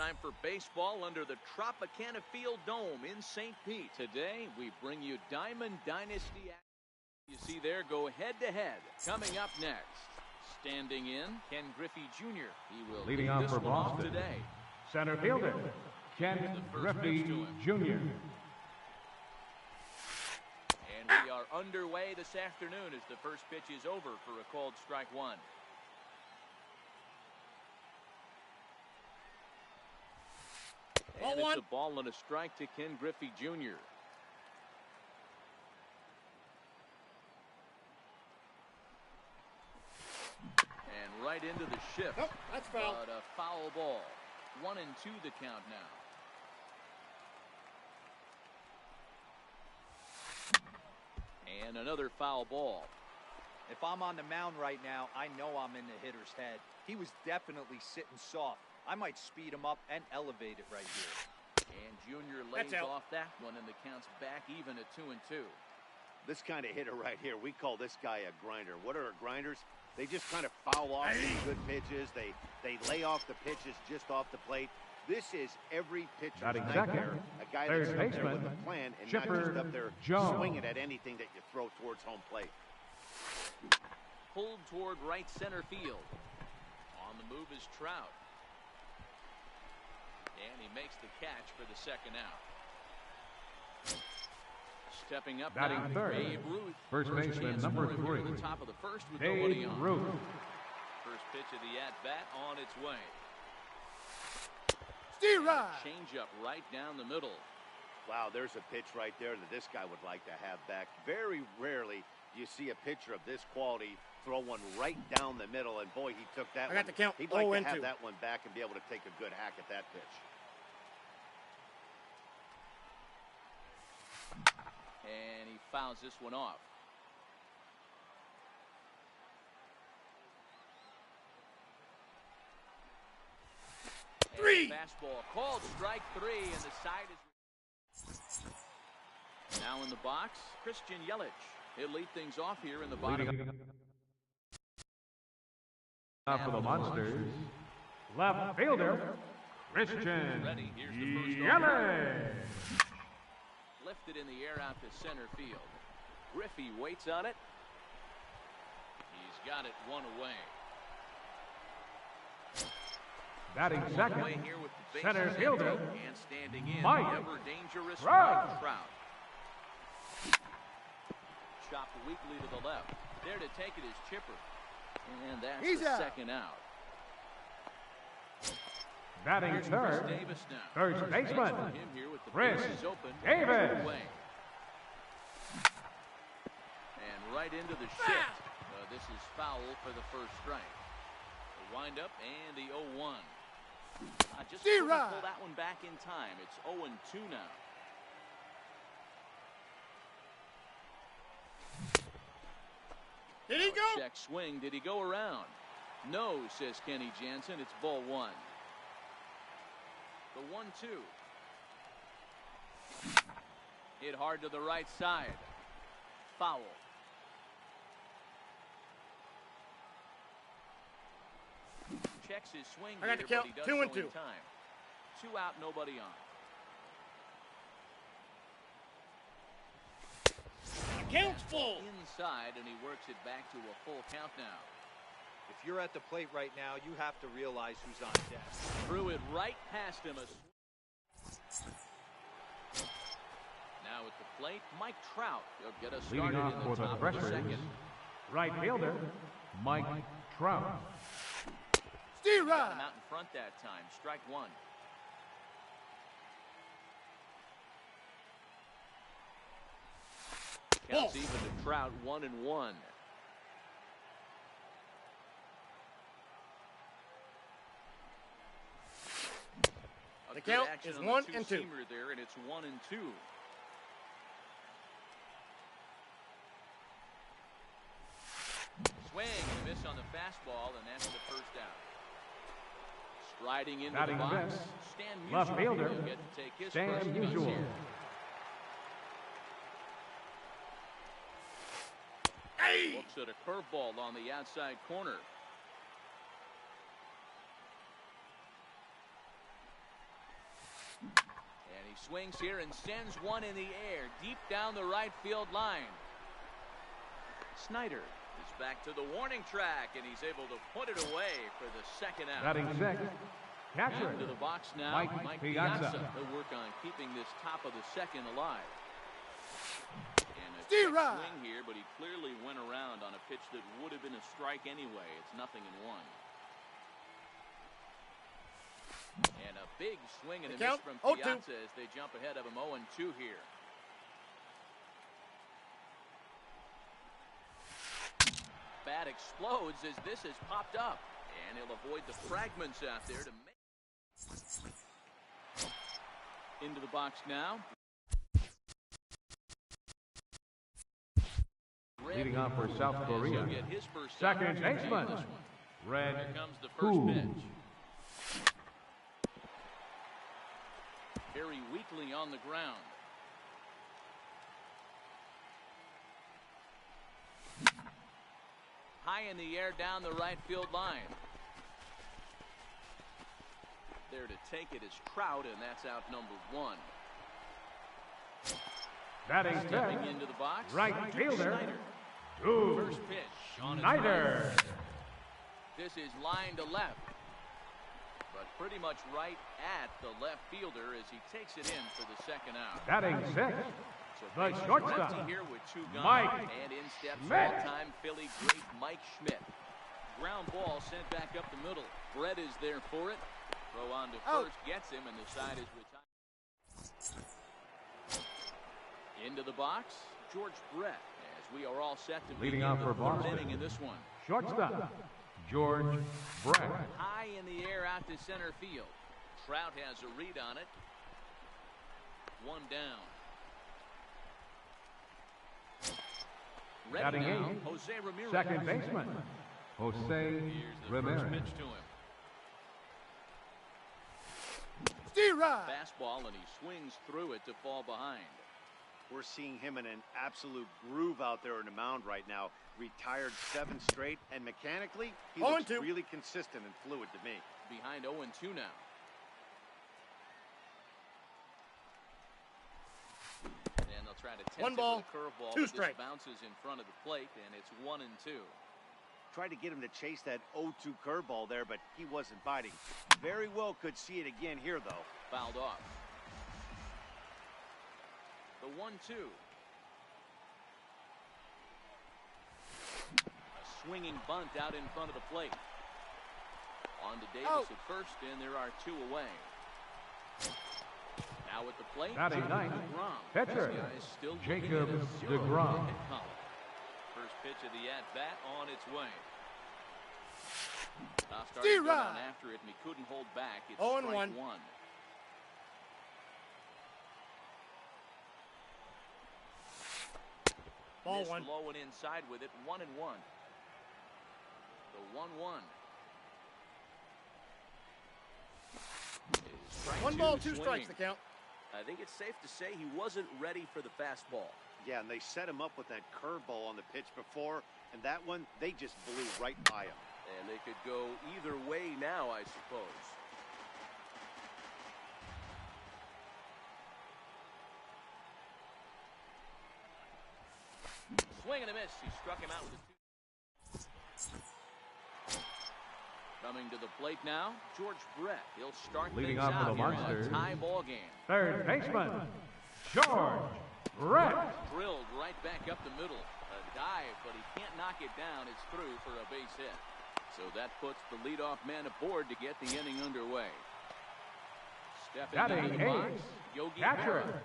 time for baseball under the Tropicana Field Dome in St. Pete. Today, we bring you Diamond Dynasty action. You see there go head-to-head. Coming up next, standing in, Ken Griffey Jr. He will leading lead off this for one off Boston, today. center fielder, Ken Griffey Jr. And we are underway this afternoon as the first pitch is over for a called strike one. And it's a ball and a strike to Ken Griffey Jr. And right into the shift. Nope, that's foul. But a foul ball. 1-2 the count now. And another foul ball. If I'm on the mound right now, I know I'm in the hitter's head. He was definitely sitting soft. I might speed him up and elevate it right here. And Junior lays off that one, and the count's back even at 2-2. This kind of hitter right here, we call this guy a grinder. What are grinders? They just kind of foul off these good pitches. They lay off the pitches just off the plate. This is every pitcher's nightmare. A guy that's up there with a plan and not just up there swinging at anything that you throw towards home plate. Pulled toward right center field. On the move is Trout. And he makes the catch for the second out. Stepping up batting now, third, Babe Ruth. first baseman number 3, at the top of the first with Babe nobody on. Ruth. First pitch of the at-bat on its way. Change up right down the middle. Wow, there's a pitch right there that this guy would like to have back. Very rarely do you see a pitcher of this quality throw one right down the middle, and boy, he took that one. I got the count. He'd like to have that one back and be able to take a good hack at that pitch. And he fouls this one off. Fastball called strike 3, and the side is now in the box. Christian Yelich. He'll lead things off here in the bottom. For the Monsters, left fielder, Christian Yelich. Lifted in the air out to center field. Griffey waits on it. He's got it one away. Batting second, Here with the center fielder, and standing in, Mike ever dangerous Trout. Mike Trout. Chopped weakly to the left. There to take it is Chipper. And that's the second out. Batting third, Davis now. first baseman, Him here with the Chris bases open. Davis. Away. And right into the shift. This is foul for the first strike. The windup and the 0-1. Just couldn't pull that one back in time. It's 0-2 now. Did he go? Check swing. Did he go around? No, says Kenny Jansen. It's ball 1. The 1-2. Hit hard to the right side. Foul. Checks his swing. I got the count. 2-2. Time. 2 out, nobody on. Count's full. Inside, and he works it back to a full count now. If you're at the plate right now, you have to realize who's on deck. Threw it right past him. Now at the plate, Mike Trout. He'll get us started leading off in for the top of the Threshers, second. right fielder, Mike Trout. Got him out in front that time. Strike 1. Counts even to Trout, 1-1. The count is 1-2. There, and it's 1-2. Swing and a miss on the fastball, and that's the first out. Striding into Batting the box, fifth, Stan left Musial. fielder, He'll get to take his Stan first base Musial. here. Looks at a curveball on the outside corner. He swings here and sends one in the air, deep down the right field line. Snyder is back to the warning track, and he's able to put it away for the second out. Batting sixth, catcher, Into the box now, Mike Piazza. Piazza. He'll work on keeping this top of the second alive. And a check swing here, but he clearly went around on a pitch that would have been a strike anyway. It's 0-1. And a big swing and a miss from Piazza as they jump ahead of him 0-2 here. Bat explodes as this has popped up, and he'll avoid the fragments out there to make. Into the box now. Leading off for South Korea, Get his first second baseman, Red Here comes the first pitch. Very weakly on the ground. High in the air down the right field line. There to take it is Trout, and that's out number 1. Batting Stepping fifth, into the box, right fielder, Snyder. First pitch on his Snyder. right. This is line to left, but pretty much right at the left fielder as he takes it in for the second out. Batting sixth, So the bases shortstop, empty here with 2 gone, Mike and in steps Schmidt. all-time Philly great Mike Schmidt. Ground ball sent back up the middle. Brett is there for it. Throw on to first, gets him, and the side is retired. Into the box, George Brett, as we are all set to Leading begin off the for third Boston. inning in this one. shortstop, George Brett. High in the air out to center field. Trout has a read on it. 1 down. Ready Batting now, eighth, Jose Ramirez. second baseman, Jose Here's the Ramirez. first pitch to him. Fastball, and he swings through it to fall behind. We're seeing him in an absolute groove out there on the mound right now. Retired 7 straight, and mechanically, he looks really consistent and fluid to me. Behind 0-2 now. And they'll try to test One it ball, with a curveball, 2 but strikes. this bounces in front of the plate, and it's 1-2. Tried to get him to chase that 0-2 curveball there, but he wasn't biting. Very well could see it again here, though. Fouled off. The 1-2. A swinging bunt out in front of the plate. On to Davis at first, and there are 2 away. Now at the plate, Batting ninth, DeGrom. pitcher, This guy is still Jacob looking at a 0 DeGrom. in the hit column. First pitch of the at-bat on its way. Now starting to go down after it, and he couldn't hold back. It's 0-1. strike 1. Ball Missed 1. low and inside with it, 1-1. The 1-1. 1 ball, 2 strikes the count. I think it's safe to say he wasn't ready for the fastball. Yeah, and they set him up with that curveball on the pitch before, and that one, they just blew right by him. And they could go either way now, I suppose. Swing and a miss. He struck him out with a 2. Coming to the plate now, George Brett. He'll start Leading things off for out the here in a Monsters. tie ball game. Third baseman, George Brett. Drilled right back up the middle. A dive, but he can't knock it down. It's through for a base hit. So that puts the leadoff man aboard to get the inning underway. Stepping Batting into the box, eighth, Yogi catcher, Berra.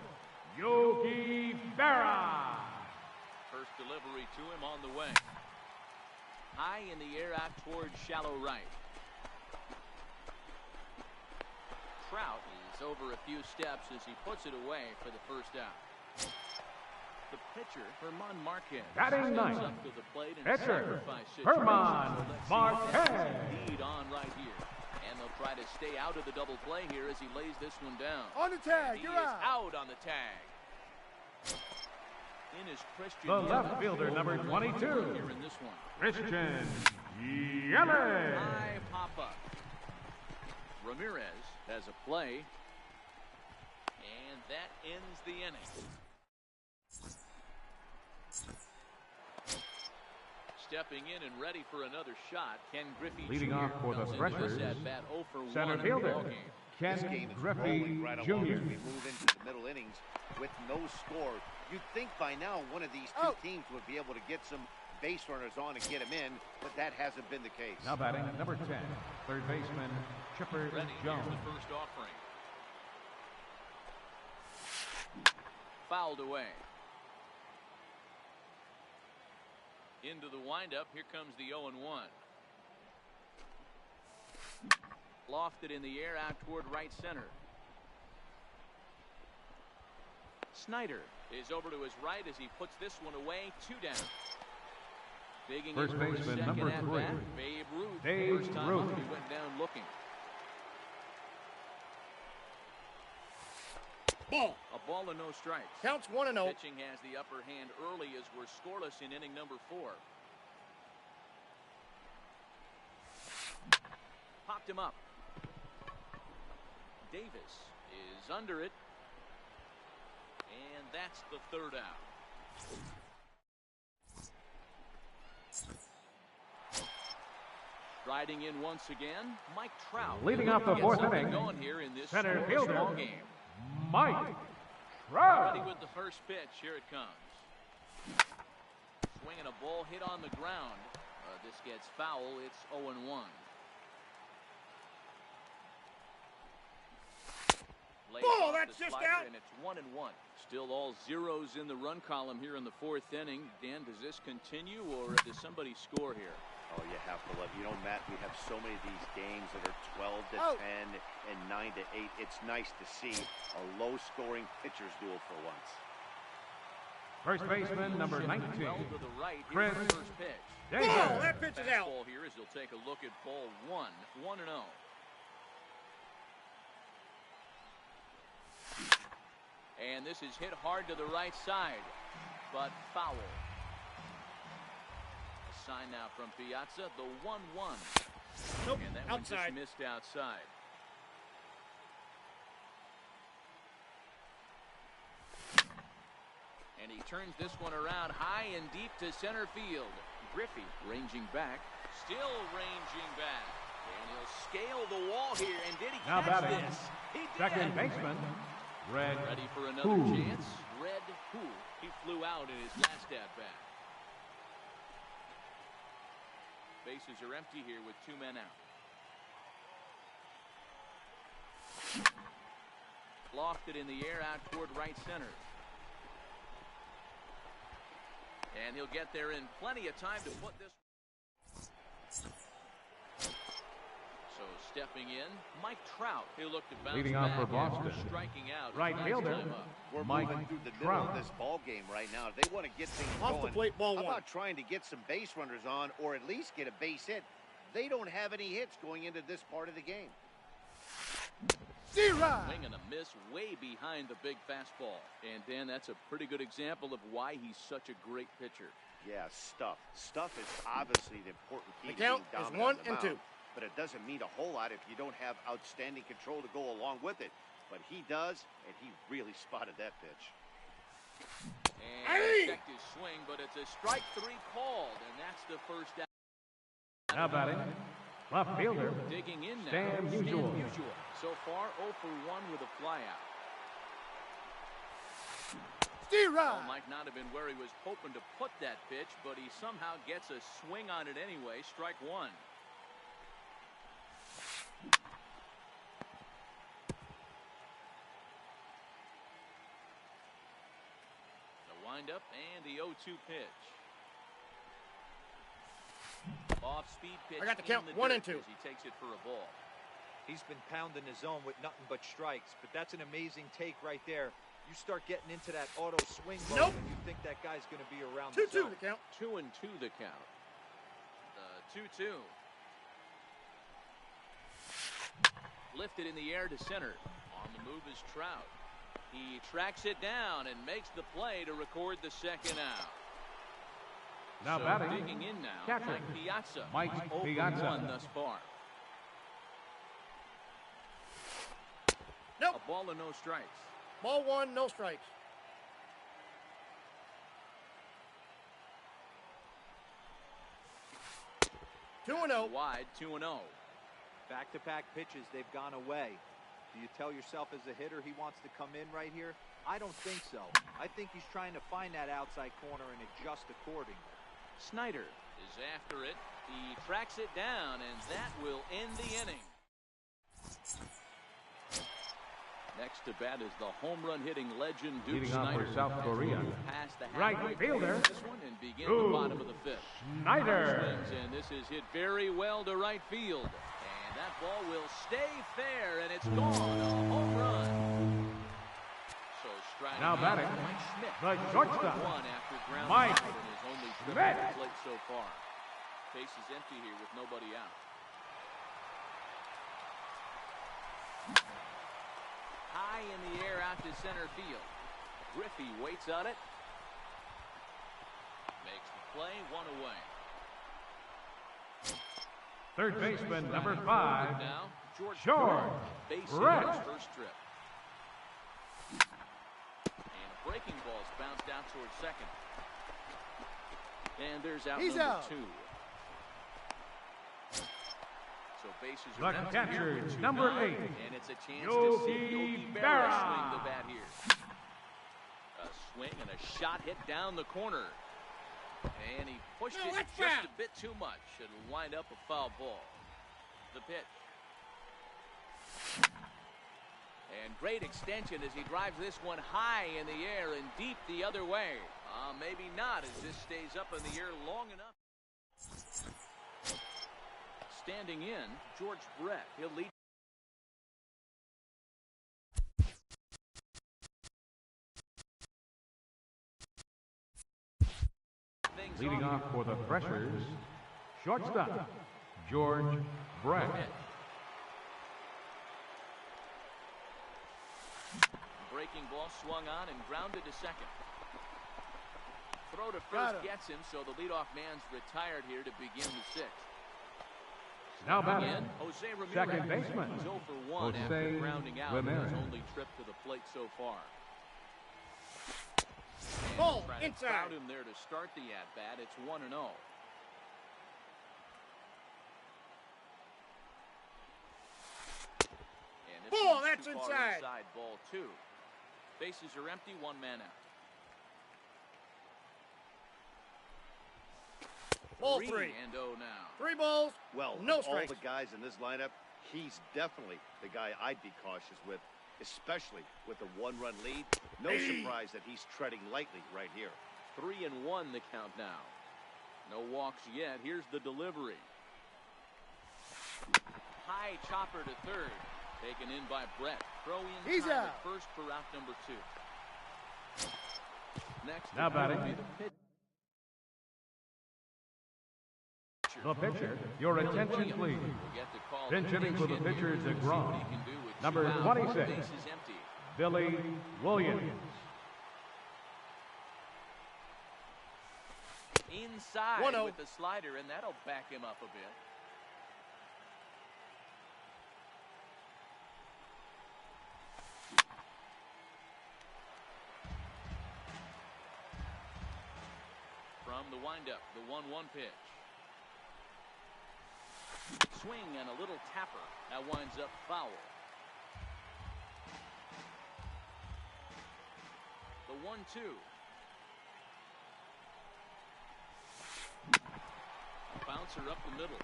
Yogi Berra. First delivery to him on the way. High in the air out towards shallow right. Trout is over a few steps as he puts it away for the first out. The pitcher, Herman Marquez. Batting steps ninth, up to the plate in a pitcher, sacrifice situation. Herman Let's see Marquez. if that's indeed on right here. And they'll try to stay out of the double play here as he lays this one down. On the tag, He you're is out. out on the tag. In is Christian The Yelich. left fielder, number 22. Here in this one. Christian Yelich. High pop-up. Ramirez has a play. And that ends the inning. Stepping in and ready for another shot, Ken Griffey Leading Jr. off for the comes into Threshers, this at-bat 0 for 1 center in the fielder, ballgame. This Ken game is Griffey rolling right along Jr. as we move into the middle innings with no score. You'd think by now one of these two teams would be able to get some base runners on and get them in, but that hasn't been the case. Now batting number 10, third baseman Chipper Ready, Jones. here's the first offering. Fouled away. Into the windup, here comes the 0-1. Lofted in the air out toward right center. Snyder is over to his right as he puts this one away. 2 down. Digging First in for his baseman, second number at 3. bat, Babe Ruth. Babe First time Ruth. up, he went down looking. Ball. A ball and no strikes. Counts 1-0. Pitching has the upper hand early as we're scoreless in inning number 4. Popped him up. Davis is under it. And that's the 3rd out. Riding in once again, Mike Trout. Leading off the Get 4th something inning, going here in this center scoreless fielder, ball game. Mike Ready Trout. with the first pitch. Here it comes. Swinging a ball hit on the ground. This gets foul. It's 0-1. Ball, that's just out. And it's 1-1. Still all zeros in the run column here in the 4th inning. Dan, does this continue or does somebody score here? Oh, you have to let, Matt, we have so many of these games that are 12 to 10 and 9 to 8. It's nice to see a low-scoring pitcher's duel for once. First baseman number 19, Well to the right. Chris Here's the first pitch. Davis. Ball. That pitch is out. Fastball here as he'll take a look at ball 1. 1-0. And this is hit hard to the right side, but foul. A sign now from Piazza, the 1-1. Nope, And that outside. one just missed outside. And he turns this one around high and deep to center field. Griffey ranging back, still ranging back. And he'll scale the wall here. And did he Now catch batting, this? He did. second baseman Red Ready for another Who. chance. Red Who. He flew out in his last at-bat. Bases are empty here with 2 men out. Lofted in the air out toward right center. And he'll get there in plenty of time to put this. So stepping in, Mike Trout. He'll look to bounce Leading off back for Boston, after striking out right last fielder, time up. We're Mike moving through the middle Trout. of this ball game right now. If they want to get things Off going, the plate, ball how 1. about trying to get some base runners on or at least get a base hit? They don't have any hits going into this part of the game. Swing and a miss way behind the big fastball. And Dan, that's a pretty good example of why he's such a great pitcher. Yeah, stuff. Stuff is obviously the important key The to count being is dominant 1 on the and 2. mound, but it doesn't mean a whole lot if you don't have outstanding control to go along with it. But he does, and he really spotted that pitch. And checked his swing, but it's a strike 3 called, and that's the first out. Now batting, left fielder Digging in now. Stan Musial. So far, 0 for 1 with a flyout. Ball might not have been where he was hoping to put that pitch, but he somehow gets a swing on it anyway. Strike 1. The windup and the 0-2 pitch. Off-speed pitch. I got the count, in 1 dirt and 2. as he takes it for a ball. He's been pounding the zone with nothing but strikes, but that's an amazing take right there. You start getting into that auto swing mode, Nope. and you think that guy's going to be around 2-2 the zone. the count. 2-2 the count. 2-2. Lifted in the air to center. On the move is Trout. He tracks it down and makes the play to record the second out. Now So batting, digging in now, catcher, Mike Piazza. Mike He's 0 for Piazza. 1 thus far. Nope. A ball and no strikes. Ball one, no strikes. 2-0. Wide, 2-0. Back-to-back pitches, they've gone away. Do you tell yourself as a hitter he wants to come in right here? I don't think so. I think he's trying to find that outside corner and adjust accordingly. Snyder is after it. He tracks it down, and that will end the inning. Next to bat is the home run hitting legend Duke Leading off Snyder. for South Korea. Past the Right halfway fielder. point this one and begin the Duke bottom of the fifth. Snyder. Swings, and this is hit very well to right field. And that ball will stay fair, and it's gone. A home run. So striding Now out, batting, Mike Schmidt. the shortstop, One after ground Mike out in his only trip Schmidt. to the plate so far. Base is empty here with nobody out. High in the air out to center field. Griffey waits on it. Makes the play, one away. Third baseman, number 5, Now, George base hit Brett. on his first trip. And a breaking ball's bounced out towards second. And there's out He's number out. 2. So bases The are empty catcher, here with 2 number gone, 8, and it's a chance to Yogi see Yogi Berra Berra. swing the bat here. A swing and a shot hit down the corner. And he pushed No, it that's just foul. a bit too much. It'll wind up a foul ball. The pitch. And great extension as he drives this one high in the air and deep the other way. Maybe not as this stays up in the air long enough. Standing in, George Brett. He'll lead. leading off for the Threshers, shortstop, George Brett. Breaking ball swung on and grounded to second. Throw to Got first him. gets him, so the leadoff man's retired here to begin the sixth. Now Again, batting, Jose Ramirez. second baseman, He's 0 for 1 after Jose grounding out in Ramirez. his only trip to the plate so far. And Ball, trying to inside. crowd him there to start the at-bat. It's 1-0. And this Ball, one's that's too far inside. Ball 2. Bases are empty, 1 man out. Ball 3. 3-0 now. 3 balls, Well, no of all strikes. the guys in this lineup, he's definitely the guy I'd be cautious with, especially with a 1-run lead. No surprise that he's treading lightly right here. 3-1 the count now. No walks yet. Here's the delivery. High chopper to third. Taken in by Brett. Throw in He's time at out. first for out number 2. Next Now batting. will be the pitch. The pitcher, your attention please. We'll get the call. Pinch hitting for the Pitch in pitcher is here. a See draw. what he can do with Number 2 out. 26. Base is empty. Billy Williams. Inside 1-0. with the slider, and that'll back him up a bit. From the windup, the 1-1 pitch. Swing and a little tapper. That winds up foul. The 1-2. Bouncer up the middle.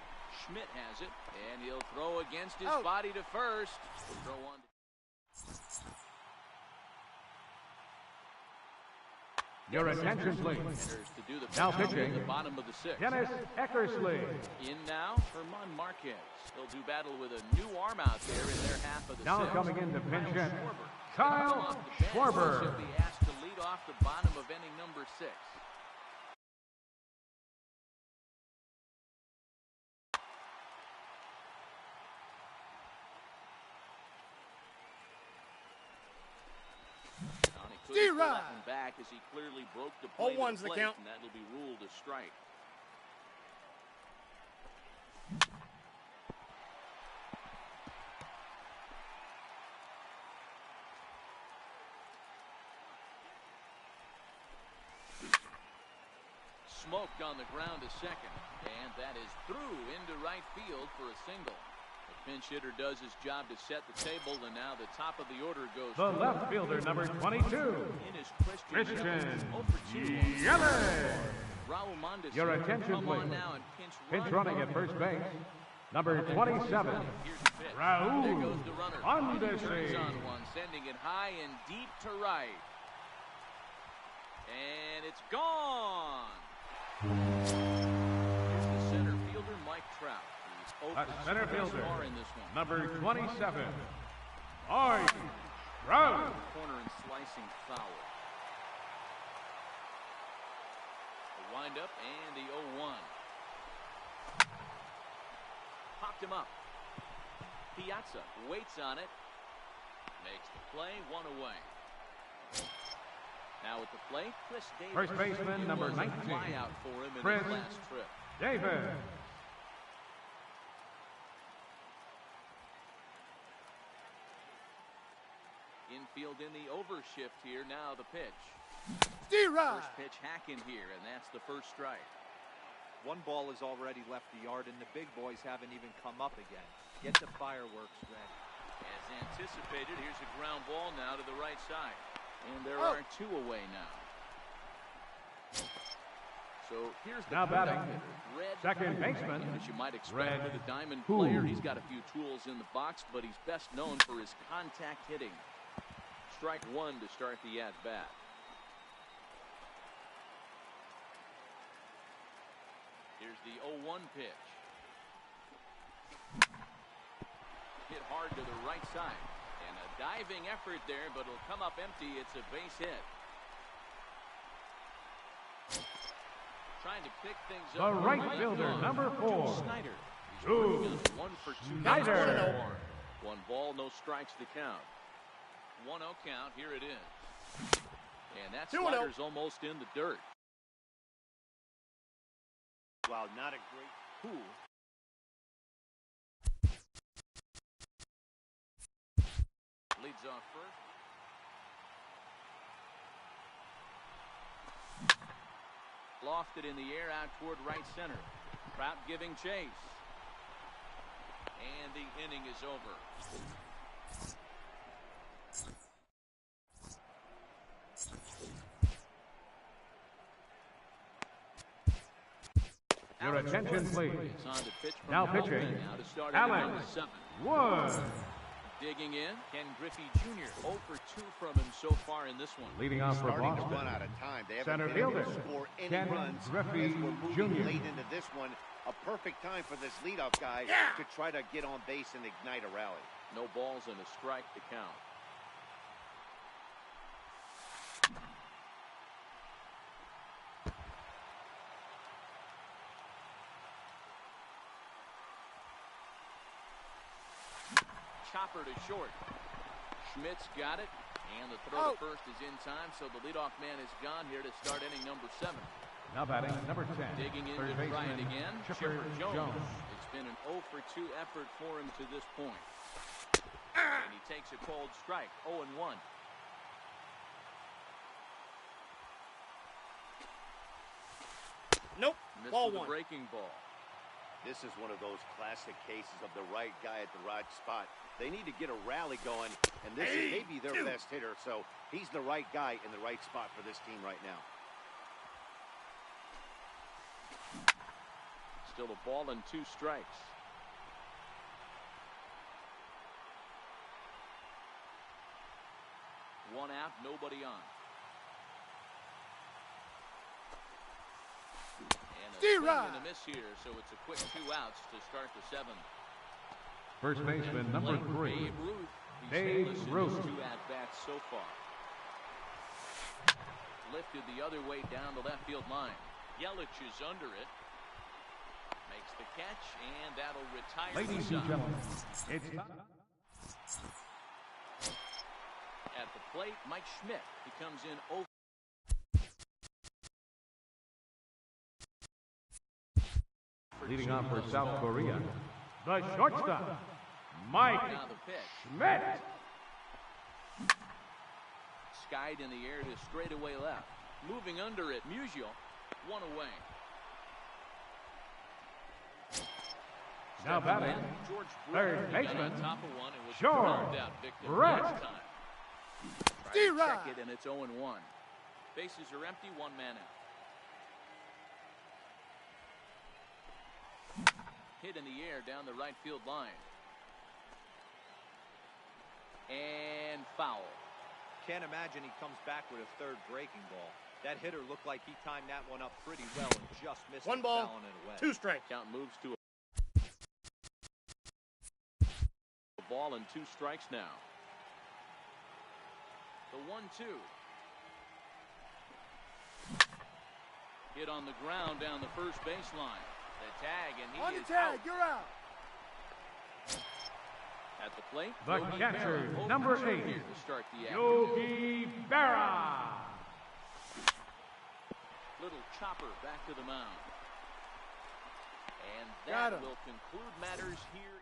Schmidt has it, and he'll throw against his Out. body to first. Throw on. Your attention please. Hitters to do the Now pitch pitching, in the bottom of the 6th. Dennis Eckersley. In now, Herman Marquez. They'll do battle with a new arm out there in their half of the Now 6th. coming in to pinch hit, Kyle Kyle Schwarber. He'll be asked to lead off the bottom of inning number 6. Couldn't pull that one back as he clearly broke the plate, 0-1's the count. and that'll be ruled a strike. smoked on the ground to second. And that is through into right field for a single. The pinch hitter does his job to set the table, and now the top of the order goes The to left fielder, number 22, in is Christian Yelich. Raul Mondesi Your attention, come on please. now and Pinch running at first base, number 27, Here's the pitch. There Raul goes the runner. Mondesi. Turns on one, sending it high and deep to right. And it's gone. Here's the center fielder, Mike Trout. He's At center fielder, in this one. number 27, Mike Trout. Corner and slicing foul. The windup and the 0-1. Popped him up. Piazza waits on it. Makes the play, one away. Now at the plate, Chris Davis. First baseman, number 19, Flyout for him in Chris his last trip. Davis. Infield in the overshift here. Now the pitch. D-Rod. First pitch hacking here, and that's the first strike. One ball has already left the yard, and the big boys haven't even come up again. Get the fireworks ready. As anticipated, here's a ground ball now to the right side. And there Oh. are two away now. So here's the Now batting, Red, second baseman, as you might expect Red with a diamond Who. player. He's got a few tools in the box, but he's best known for his contact hitting. Strike one to start the at-bat. Here's the 0-1 pitch. Hit hard to the right side. And a diving effort there, but it'll come up empty. It's a base hit. Trying to pick things The up. right fielder, number 4, Snyder. He's Drew working on 1 for 2. Snyder. One ball, no strikes to count. 1-0 count. Here it is. And that 2-0. slider's almost in the dirt. Wow, not a great Cool. Leads off first. Lofted in the air out toward right center. Trout giving chase. And the inning is over. Your attention, please. It's on to pitch from Now the pitching, bullpen now to start Alex inning number 7. Wood. Digging in, Ken Griffey Jr. 0 for 2 from him so far in this one. Leading off for starting to Boston, run out of time. They haven't center been able fielder, to score any Ken runs Griffey as we're moving Jr. late into this one. A perfect time for this leadoff guy to try to get on base and ignite a rally. No balls and a strike to count. Chopper to short. Schmidt's got it, and the throw to first is in time, so the leadoff man is gone here to start inning number 7. Now batting, number 10, Digging in third to try it baseman, again, Chipper Jones. It's been an 0 for 2 effort for him to this point. And he takes a cold strike, 0-1. Nope. Missed Ball with a one. breaking ball. This is one of those classic cases of the right guy at the right spot. They need to get a rally going, and this is maybe their best hitter, so he's the right guy in the right spot for this team right now. Still a ball and 2 strikes. One out, nobody on. And a swing and a miss here, so it's a quick 2 outs to start the 7th. First baseman, number 3, Babe Ruth. He's Babe hitless in Ruth. his 2 at-bats so far. Lifted the other way down the left field line. Yelich is under it. Makes the catch, and that'll retire. Ladies the and side. gentlemen, it's time. At the plate, Mike Schmidt. He comes in 0. Leading off for South Korea, the shortstop, Mike Now the pitch. Schmidt. Skied in the air to straightaway left. Moving under it, Musial. 1 away. Now batting, George third Brewer got baseman, on top of one and was George carved out victim Brewer. last time. Try to D-Rod. check it, and it's 0-1. Bases are empty, one man out. Hit in the air down the right field line. And foul. Can't imagine he comes back with a third breaking ball. That hitter looked like he timed that one up pretty well and just missed One it, ball, fouling it away. 2 strikes. Count moves to a ball and 2 strikes now. The 1-2. Hit on the ground down the first baseline. The tag, and he On the is tag, out. you're out. At the plate, The Yogi catcher, Berra, number 0-2 8, here to start the afternoon. Yogi Berra. Little chopper back to the mound. And Got that him. will conclude matters here.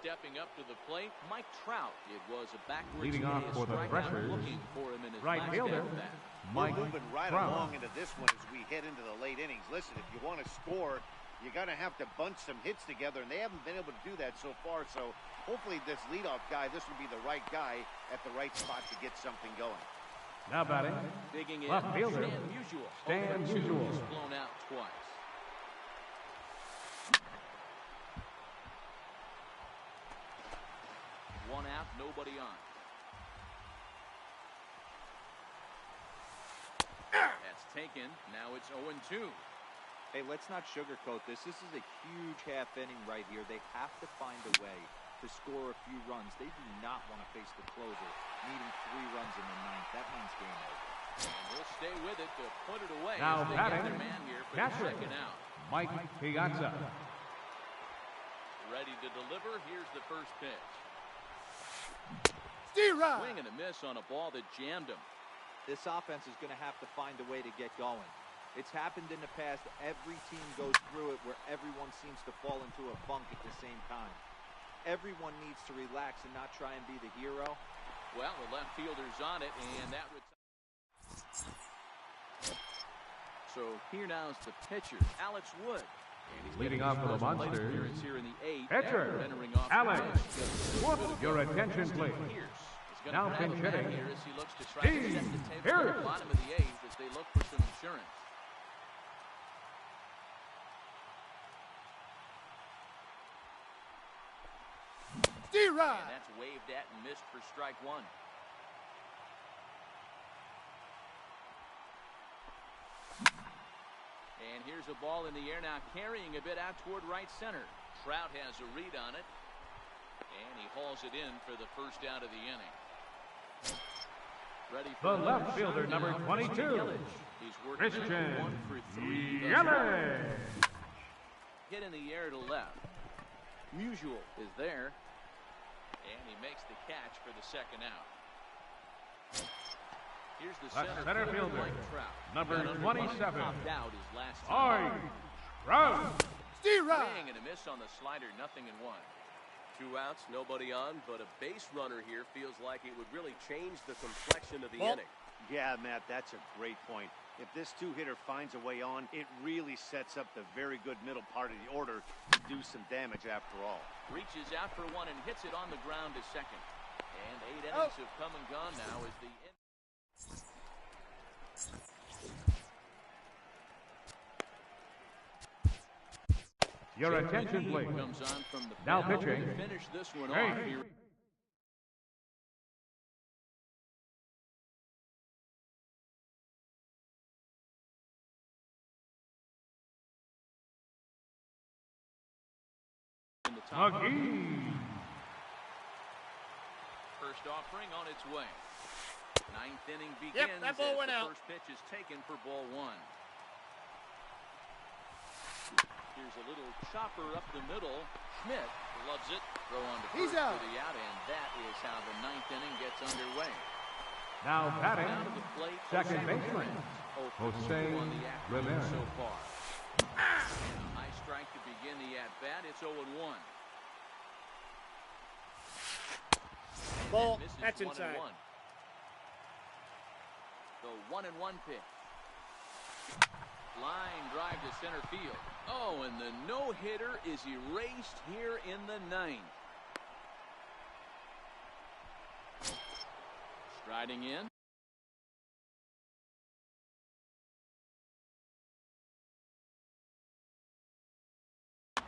Stepping up to the plate, Mike Trout. It was a backwards Leading off for the strikeout, Threshers, looking for him in his right last fielder, at-bat. Mike We're moving right Trout. along into this one as we head into the late innings. Listen, if you want to score, you're going to have to bunch some hits together, and they haven't been able to do that so far. So hopefully this leadoff guy, this will be the right guy at the right spot to get something going. Now batting, Digging in, left fielder, Stan Musial. Stan 0-2. Musial. He's blown out twice. One out, nobody on. That's taken. Now it's 0-2. Hey, let's not sugarcoat this. This is a huge half inning right here. They have to find a way to score a few runs. They do not want to face the closer, needing 3 runs in the 9th. That means game over. And he'll stay with it to put it away Now as they batting, get their man here for catcher, the second out. Mike Piazza. Ready to deliver. Here's the first pitch. D-Rod. Swing and a miss on a ball that jammed him. This offense is going to have to find a way to get going. It's happened in the past. Every team goes through it where everyone seems to fall into a funk at the same time. Everyone needs to relax and not try and be the hero. Well, the left fielder's on it, and that so here now is the pitcher, Alex Wood. And he's Leading making off for his the first plate Monsters, appearance here in the 8th. pitcher, after entering off the Alex bench. Wood. Your attention, please. Pierce is going Now to grab pinch a bat hitting, here as he looks to try to set the table Pierce. at the bottom of the 8th as they look for some insurance. D-Rod. And that's waved at and missed for strike 1. And here's a ball in the air now, carrying a bit out toward right center. Trout has a read on it, and he hauls it in for the first out of the inning. Ready for The left fielder, number 22, He's working Christian 1 for 3. thus far. Yelich. Hit in the air to left. Musial is there, and he makes the catch for the second out. Here's the Center fielder, Mike Trout. number Got under one, 27, popped out his last time. Mike Trout. D-Rod. Swing and a miss on the slider, 0-1. 2 outs, nobody on, but a base runner here feels like it would really change the complexion of the Ball. inning. Yeah, Matt, that's a great point. If this 2-hitter finds a way on, it really sets up the very good middle part of the order to do some damage after all. Reaches out for 1 and hits it on the ground to second. And 8 Oh. innings have come and gone now as the Your attention, please. comes on from the Now mound pitching. to finish this one Hey. off here. In the top of the McGee. first offering on its way. 9th inning begins that ball as went the out. first pitch is taken for ball 1. Here's a little chopper up the middle. Schmidt loves it. Throw on to He's first out. for the out, and that is how the 9th inning gets underway. Now batting, Down to the plate, second Jose baseman, Ramirez. 0 for Jose 2 on the afternoon Ramirez. so far. And a high strike to begin the at-bat. It's 0-1. Ball. And misses That's 1-1. inside. The 1-1 pitch. Line drive to center field. Oh, and the no-hitter is erased here in the ninth. Striding in.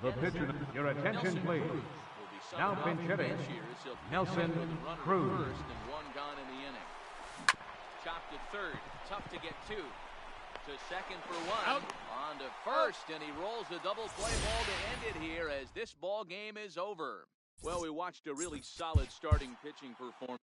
The pitcher, your attention please. Now pinch hitting, Nelson Cruz. And one gone in the inning. Chopped to third. Tough to get two. To second for one. Out. On to first, and he rolls the double play ball to end it here as this ball game is over. Well, we watched a really solid starting pitching performance.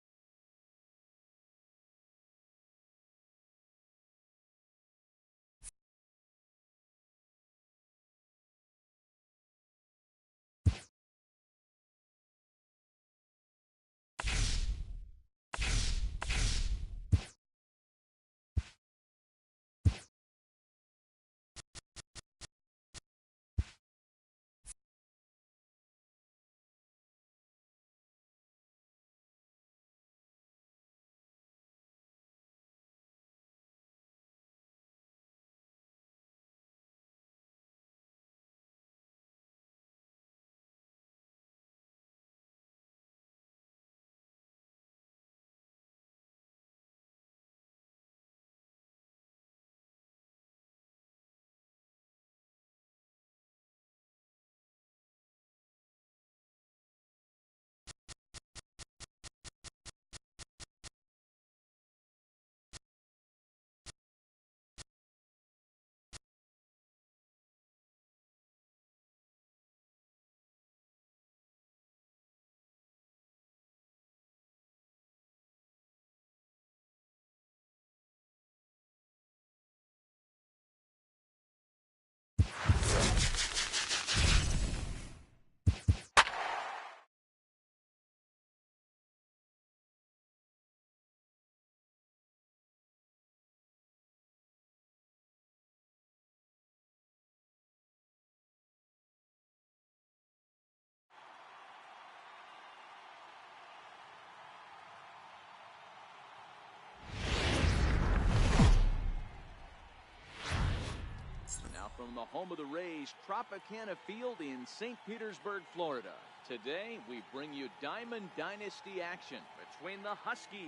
From the home of the Rays, Tropicana Field in St. Petersburg, Florida. Today, we bring you Diamond Dynasty action between the Huskies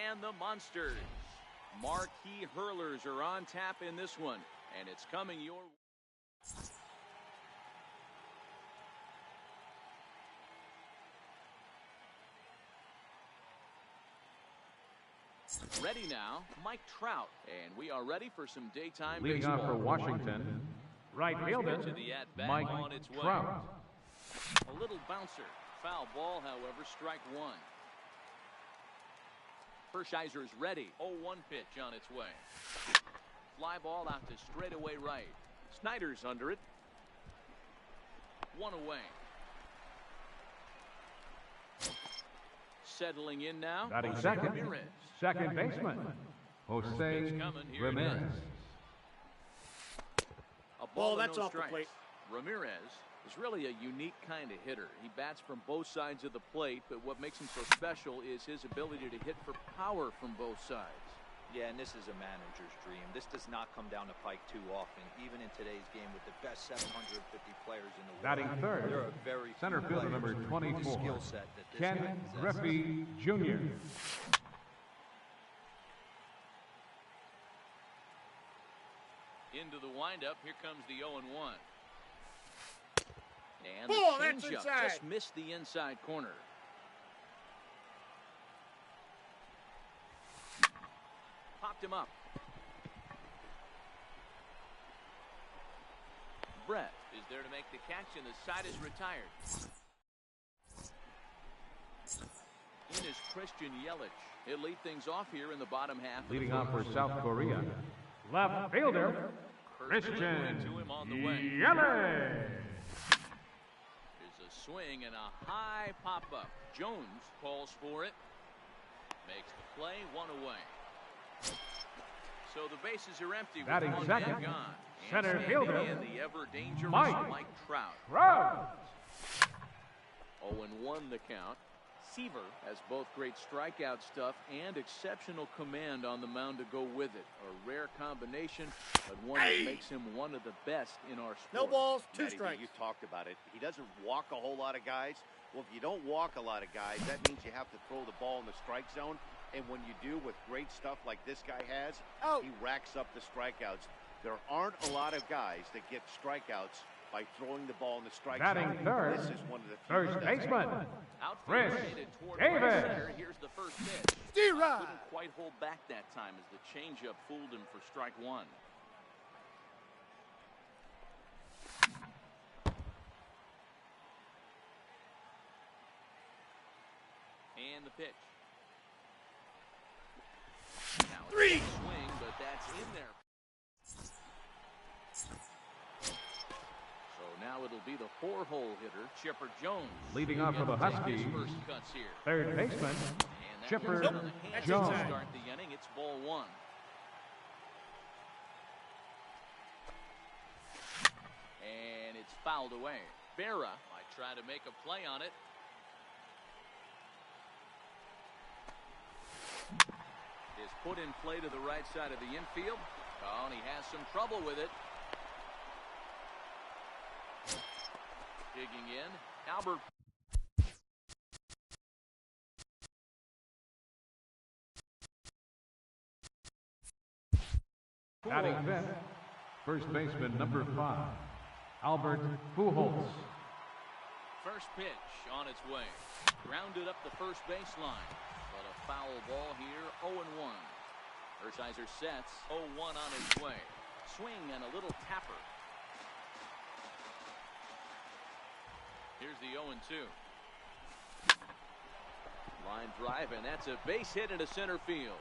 and the Monsters. Marquee hurlers are on tap in this one, and it's coming your way. Ready now, Mike Trout, and we are ready for some daytime Leading baseball. off for Washington, right fielder, To the at-bat Mike on its way. Trout. A little bouncer. Foul ball, however, strike one. Hershiser is ready. 0-1 pitch on its way. Fly ball out to straightaway right. Snyder's under it. One away. Settling in now. Batting Jose second, Ramirez. second baseman, Jose coming here it Ramirez. A Ball, and that's no off the strikes. plate. Ramirez is really a unique kind of hitter. He bats from both sides of the plate, but what makes him so special is his ability to hit for power from both sides. Yeah, and this is a manager's dream. This does not come down the pike too often, even in today's game with the best 750 players in the world. Batting third, There are very center few fielder players number with 24, the skill set that this Ken guy possesses. Griffey Jr. Into the windup, here comes the 0-1. And Ball, the that's changeup inside. just missed the inside corner. Popped him up. Brett is there to make the catch, and the side is retired. In is Christian Yelich. He'll lead things off here in the bottom half. Leading off for South Korea, left fielder, Christian to him on the way. Yelich. There's a swing and a high pop-up. Jones calls for it. Makes the play, one away. So the bases are empty with Batting one second, man gone. And center standing fielder, in the ever-dangerous Mike Trout. Trout. 0-1 the count. Seaver has both great strikeout stuff and exceptional command on the mound to go with it. A rare combination, but one that makes him one of the best in our sport. No balls, 2 Matty, strikes. you talked about it. He doesn't walk a whole lot of guys. Well, if you don't walk a lot of guys, that means you have to throw the ball in the strike zone. And when you do with great stuff like this guy has, he racks up the strikeouts. There aren't a lot of guys that get strikeouts by throwing the ball in the strike Batting zone. third, This is one of the few first that does it. baseman, Outfield Chris headed toward Davis. right center. Here's the first pitch. D-Rod. Couldn't quite hold back that time as the changeup fooled him for strike one. And the pitch. Now it's a swing, but that's in there. So now it'll be the 4-hole hitter, Chipper Jones. Leading off for the Huskies, First cuts here. third baseman, And that Chipper puts it on the hands Jones. to start the inning. It's ball one. And it's fouled away. Berra might try to make a play on it. Is put in play to the right side of the infield. Oh, and he has some trouble with it. Digging in. Albert. Batting fifth, first baseman number 5, Albert Pujols. First pitch on its way. Grounded up the first baseline. But a foul ball here, 0-1. Hershiser sets, 0-1 on his way. Swing and a little tapper. Here's the 0-2. Line drive, and that's a base hit into center field.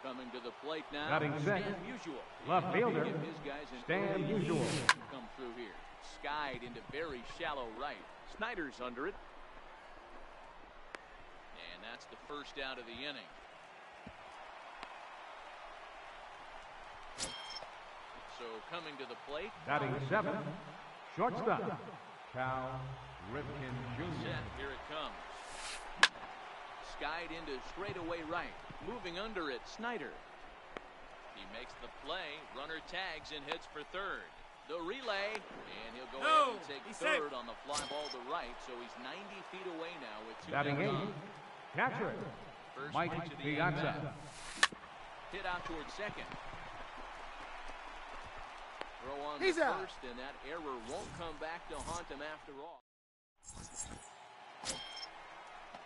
Coming to the plate now. Batting Stan second, Musial. left fielder, Give his guys an Stan early Musial. lead. Come through here. Skied into very shallow right. Snyder's under it. And that's the first out of the inning. So coming to the plate. Batting seventh, shortstop, Cal Ripken Jr. Set. Here it comes. Skied into straightaway right. Moving under it, Snyder. He makes the play. Runner tags and hits for third. The relay, and he'll go ahead and take third on the fly ball to right. So he's 90 feet away now with 2 Batting men eighth, on. catcher, First Mike pitch of the Piazza. at-bat. Hit out towards second. Throw on He's the out. first, and that error won't come back to haunt him after all.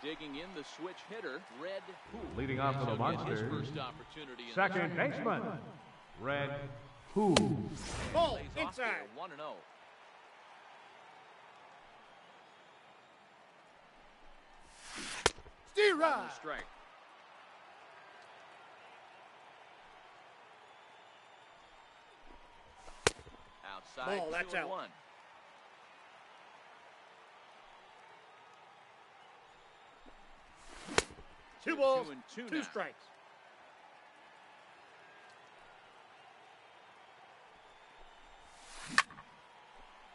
Digging in the switch hitter, Red Poole. Leading off for the So gets his Monsters, first opportunity in second the baseman, Red Poole. Ball, lays off there, inside. 1-0. D-Rod. On the strike. Outside, Ball, that's 2-1. out. Two balls, 2-2 2 now. strikes.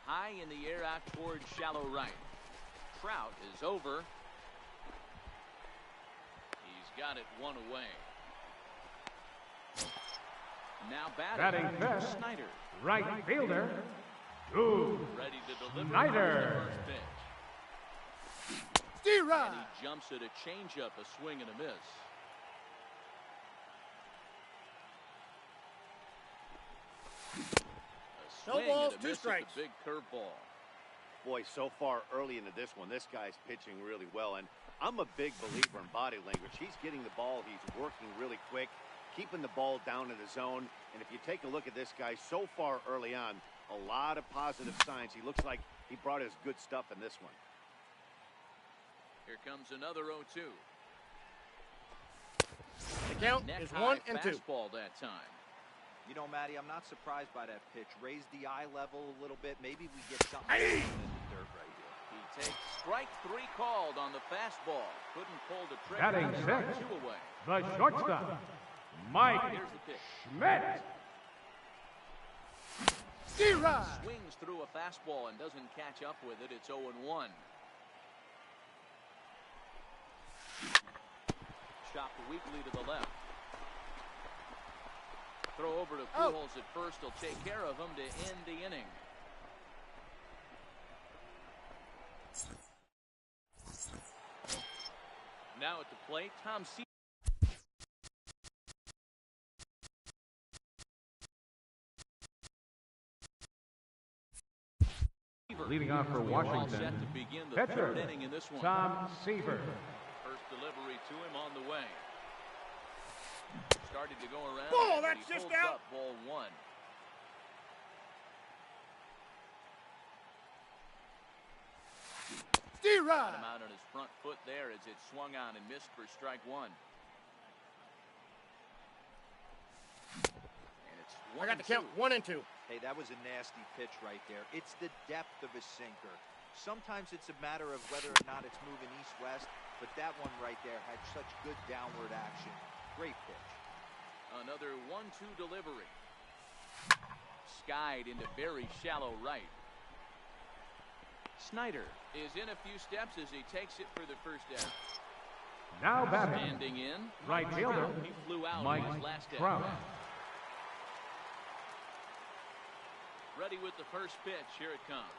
High in the air out towards shallow right. Trout is over. He's got it one away. Now Batting batting, fifth. Snyder. Right fielder, Drew Ready to deliver Snyder. the first pitch. D-Rod. And he jumps at a changeup, a swing and a miss. A No swing balls, and a 2 miss at strikes. the big curveball. Boy, so far early into this one, this guy's pitching really well. And I'm a big believer in body language. He's getting the ball. He's working really quick, keeping the ball down in the zone. And if you take a look at this guy so far early on, a lot of positive signs. He looks like he brought his good stuff in this one. Here comes another 0-2. The count Neck is high 1-2. fastball that time. You know, Matty, I'm not surprised by that pitch. Raise the eye level a little bit. Maybe we get something in the dirt right here. He takes strike 3 called on the fastball. Couldn't pull the trigger. Batting Strike sixth. 2 away. The shortstop, Mike Here's the pitch. Schmidt. D-Rod. Swings through a fastball and doesn't catch up with it. It's 0-1. Chopped weakly to the left. Throw over to Pujols at first. He'll take care of him to end the inning. Now at the plate, Tom Seaver. Leading off for Washington, To begin the pitcher, third inning in this one. Tom Seaver. First delivery to him on the way. Started to go around. Ball, and that's he just holds out. Up, ball one. D-Rod. Got him out on his front foot there as it swung on and missed for strike one. And it's I got the count. 1 and 2. Hey, that was a nasty pitch right there. It's the depth of a sinker. Sometimes it's a matter of whether or not it's moving east-west, but that one right there had such good downward action. Great pitch. Another 1-2 delivery. Skied into very shallow right. Snyder is in a few steps as he takes it for the first out. Now batting, Standing in. right fielder, He flew out Mike in his last Trout. out. Ready with the first pitch. Here it comes.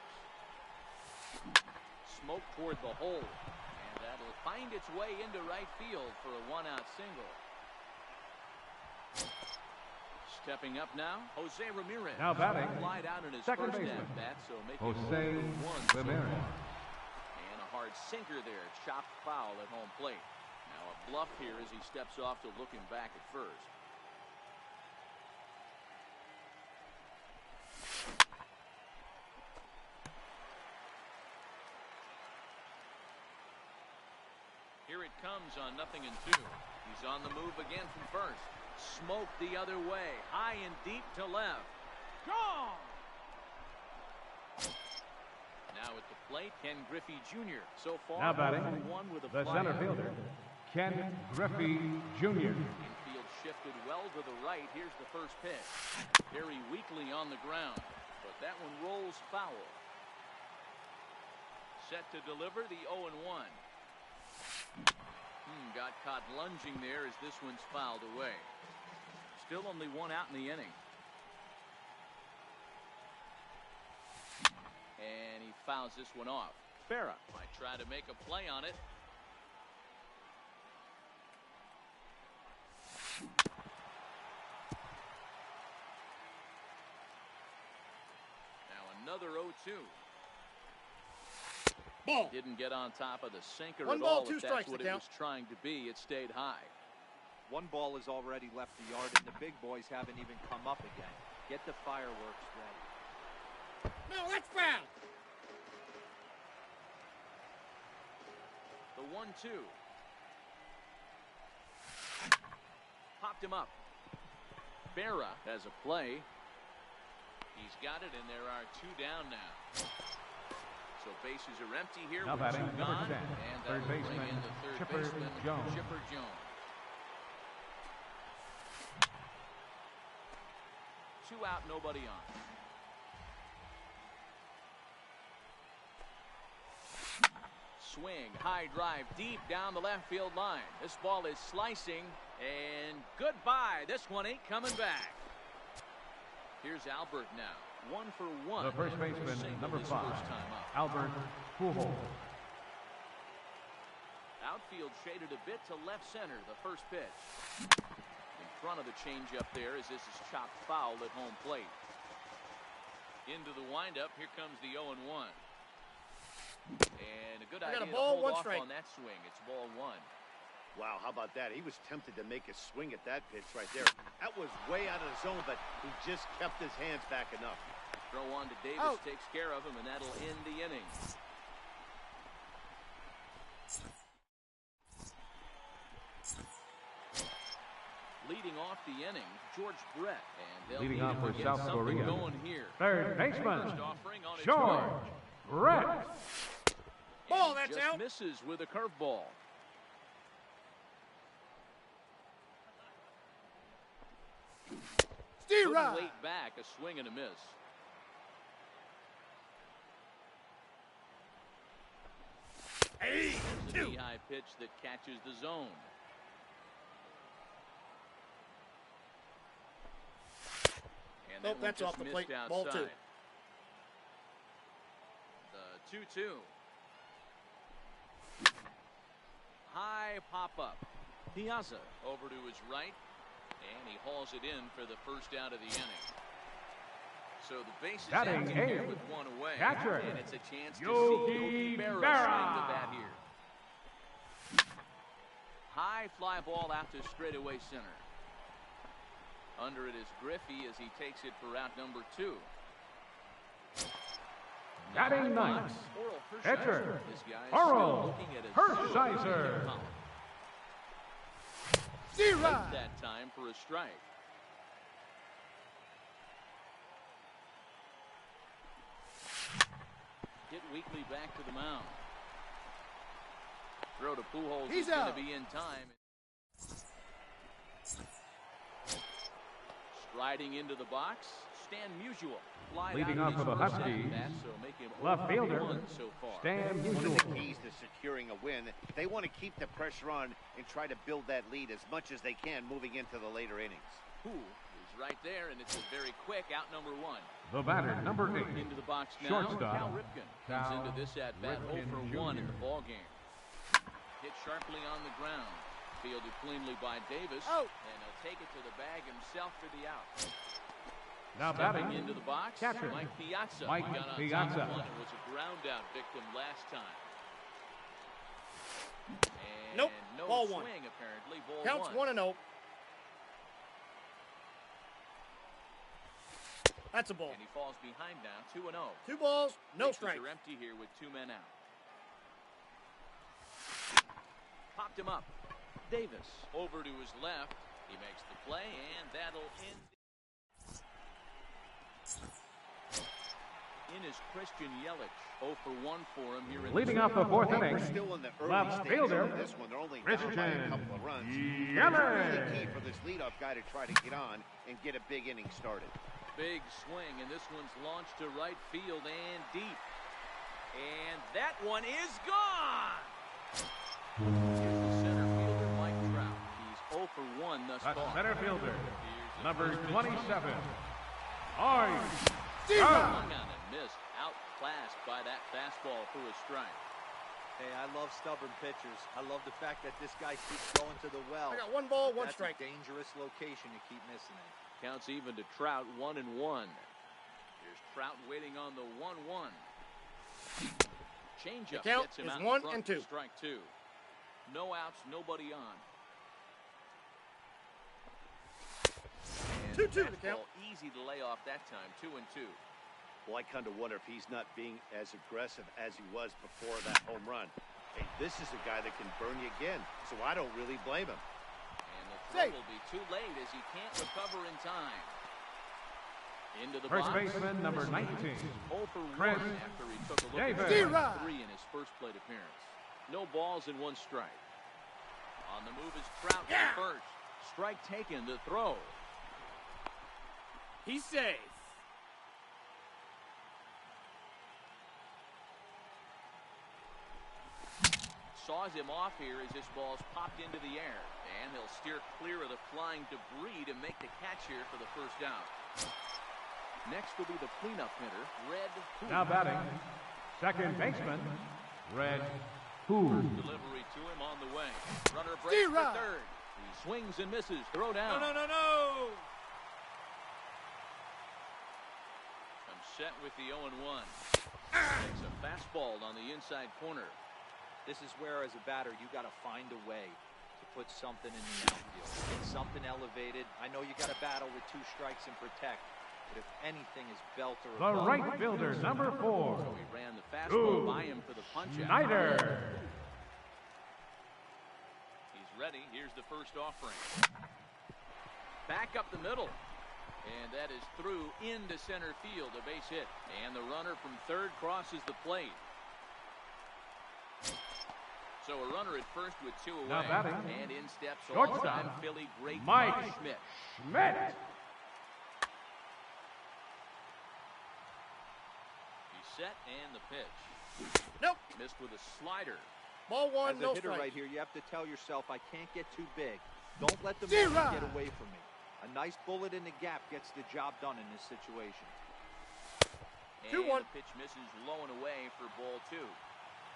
Smoke toward the hole. And that'll find its way into right field for a one-out single. Stepping up now, Jose Ramirez. Now batting, Flied out in his second first baseman, at-bat, so making Jose it 1-1 so Ramirez. far. And a hard sinker there, chopped foul at home plate. Now a bluff here as he steps off to looking back at first. Here it comes on 0-2. He's on the move again from first. Smoke the other way, high and deep to left. Gone! Now at the plate, Ken Griffey Jr. So far, Now batting, 1 with a the fly center out. fielder, Ken Griffey Jr. Infield shifted well to the right. Here's the first pitch. Very weakly on the ground, but that one rolls foul. Set to deliver the 0-1. Got caught lunging there as this one's fouled away. Still only 1 out in the inning. And he fouls this one off. Farah might try to make a play on it. Now another 0-2. Ball. Didn't get on top of the sinker 1 at ball, all. 2 If that's strikes what to it count. was trying to be, it stayed high. 1 ball has already left the yard, and the big boys haven't even come up again. Get the fireworks ready. No, that's foul. The 1-2. Popped him up. Berra has a play. He's got it, and there are 2 down now. So bases are empty here. Now with 2 batting, number gone, 10, and third that'll bring baseman, in the third Chipper baseman, Jones. Chipper Jones. 2 out, nobody on. Swing, high drive, deep down the left field line. This ball is slicing, and goodbye. This one ain't coming back. Here's Albert now. 1 for 1. The first baseman, Single number his 5, first time up. Albert Pujols. Outfield shaded a bit to left center. The first pitch. In front of the changeup there as this is chopped foul at home plate. Into the windup. Here comes the 0-1. And a good idea got a ball, to hold 1 off strike. on that swing. It's ball 1. Wow, how about that? He was tempted to make a swing at that pitch right there. That was way out of the zone, but he just kept his hands back enough. Throw on to Davis, Out. takes care of him, and that'll end the inning. Leading off the inning, George Brett, and they'll Leading need off him for to get South something Korea, going here. third baseman, First offering on its George way. Brett. Ball, And that's just out. misses with a curveball. Couldn't D-Rod. wait back, a swing and a miss. Hey, There's a two. knee-high pitch that catches the zone. And Nope, that one that's just off the missed plate. Ball outside. two. The 2-2. High pop-up. Piazza over to his right, and he hauls it in for the first out of the inning. So the base is Batting empty here eighth. with one away, Catcher, and it's a chance to Yogi see Yogi Berra Berra. swing the bat here. High fly ball out to straightaway center. Under it is Griffey as he takes it for out number 2. Batting ninth. Oral Catcher, Hershiser. This guy is Oral still looking at his Hershiser. column. Zero. That time for a strike. Hit weakly back to the mound. Throw to Pujols He's is going to out. be in time. Striding into the box, Stan Musial. Fly Leading out off his for the first Huskies, at-bat, so make him left 0 for fielder, 1 so far. Stan One of Musial. the keys to securing a win, they want to keep the pressure on and try to build that lead as much as they can moving into the later innings. Poole is right there, and it's a very quick out number 1. The batter, number 8. Into the box now, Shortstop, Cal Ripken comes Cal into this at-bat 0 Ripken for 1 in Jr. the ballgame. Hit sharply on the ground. Fielded cleanly by Davis. Out. And he'll take it to the bag himself for the out. Now Stepping batting, into the box, catcher, Mike Piazza. Mike He got on Piazza. top of one and was a ground out victim last time. And Nope. no Ball swing, one. apparently. Ball Counts 1-0. That's a ball. And he falls behind now, 2-0. 2 balls, no Bases strikes. are empty here with 2 men out. Popped him up. Davis over to his left. He makes the play, and that'll end. In is Christian Yelich. 0 for 1 for him here in Leading the off the fourth We're inning, still in the early left stages fielder, of this one. They're only down by a Christian couple of runs. Yelich. It's really key for this leadoff guy to try to get on and get a big inning started. Big swing, and this one's launched to right field and deep. And that one is gone! Here's the center fielder, Mike Trout. He's 0 for 1 thus That's far. center fielder, Here's the number first pitch. 27. Swung on and missed. Outclassed by that fastball for a strike. Hey, I love stubborn pitchers. I love the fact that this guy keeps going to the well. I got 1 ball, 1 That's strike. a dangerous location to keep missing it. Counts even to Trout, 1-1. Here's Trout waiting on the 1-1. Changeup The count gets him is out in 1 front and for 2. strike 2. No outs, nobody on. And 2-2 the fastball count. easy to lay off that time, 2-2. Well, I kind of wonder if he's not being as aggressive as he was before that home run. Hey, this is a guy that can burn you again, so I don't really blame him. And the throw Safe. will be too late as he can't recover in time. Into the First box. baseman, number 19. 0 for 1 Chris after he took a look Davis. at Zero. 3 in his first plate appearance. No balls and 1 strike. On the move is Trout to Yeah. first. Strike taken, the throw. He's safe. Saws him off here as this ball's popped into the air. And he'll steer clear of the flying debris to make the catch here for the first out. Next will be the cleanup hitter, Red Hood. Now batting, second baseman, Red Hood. Delivery to him on the way. Runner breaks for Zero. third. He swings and misses. Throw down. No. Comes set with the 0-1. Takes a fastball on the inside corner. This is where, as a batter, you got to find a way to put something in the outfield. Get something elevated. I know you got to battle with 2 strikes and protect, but if anything is belt or The above, right fielder, number 4. So he ran the fastball by him for the punch out. Snyder. He's ready. Here's the first offering. Back up the middle. And that is through into center field, a base hit. And the runner from third crosses the plate. So a runner at first with 2 away. Now batting, and in steps shortstop, all-time Philly great Mike Schmidt. Schmidt. He's set and the pitch. Nope. Missed with a slider. Ball one, As no a hitter strikes. right here, you have to tell yourself, I can't get too big. Don't let the man get away from me. A nice bullet in the gap gets the job done in this situation. And 2-1. the pitch misses low and away for ball 2.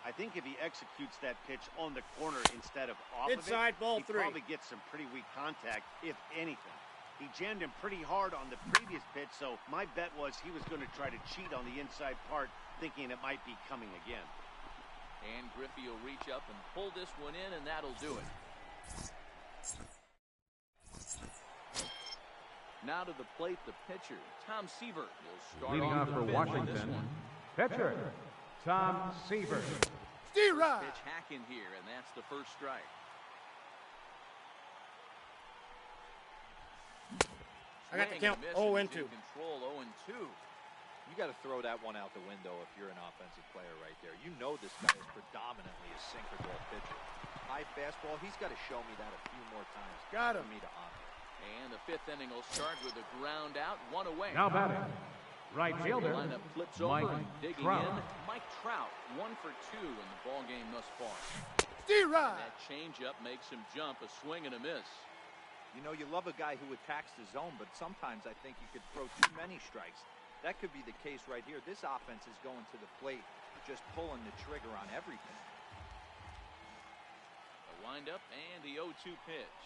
I think if he executes that pitch on the corner instead of off Inside, of it, ball he 3. probably gets some pretty weak contact, if anything. He jammed him pretty hard on the previous pitch, so my bet was he was going to try to cheat on the inside part, thinking it might be coming again. And Griffey will reach up and pull this one in, and that'll do it. Now to the plate, the pitcher, Tom Seaver. Will start Leading off off the for fifth on this Washington, one. pitcher, Tom Seaver. Pitch hacking here, and that's the first strike. I got the Swing count and a miss, 0 and and he's 2. in control 0 and 2. You got to throw that one out the window if you're an offensive player right there. You know this guy is predominantly a sinker ball pitcher. High fastball, he's got to show me that a few more times Got for him. me to honor. And the fifth inning will start with a ground out, 1 away. Now batting, right fielder, Lineup flips Mike over and digging Trout. in. Mike Trout, 1 for 2 in the ball game thus far. D-Rod. That changeup makes him jump, a swing and a miss. You know, you love a guy who attacks the zone, but sometimes I think you could throw too many strikes. That could be the case right here. This offense is going to the plate, just pulling the trigger on everything. A windup and the 0-2 pitch.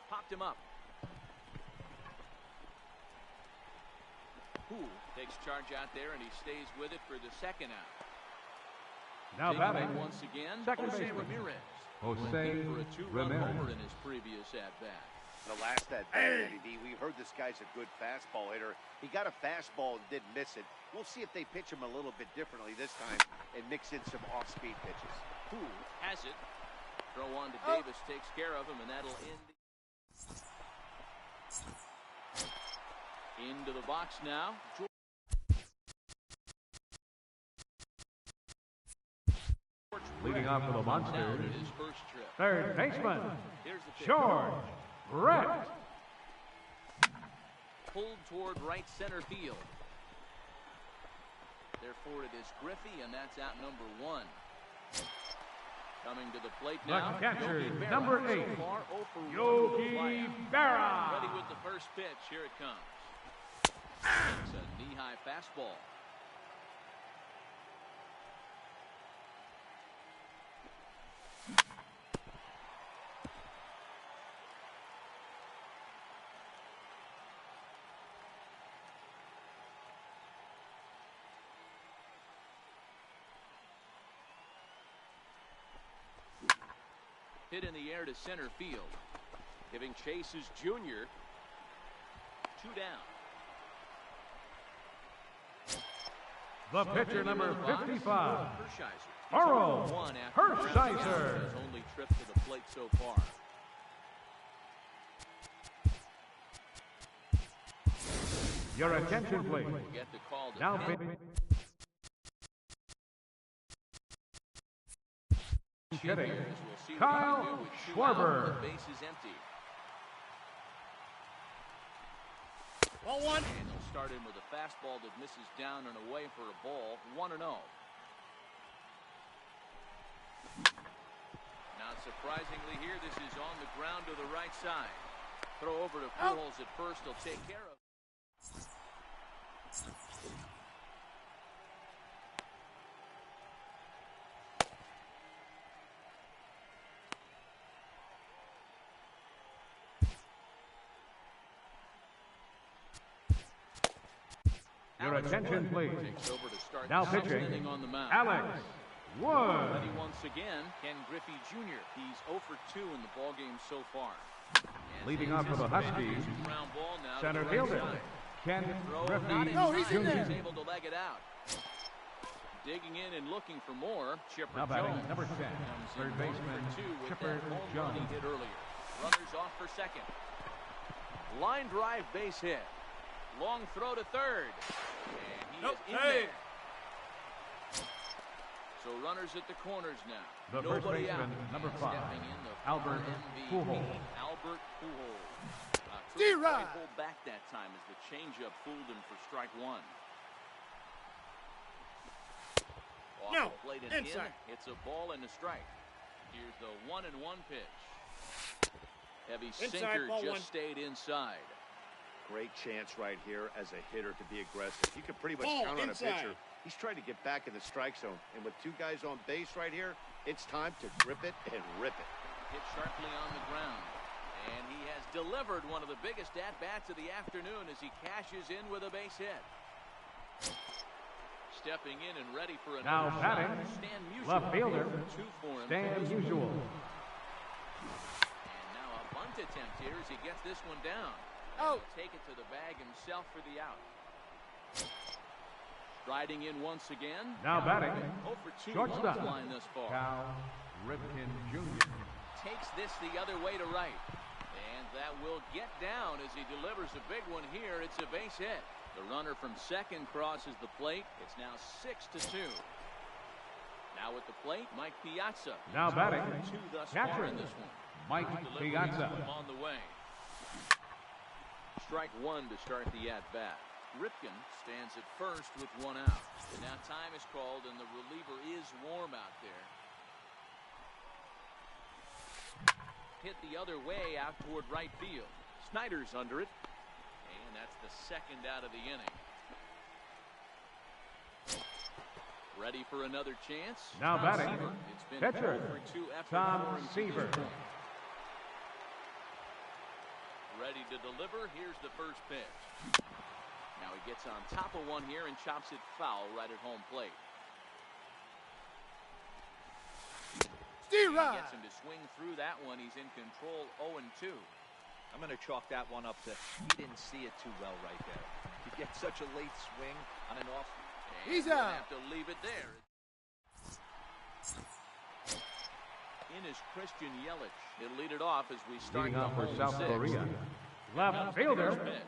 Popped him up. Poole takes charge out there, and he stays with it for the second out. Now Digging in batting, once again, second Jose baseman, Ramirez. Jose Looking for a 2-run Ramirez. homer in his previous at-bat. The last at bat, we heard this guy's a good fastball hitter. He got a fastball and didn't miss it. We'll see if they pitch him a little bit differently this time and mix in some off-speed pitches. Poole has it. Throw on to Davis, takes care of him, and that'll end. Into the box now. Leading off for the Down Monsters, to his first trip. third baseman, Here's the pitch. George Brett. Pulled toward right center field. Therefore, it is Griffey, and that's out number 1. Coming to the plate now, The catcher, Yogi Berra. number So 8, far, 0 for 1 with a Yogi flyout. Berra. Ready with the first pitch. Here it comes. It's a knee-high fastball. Hit in the air to center field. Giving chase is Junior. 2 down. The pitcher, number 55, Hershiser. Earl He's 0-1 after grounding out Hershiser. his only trip to the plate so far. Your attention, please. We'll get the call to Now pin. hitting, We'll see what Kyle he can do with 2 Schwarber. out. The base is empty. Ball 1. And they'll start in with a fastball that misses down and away for a ball. 1-0. Not surprisingly here, this is on the ground to the right side. Throw over to Pujols at first. He'll take care of it. Your attention, please. Takes over to start Now the sixth pitching, inning on the mound. Alex Wood. Ready once again, Ken Griffey Jr. He's 0 for 2 in the ballgame so far. And Leading off for the Huskies, ground ball now to center the right fielder, side. Ken Throw Griffey not in No, he's in time. there. He's able to leg it out. Digging in and looking for more. Chipper Now batting, Jones number 10, comes in third 1 baseman, for 2 with Chipper that home run Jones. he hit earlier. Runners off for second. Line drive base hit. Long throw to third. And he is in there. So runners at the corners now. The first Nobody baseman, out. number And 5, stepping in, the Albert MVP, Pujols. Albert Pujols. D-Rod. Couldn't hold back that time as the changeup fooled him for strike 1. Off No, the plate and inside. in. It's a ball and a strike. Here's the 1-1 pitch. Heavy Inside, sinker ball just one. stayed inside. Great chance right here as a hitter to be aggressive. You can pretty much Ball count on inside. a pitcher. He's trying to get back in the strike zone. And with two guys on base right here, it's time to grip it and rip it. Hit sharply on the ground. And he has delivered one of the biggest at-bats of the afternoon as he cashes in with a base hit. Stepping in and ready for another Now batting, shot. Stan Musial. left fielder, Two for him. Stan Musial. And now a bunt attempt here as he gets this one down. Out. He'll take it to the bag himself for the out. Striding in once again. Now batting, 0 for 2 shortstop, line thus far. Cal Ripken Jr. Takes this the other way to right. And that will get down as he delivers a big one here. It's a base hit. The runner from second crosses the plate. It's now 6-2. Now at the plate, Mike Piazza. Now batting, 2 thus far catcher, in this one. Mike Delivery Piazza. on the way. Strike one to start the at-bat. Ripken stands at first with one out. And now time is called and the reliever is warm out there. Hit the other way out toward right field. Snyder's under it. And that's the second out of the inning. Ready for another chance. Now Tom batting, Seaver. It's been catcher, 0 for 2 effort Tom for him to Seaver. this point. Ready to deliver. Here's the first pitch. Now he gets on top of one here and chops it foul right at home plate. D-Rod. Gets him to swing through that one. He's in control 0-2. I'm going to chalk that one up to he didn't see it too well right there. To get such a late swing on an off. And He's we'll out. have to leave it there. In is Christian Yelich. He'll lead it off as we start Leading the off for home South sixth. Korea, Now left the fielder, first pitch.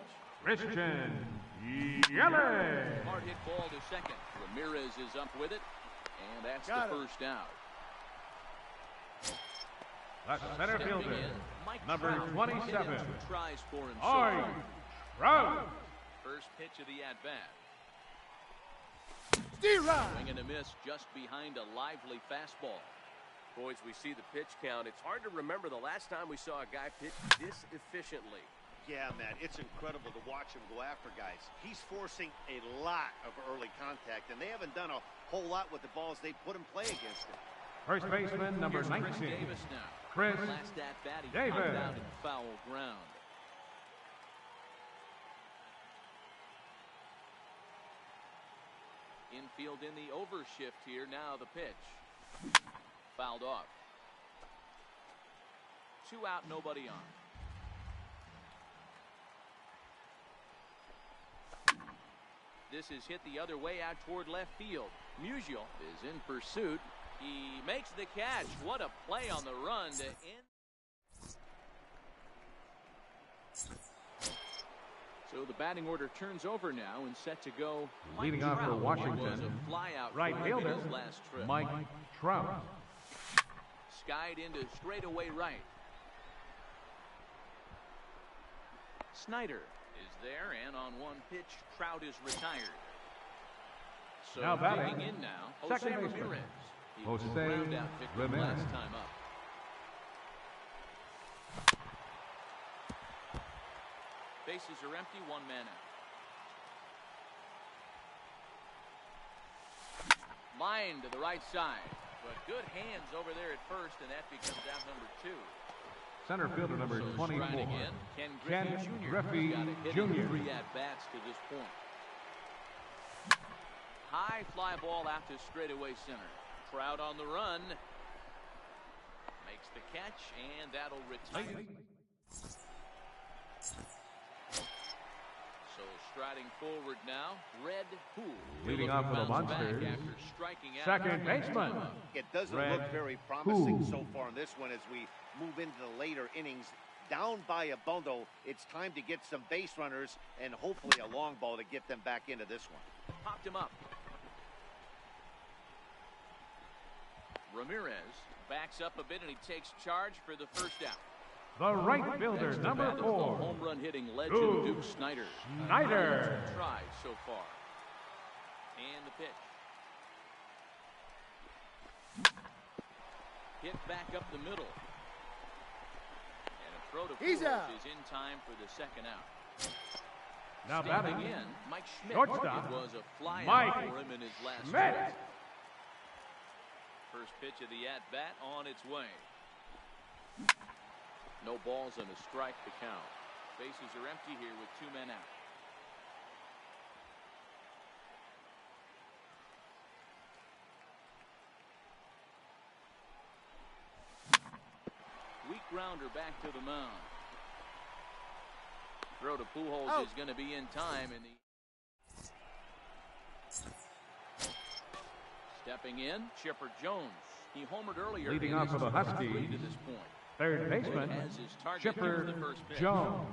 Christian Yelich. Hard hit ball to second. Ramirez is up with it, and that's Got the it. first out. The center Stepping fielder, in, Mike number Trout. 27, Hit 2 tries for him so Oi far. Trout. First pitch of the at-bat. D-Rod. Swing and a miss just behind a lively fastball. Boys, we see the pitch count. It's hard to remember the last time we saw a guy pitch this efficiently. Yeah, man, it's incredible to watch him go after guys. He's forcing a lot of early contact, and they haven't done a whole lot with the balls they put in play against him. First baseman, number Here's Chris 19, Davis now. Chris Last at-bat, he Davis. popped out in foul ground. Infield in the overshift here. Now the pitch. Fouled off. 2 out, nobody on. This is hit the other way out toward left field. Musial is in pursuit. He makes the catch. What a play on the run to end. So the batting order turns over now and set to go. Leading off for Washington, right fielder, Mike Trout. Skied into straightaway right. Snyder is there, and on one pitch, Trout is retired. So Now batting, digging in now, second Jose baseman, Ramirez. He Jose was a ground-out victim Ramirez. last time up. Bases are empty, 1 man out. Line to the right side, but good hands over there at first, and that becomes out number 2. Center fielder, number So 24, striding in, Ken Ken Griffey Jr. Griffey Got a hit in Jr. 3 at-bats to this point. High fly ball out to straightaway center. Trout on the run. Makes the catch, and that'll retire. So striding forward now, Red Poole. Leading off for the Bounce back Monsters, after striking out second last baseman, time up. It doesn't Red look very promising Poole. so far in this one as we move into the later innings. Down by a bundle, it's time to get some base runners and hopefully a long ball to get them back into this one. Popped him up. Ramirez backs up a bit and he takes charge for the first out. the right fielder, Next to number bat is the 4, home run hitting legend Duke Duke Snyder. Snyder. 2 tries so far. And the pitch. Hit back up the middle. And a throw to He's Pujols out. is in time for the second out. Now Standing batting, in, Mike Schmidt. shortstop, It was a fly Mike out for him in his last Schmidt. start. First pitch of the at-bat on its way. No balls and a strike to count. Bases are empty here with 2 men out. Weak grounder back to the mound. Throw to Pujols is going to be in time. In the stepping in, Chipper Jones. He homered earlier. Leading in off his for the career Huskies, to this point. third baseman, Has his target Chipper here for the first pitch. Jones.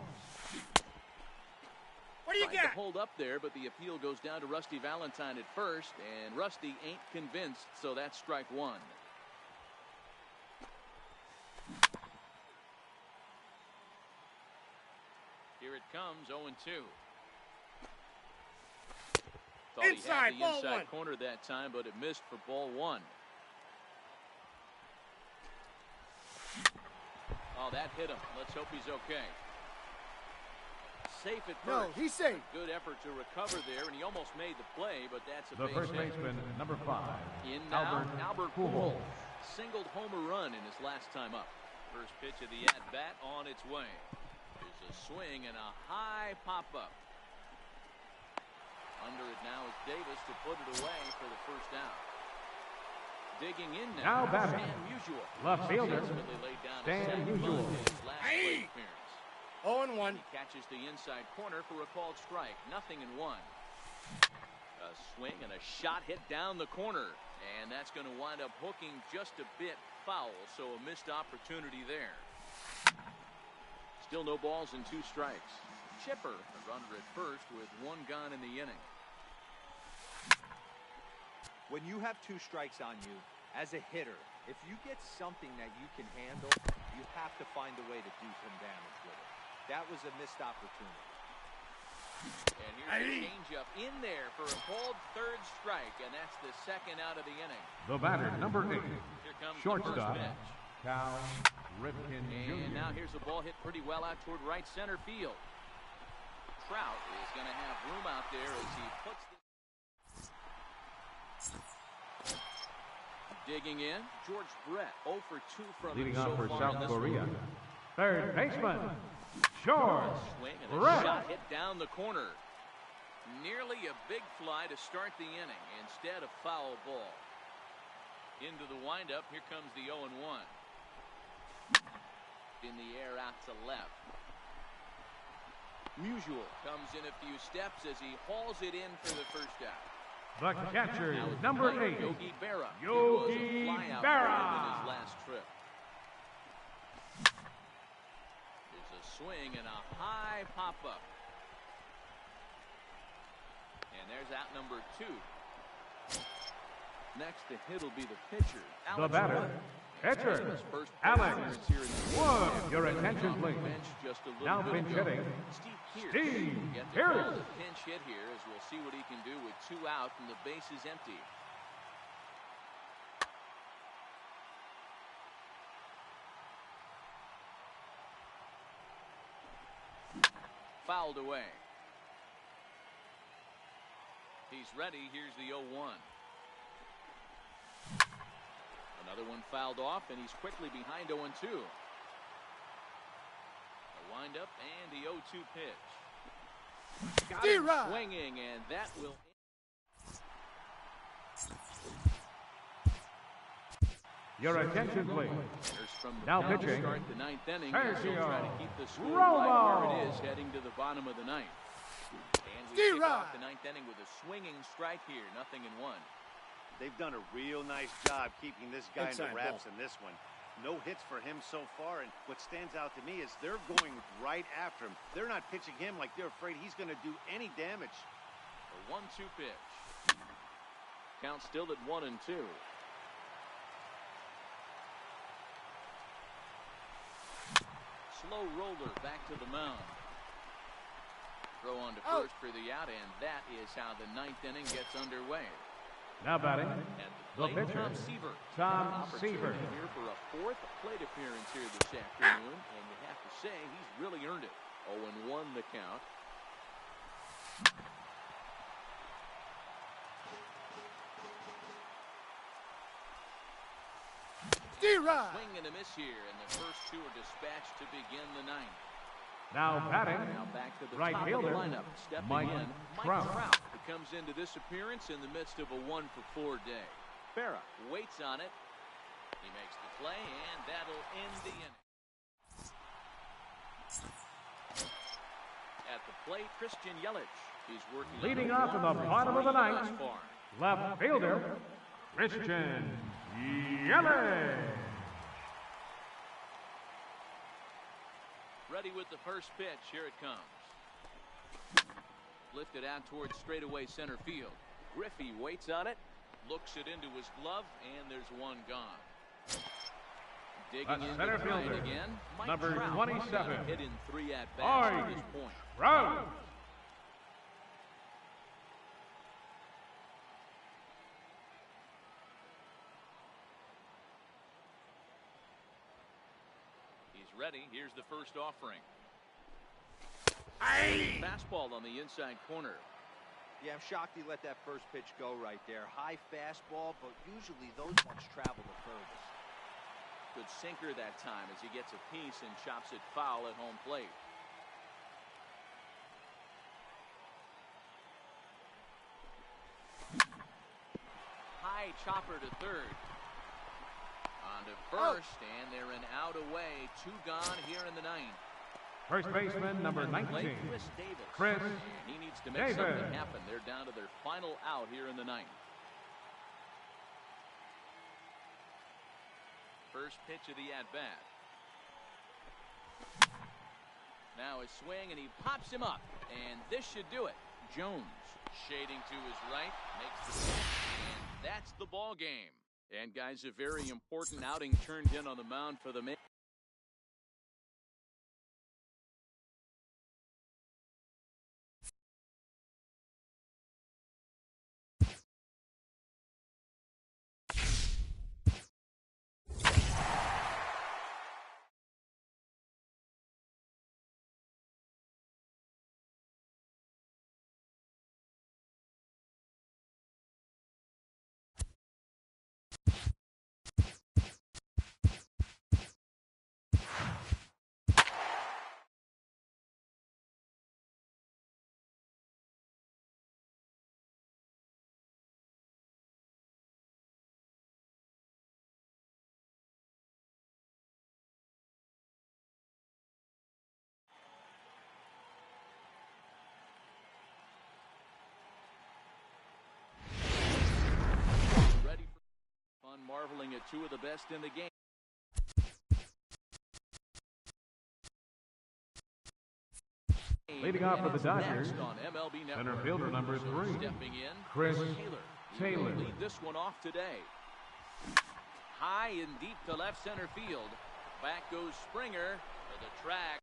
What do you Tried to got? hold up there, but the appeal goes down to Rusty Valentine at first, and Rusty ain't convinced, so that's strike 1. Here it comes, 0-2. Thought Inside, he had the ball inside one. corner that time, but it missed for ball 1. Oh, that hit him. Let's hope he's okay. Safe at No, first. he's safe. Good effort to recover there, and he almost made the play, but that's a The base first hit. baseman, number 5, In now, Albert Pujols. Pujols. Singled home a run in his last time up. First pitch of the at-bat on its way. There's a swing and a high pop-up. Under it now is Davis to put it away for the first out. Digging in now, Now batting, Stan Musial. left fielder, Ultimately laid down a Stan sac Musial. bunt in his last plate appearance. 0-1. He catches the inside corner for a called strike. 0-1. A swing and a shot hit down the corner. And that's going to wind up hooking just a bit foul, so a missed opportunity there. Still no balls and 2 strikes. Chipper, a runner at first with 1 gone in the inning. When you have 2 strikes on you, as a hitter, if you get something that you can handle, you have to find a way to do some damage with it. That was a missed opportunity. And here's a changeup in there for a called 3rd strike, and that's the second out of the inning. The batter, number 8, Here comes shortstop, the first pitch. Cal Ripken And now Jr. here's a ball hit pretty well out toward right center field. Trout is going to have room out there as he puts the... Digging in, George Brett, 0 for 2 from him Leading so off for far South in this Korea, one. third baseman, George Swing and a Brett. shot hit down the corner. Nearly a big fly to start the inning. Instead, a foul ball. Into the windup, here comes the 0-1. In the air out to left. Musial comes in a few steps as he hauls it in for the first out. The catcher, Now it's number behind 8, Yogi Berra. It Yogi was a flyout Berra. for him in his last trip. There's a swing and a high pop-up. And there's out number 2. Next to hit will be the pitcher, Alex the batter, Wood. pitcher, His first Alex appearance here in the Wood. game. Your attention, On the please. bench just a little Now bit pinch ago. hitting, Steve Pierce. Steve Get to Pierce. call the pinch hit here as we'll see what he can do with 2 out and the base is empty. Fouled away. He's ready. Here's the 0-1. Another one fouled off, and he's quickly behind 0-2. A windup and the 0-2 pitch. Got him D-Rod. swinging, and that will. Your attention, please. There's from the Now mound to pitching, start the 9th inning. As he'll try to Sergio keep the score Romo. right where it is heading to the bottom of the 9th. And we kick D-Rod. off the 9th inning with a swinging strike here, 0-1. They've done a real nice job keeping this guy in Inside the wraps ball. in this one. No hits for him so far, and what stands out to me is they're going right after him. They're not pitching him like they're afraid he's going to do any damage. A 1-2 pitch. Count still at 1-2. Slow roller back to the mound. Throw on to first for the out, and that is how the 9th inning gets underway. Now batting, At the The plate, pitcher, Tom Seaver. Tom Opportunity Seaver. here for a fourth plate appearance here this afternoon, and you have to say he's really earned it. 0-1 the count. D-Rod. Swing and a miss here, and the first two are dispatched to begin the ninth. Now batting, Now back to the right top fielder, of the lineup. Stepping Mike in, Mike Trout. Trout, who comes into this appearance in the midst of a 1-for-4 day. Farah waits on it. He makes the play, and that'll end the inning. At the plate, Christian Yelich. He's working Leading on off in the bottom of the thus ninth, far. left fielder, Christian Yelich. Ready with the first pitch. Here it comes. Lifted out towards straightaway center field. Griffey waits on it, looks it into his glove, and there's one gone. Digging in center to try it fielder, again. Mike number Trout 27, hit in 3 at-bats to this point. Trout. He's ready. Here's the first offering. Aye. Fastball on the inside corner. Yeah, I'm shocked he let that first pitch go right there. High fastball, but usually those ones travel the furthest. Good sinker that time as he gets a piece and chops it foul at home plate. High chopper to third. On to first, and they're an out away. 2 gone here in the ninth. First baseman, number 19, Chris Davis. Chris And he needs to make Davis. something happen. They're down to their final out here in the ninth. First pitch of the at-bat. Now his swing, and he pops him up. And this should do it. Jones shading to his right, makes the catch, and that's the ball game. And guys, a very important outing turned in on the mound for the man. Ready for fun, marveling at 2 of the best in the game. Leading off for the Dodgers, Next on MLB Network. center fielder number 3, Stepping in, Chris Taylor. He will Taylor. lead this one off today. High and deep to left center field. Back goes Springer for the track.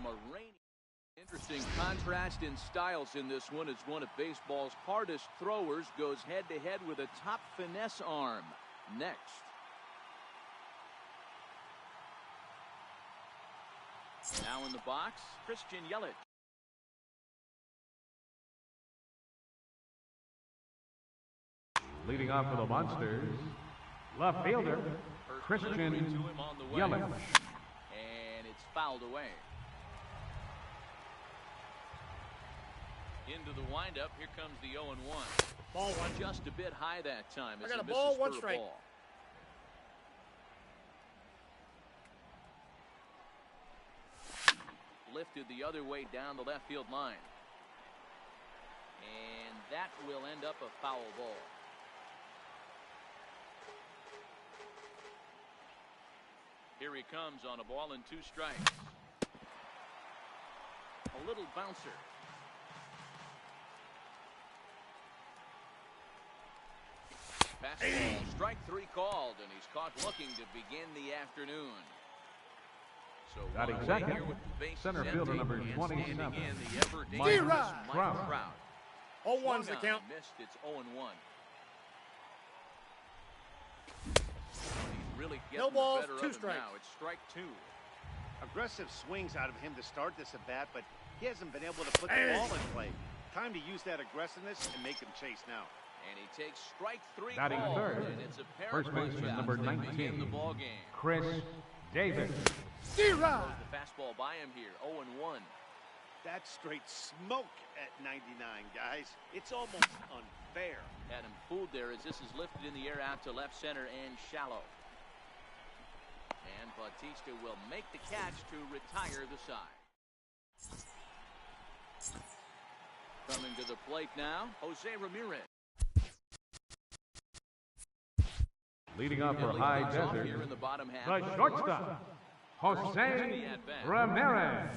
from a rainy. Interesting contrast in styles in this one as one of baseball's hardest throwers goes head-to-head with a top finesse arm. Next. Now in the box, Christian Yelich. Leading off for the Monsters, left fielder, Christian Yelich. And it's fouled away. Into the windup, here comes the 0-1. Ball one. Just a bit high that time. I As got he a ball, misses one for a strike. ball. Lifted the other way down the left field line. And that will end up a foul ball. Here he comes on a ball and 2 strikes. A little bouncer. Fastball, strike 3 called, and he's caught looking to begin the afternoon. So Batting one away second, here with the bases center empty, fielder number and 27, standing in the ever Mike dangerous Trout. Mike Trout. 0-1's the Swung on, count. missed. It's 0-1. He's really getting No balls, the better 2 of him strikes. now. It's strike 2. Aggressive swings out of him to start this at bat, but he hasn't been able to put the ball in play. Time to use that aggressiveness and make him chase now. And he takes strike 3 Batting called, third, and it's a pair first of baseman punch-outs number that begin 19, the ball game. Chris Davis. D-Rod. Throws the fastball by him here, 0-1. That's straight smoke at 99, guys. It's almost unfair. Had him fooled there as this is lifted in the air out to left center and shallow. And Bautista will make the catch to retire the side. Coming to the plate now, Jose Ramirez. Leading off for High Desert, Here in the bottom half. the shortstop, Jose Ramirez.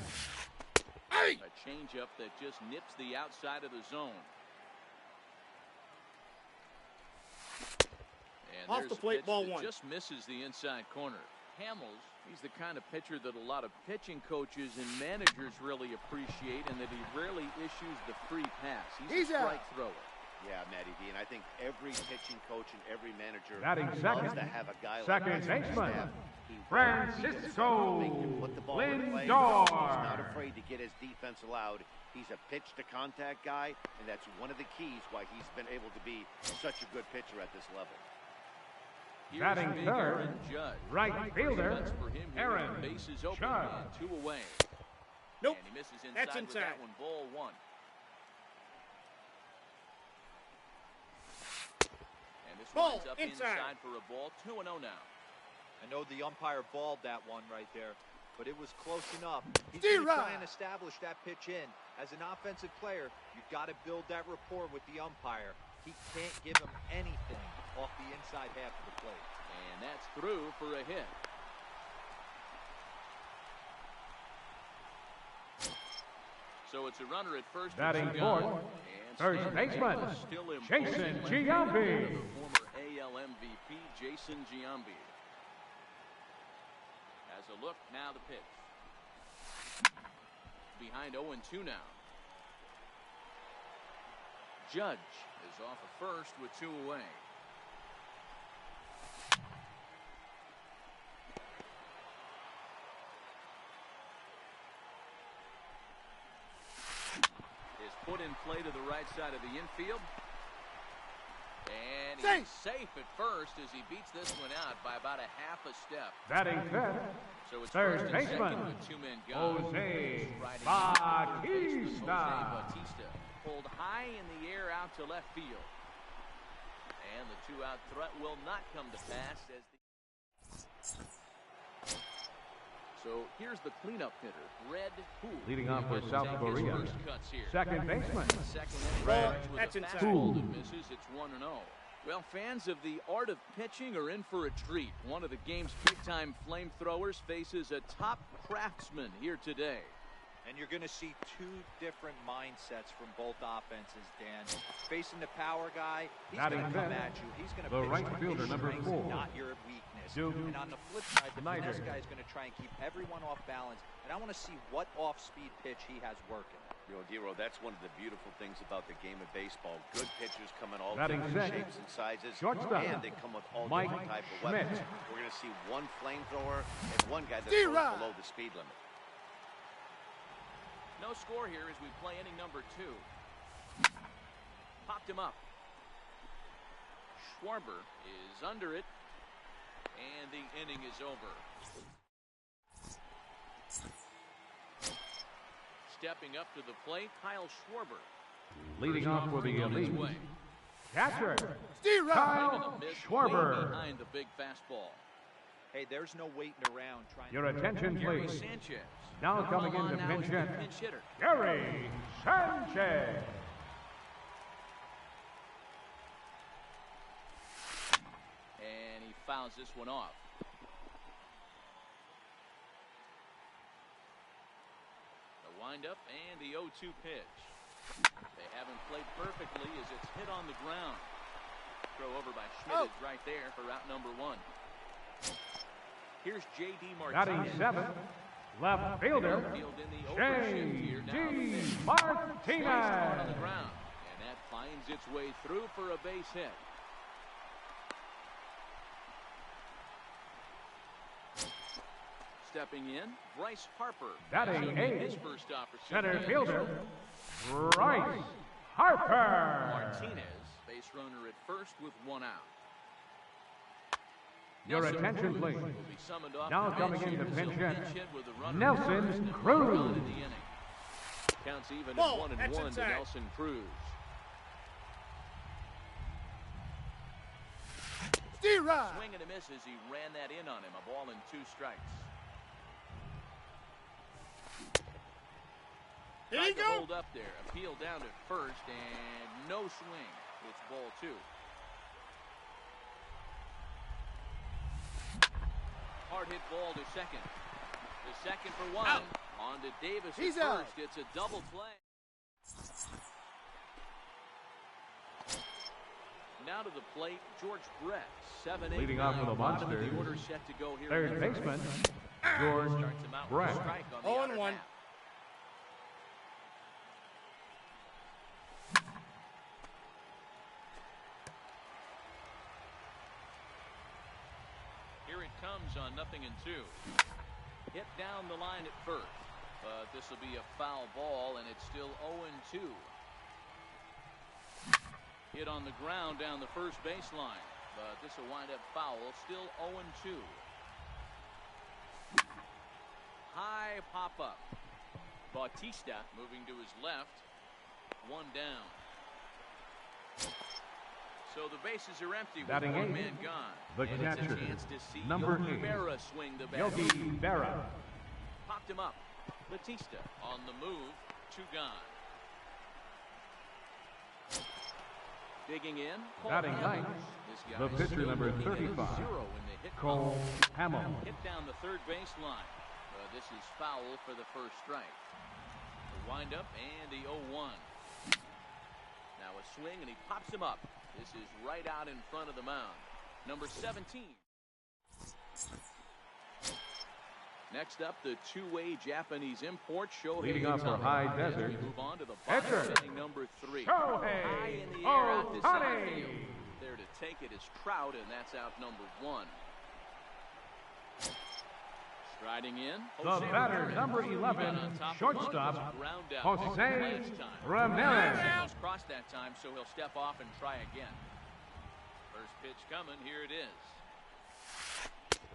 A changeup that just nips the outside of the zone. And Off there's the a plate, pitch ball that 1. just misses the inside corner. Hamels, he's the kind of pitcher that a lot of pitching coaches and managers really appreciate, and that he rarely issues the free pass. He's a strike thrower. Yeah, Matty D, and I think every pitching coach and every manager Batting loves second, to have a guy like second this on their baseman, staff. He Francisco make him put the ball in play. Lindor. He's not afraid to get his defense allowed. He's a pitch-to-contact guy, and that's one of the keys why he's been able to be such a good pitcher at this level. Here's Batting big third, Aaron Judge. right fielder, Cuts for him here Aaron with the bases open Judge. and 2 away. Nope. And he misses inside, That's with inside. that one. Ball 1. And this Ball winds up inside. inside for a ball. 2-0 now. I know the umpire balled that one right there, but it was close enough. He's D-Rod. going to try and establish that pitch in. As an offensive player, you've got to build that rapport with the umpire. He can't give him anything off the inside half of the plate. And that's through for a hit. So it's a runner at first. Batting with 2 gone. fourth, And first standing baseman, is still Jason imposing Giambi. the former AL MVP, Jason Giambi. Has a look, now the pitch. Behind 0-2 now. Judge is off of first with 2 away. Is put in play to the right side of the infield. And he's safe at first as he beats this one out by about a half a step. Batting fifth, So it's third first and baseman, second with 2 men gone. Jose Riding out to third base was Bautista. Jose Bautista. Pulled high in the air out to left field. And the 2-out threat will not come to pass as the... So here's the cleanup hitter, Red Poole. Leading off for He's South going to take his Korea, first cuts here. second baseman, Second inning Red starts with That's a inside. fastball that misses. It's 1-0. Well, fans of the art of pitching are in for a treat. One of the game's big-time flamethrowers faces a top craftsman here today. And you're going to see two different mindsets from both offenses, Dan. Facing the power guy, he's going to come at you. He's going to pitch right from fielder, his number strengths, 4. not your weakness. Duke And on the flip side, the Snyder. finesse guy is going to try and keep everyone off balance. And I want to see what off-speed pitch he has working. You know, Dero, that's one of the beautiful things about the game of baseball. Good pitchers come in all Batting different second. shapes and sizes, Shortstop. and they come with all Mike different type of Schmidt. weapons. We're going to see one flamethrower and one guy that D-Rod. throws below the speed limit. No score here as we play inning number 2. Popped him up. Schwarber is under it, and the inning is over. Stepping up to the plate, Kyle Schwarber. Leading off for the On his elite. way. Catcher. D-Rod. Kyle Miss way Schwarber. behind the big fastball. Hey, there's no waiting around trying Your to... attention, Gary please. Sanchez. Now coming in to now pinch is the hit. pinch hitter. Gary Sanchez. And he fouls this one off. The windup and the 0-2 pitch. They haven't played perfectly as it's hit on the ground. Throw over by Schmidt is right there for out number 1. Here's J.D. Batting Martinez. 7th. Left fielder. Field in the overshift here now. J.D. Straight start on the Martinez. ground. And that finds its way through for a base hit. Stepping in, Bryce Harper. Batting This will be 8th. his first opportunity. Center fielder. Bryce Harper. Martinez, base runner at first with 1 out. Your Nelson attention, Cruz please. will be summoned off Now the coming bench in to here as pinch he'll hit, with a runner Nelson at first and Cruz. 1 run in the inning. Counts even Ball, at 1-1 that's to inside. Nelson Cruz. D-Rod. Swing and a miss as he ran that in on him. A ball and 2 strikes. Here Tried you to go. hold up there. Appeal down to first and no swing. It's ball 2. Hard hit ball to second. The second for 1. Out. On to Davis He's at out. first. It's a double play. Now to the plate, George Brett. 7-8. Leading off for the Bottom of Monsters. the order set to go here. Third in the baseman, first. George Starts him out with a Brett. strike on the outer 0-1. half. Here it comes on 0-2. Hit down the line at first, but this will be a foul ball, and it's still 0-2. Hit on the ground down the first baseline, but this will wind up foul. Still 0-2. High pop up. Bautista moving to his left. 1 down. So the bases are empty with Batting 1 8th, man gone. the And it's catcher, a chance to see number Yogi 8, Berra swing the bat. Yogi Berra. Popped him up. Batista on the move. 2 gone. Digging in. Cole Batting Hamels. 9th, This guy the is pitcher still number looking at a 35, 0 in the hit Cole column. Hamels. Hit down the third baseline. This is foul for the first strike. The windup and the 0-1. Now a swing and he pops him up. This is right out in front of the mound. Number 17. Next up, the two-way Japanese import Shohei Leading off for Ohtani. High As Desert, we move on to the bottom pitcher, of inning number 3. Shohei High in the air out to center Ohtani. field. There to take it is Trout, and that's out number 1. Striding in, The Jose batter, Ramirez. number He 11, got on top of shortstop, one, ground out Jose last time. Ramirez. Almost crossed that time, so he'll step off and try again. First pitch coming, here it is.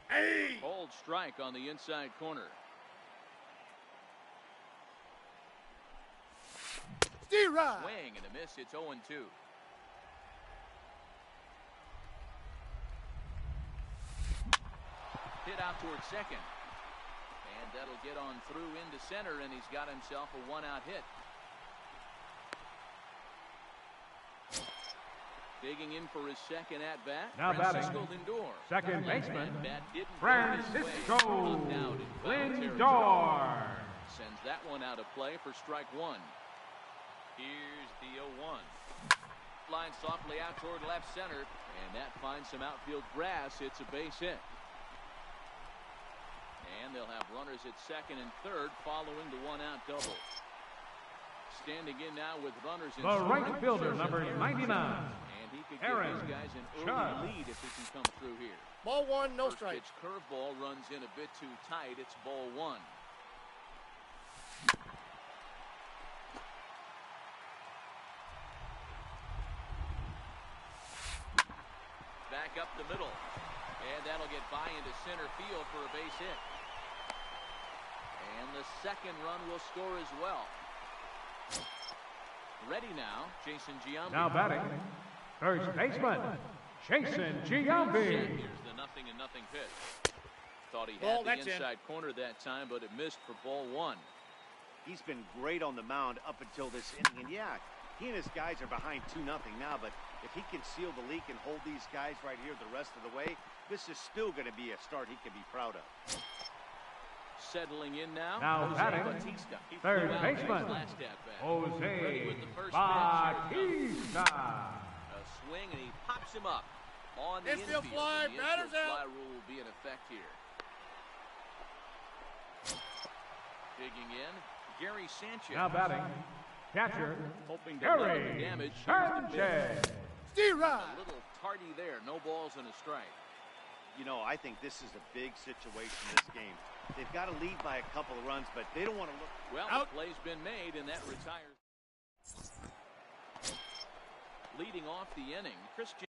Hey. Cold strike on the inside corner. D-Rod. Swing and a miss, it's 0-2. Hit out towards second. And that'll get on through into center, and he's got himself a 1-out hit. Digging in for his second at-bat, Now batting, Francisco Lindor. second baseman, That bat didn't go his way. Francisco Knocked out in foul territory. Lindor. Sends that one out of play for strike one. Here's the 0-1. Line softly out toward left center, and that finds some outfield grass. It's a base hit. And they'll have runners at second and third following the one-out double. Standing in now with runners in The right fielder, number 99. And he could give these guys an early lead if he can come through here. Ball one, no First strike. pitch curveball runs in a bit too tight. It's ball one. Back up the middle. And that'll get by into center field for a base hit. And the second run will score as well. Ready now, Jason Giambi. Now batting, first baseman, Jason Giambi. Here's the 0-0 pitch. Thought he had the inside corner that time, but it missed for ball one. He's been great on the mound up until this inning. And yeah, he and his guys are behind 2-0 now, but if he can seal the leak and hold these guys right here the rest of the way, this is still going to be a start he can be proud of. Settling in now, Now Jose batting, Bautista. third baseman, Jose Bautista. A swing, and he pops him up on the Infield infield. fly, The batter's infield out. fly rule will be in effect here. Digging in, Gary Sanchez. Now batting, catcher, Hoping to limit the Gary damage. Here's the pitch. Sanchez. D-Rod. A little tardy there. No balls and a strike. You know, I think this is a big situation in this game. They've got to lead by a couple of runs, but they don't want to look. Well, Out. the play's been made, and that retires. Leading off the inning, Christian.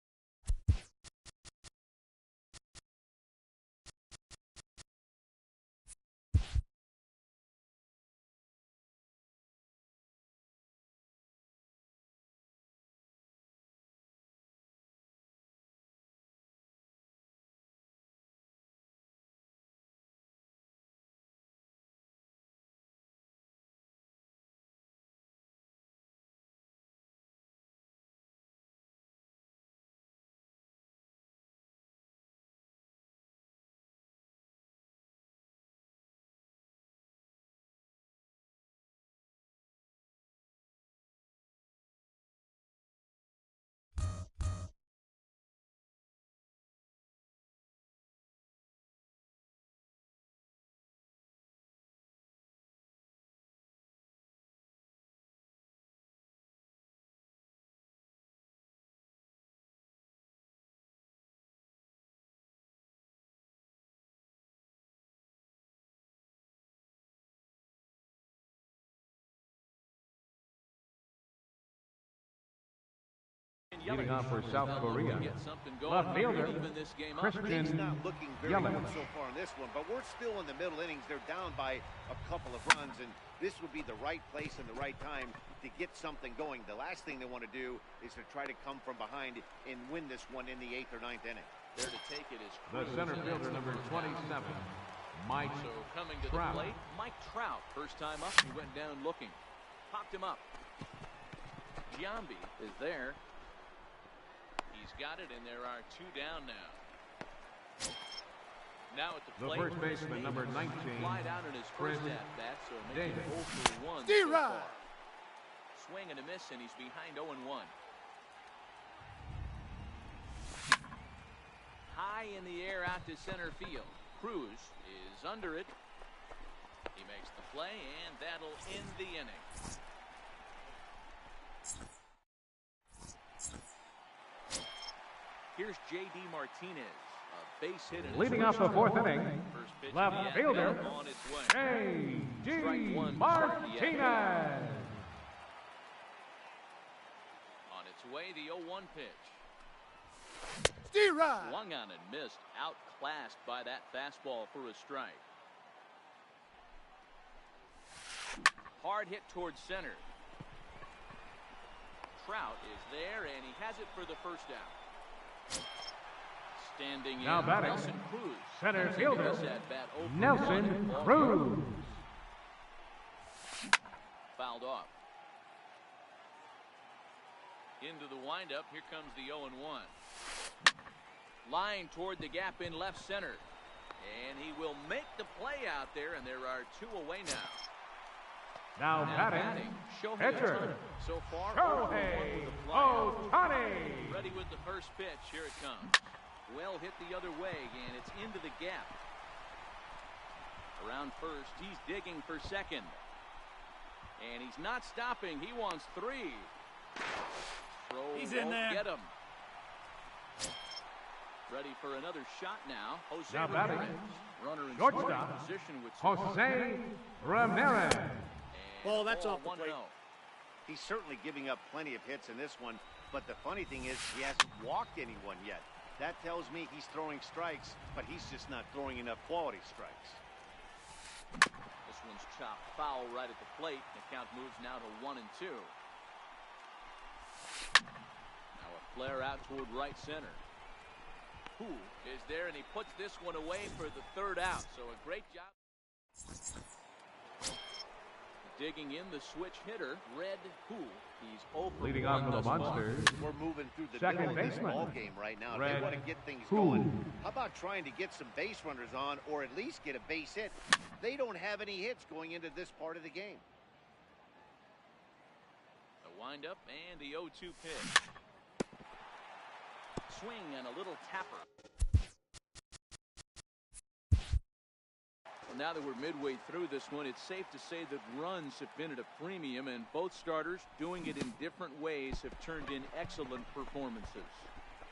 Leading off for South Korea, left fielder, Christian He's not looking very Yelich. good so far in this one, but we're still in the middle innings. They're down by a couple of runs, and this would be the right place and the right time to get something going. The last thing they want to do is to try to come from behind and win this one in the 8th or 9th inning. There to take it is The Cruz, center and fielder, that's number the 27, Mike So coming to Trout. the plate, Mike Trout. First time up, he went down looking. Popped him up. Giambi is there. He's got it, and there are two down now. Now at the The plate. first baseman, number 19, Flied out in his first Fred at-bat, so making Davis. 0 for 1 so D-Rod. far. Swing and a miss, and he's behind 0-1. High in the air out to center field. Cruz is under it. He makes the play, and that'll end the inning. Here's J.D. Martinez, a base hit. In leading his off the first 4th start. inning, First pitch left of the fielder, at-bat on its way. J.D. Strike one, Martinez. On its way, the 0-1 pitch. D-Rod. Swung on and missed, outclassed by that fastball for a strike. Hard hit towards center. Trout is there, and he has it for the first out. Standing Now in, batting, Nelson Cruz. center Taking fielder, this at-bat 0 for 1 Nelson in ball Cruz. game. Fouled off. Into the windup. Here comes the 0-1. Line toward the gap in left center. And he will make the play out there, and there are two away now. Now batting, Shohei pitcher, Ohtani. So far, Shohei 0-1 with a flyout. Ohtani. Ready with the first pitch. Here it comes. Well hit the other way, and it's into the gap. Around first, he's digging for second. And he's not stopping. He wants 3. Throw He's in won't there. get him. Ready for another shot now. Jose Now Ramirez. batting, Runner in shortstop, scoring position with some Jose Ramirez. Ball, that's ball off the plate. 1-0. He's certainly giving up plenty of hits in this one, but the funny thing is he hasn't walked anyone yet. That tells me he's throwing strikes, but he's just not throwing enough quality strikes. This one's chopped foul right at the plate. The count moves now to 1-2. Now a flare out toward right center. Who is there, and he puts this one away for the 3rd out. So a great job. Digging in the switch hitter, Red Who. He's over Leading off for the Monsters, We're moving through the second middle of this baseman, ball game right now. If Red they want to get things Who. going, how about trying to get some base runners on, or at least get a base hit? They don't have any hits going into this part of the game. The windup and the 0-2 pitch. Swing and a little tapper. Well, now that we're midway through this one, it's safe to say that runs have been at a premium, and both starters, doing it in different ways, have turned in excellent performances.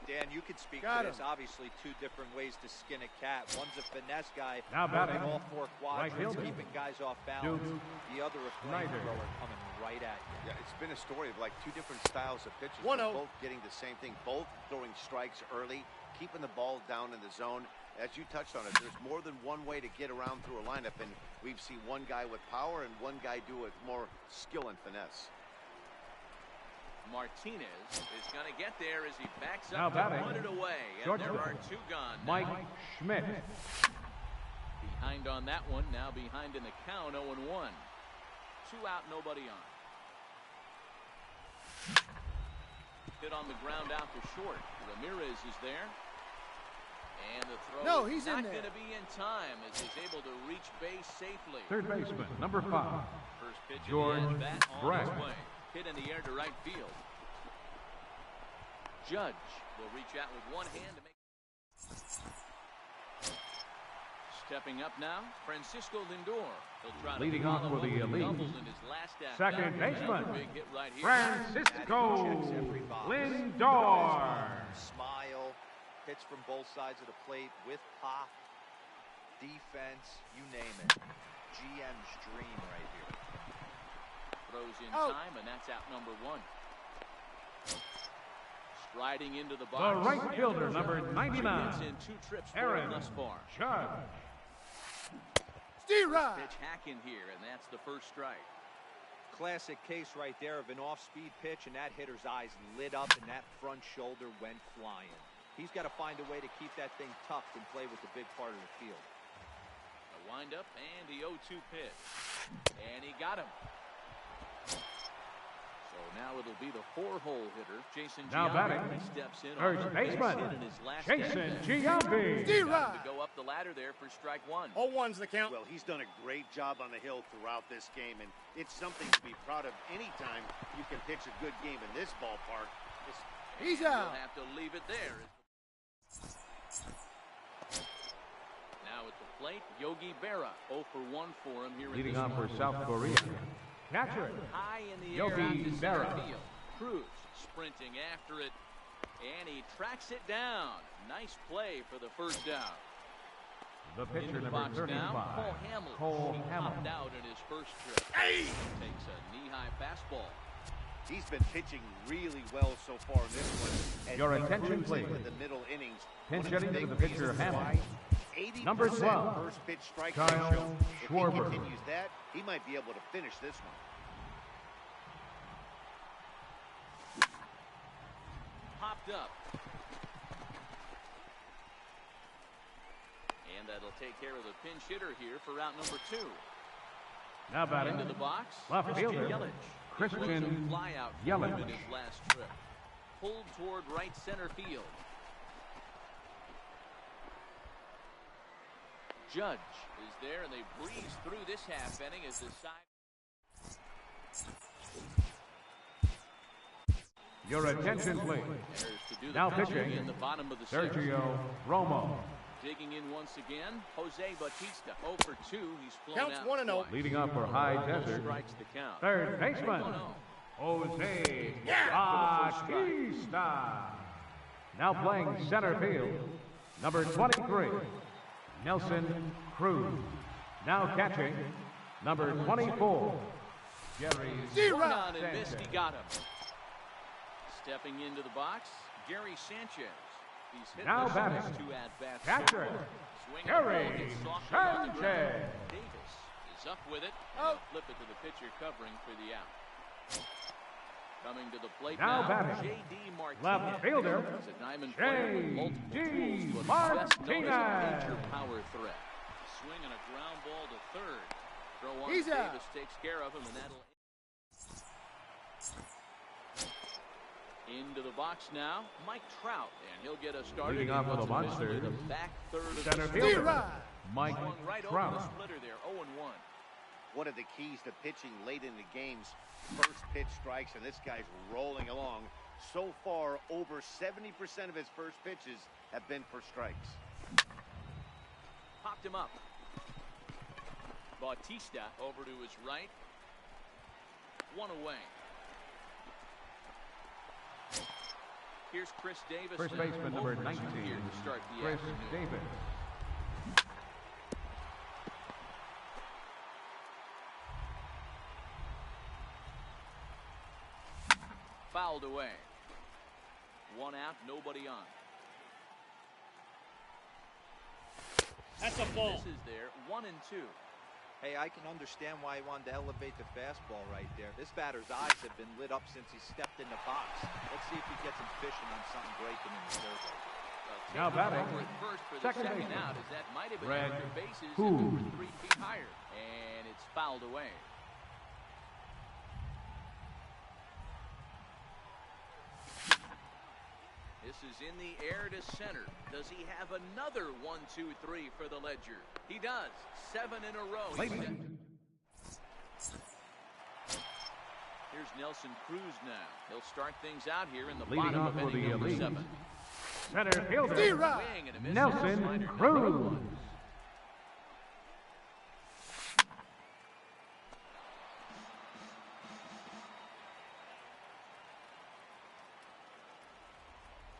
Dan, you could speak Got to him. this. Obviously, 2 different ways to skin a cat. One's a finesse guy, Now batting, all 4 quadrants, right fielder, keeping guys off balance. Duke The other, a Snyder. flamethrower coming right at you. Yeah, it's been a story of like 2 different styles of pitches. 1-0. Both getting the same thing, both throwing strikes early, keeping the ball down in the zone. As you touched on it, there's more than one way to get around through a lineup, and we've seen one guy with power and one guy do it with more skill and finesse. Martinez is going to get there as he backs Now up to batting, put it away. And shortstop, there are 2 gone now. Mike Schmidt. Behind on that one, now behind in the count, 0-1. 2 out, nobody on. Hit on the ground out to short. Ramirez is there. And the throw No, he's not in there. going to be in time as he's able to reach base safely. Third baseman, number 5. First pitch George in the end, bat on Brett. his way. Hit in the air to right field. Judge will reach out with one hand to make. Stepping up now, Francisco Lindor. He'll try Leading to off follow for the up with elite, doubles in his last at second bat. baseman, Another big hit right here. Francisco Checks every box. Lindor. Smile, hits from both sides of the plate with pop, defense, you name it. GM's dream right here. Throws in Out. time, and that's out number 1. Striding into the The box. right fielder, number 99, It's in 2 trips for Aaron him thus far. Judge. D-Rod. Pitch hack in here, and that's the first strike. Classic case right there of an off-speed pitch, and that hitter's eyes lit up, and that front shoulder went flying. He's got to find a way to keep that thing tucked and play with the big part of the field. A windup and the 0-2 pitch. And he got him. So now it'll be the 4-hole hitter, Jason Now Giambi. batting, Steps in first on base baseman, hit in his last Jason at-bat. Giambi. D-Rod. To go up the ladder there for strike 1. 0-1's the count. Well, he's done a great job on the hill throughout this game, and it's something to be proud of anytime you can pitch a good game in this ballpark. He's He'll out. have to leave it there. Now at the plate, Yogi Berra. 0 for 1 for him here Leading in this on for one. South Korea, catcher High in the Yogi air out to center Berra. field. Cruz sprinting after it, and he tracks it down. Nice play for the first down. The Into pitcher, the number box 35, now, Cole Hamels. Cole He Hamels. popped out in his first trip. Takes a knee-high fastball. He's been pitching really well so far in this one. As Your he attention, cruises please. into the middle innings. Pinch One of hitting the for the big pitcher, reasons Hamels. why 80% Number 12, first pitch strike Kyle ratio. If he Schwarber. continues that, he might be able to finish this one. Popped up. And that'll take care of the pinch hitter here for route number 2. Now batting, Into the box, left Christian fielder, Yelich. Christian He throws a fly out for him Yelich. in his last trip. Pulled toward right center field. Judge is there, and they breeze through this half inning as the side. Your attention, please. Enters to do the Now pitching pitching, in the bottom of the sixth. Sergio Romo. Digging in once again, Jose Bautista. 0 for 2. He's flown Counts out 1-0. twice. Leading up for High Desert, Strikes the count. third baseman, 1-0. Jose Yeah. Bautista. Now playing center field, number 23, Nelson Cruz. Now catching, number 24, Jerry One on and missed. Sanchez. He got him. Stepping into the box, Gary Sanchez. He's hit Now this in his batting, 2 at-bats. catcher, Swinging the ball Gary gets softly on the ground. Sanchez. Davis is up with it. Out. Flip it to the pitcher covering for the out. Coming to the plate Now now, batting, J.D. Martinez. left fielder, He's a diamond player with multiple J.D. tools, but best known as a Martinez. major power threat. Swing and a ground ball to third. Throw on He's out. Davis takes care of him, and that'll into the box now, Mike Trout, and he'll get us started. Leading off in for the what's officially Monsters, the back third of center the fielder, D-Rod. Mike Swung right over Trout. the splitter there, 0-1. One of the keys to pitching late in the game's first pitch strikes, and this guy's rolling along. So far, over 70% of his first pitches have been for strikes. Popped him up. Bautista over to his right. 1 away. Here's Chris Davis. First baseman, number 19, Here to start the Chris afternoon. Davis. Fouled away. 1 out, nobody on. That's a ball. This is there, 1 and 2. Hey, I can understand why he wanted to elevate the fastball right there. This batter's eyes have been lit up since he stepped in the box. Let's see if he gets him fishing on something breaking in the survey. Now batting, Over at first for the second second baseman, out, as that might have been Red extra bases if Who. it were 3 feet higher. And it's fouled away. This is in the air to center. Does he have another 1, 2, 3 for the Ledger? He does. 7 in a row. Ladies. Here's Nelson Cruz now. He'll start things out here in the Leading bottom off of for inning the number elite, 7. center fielder, D-Rod. Swing and a miss. Nelson Slider number Cruz. 1.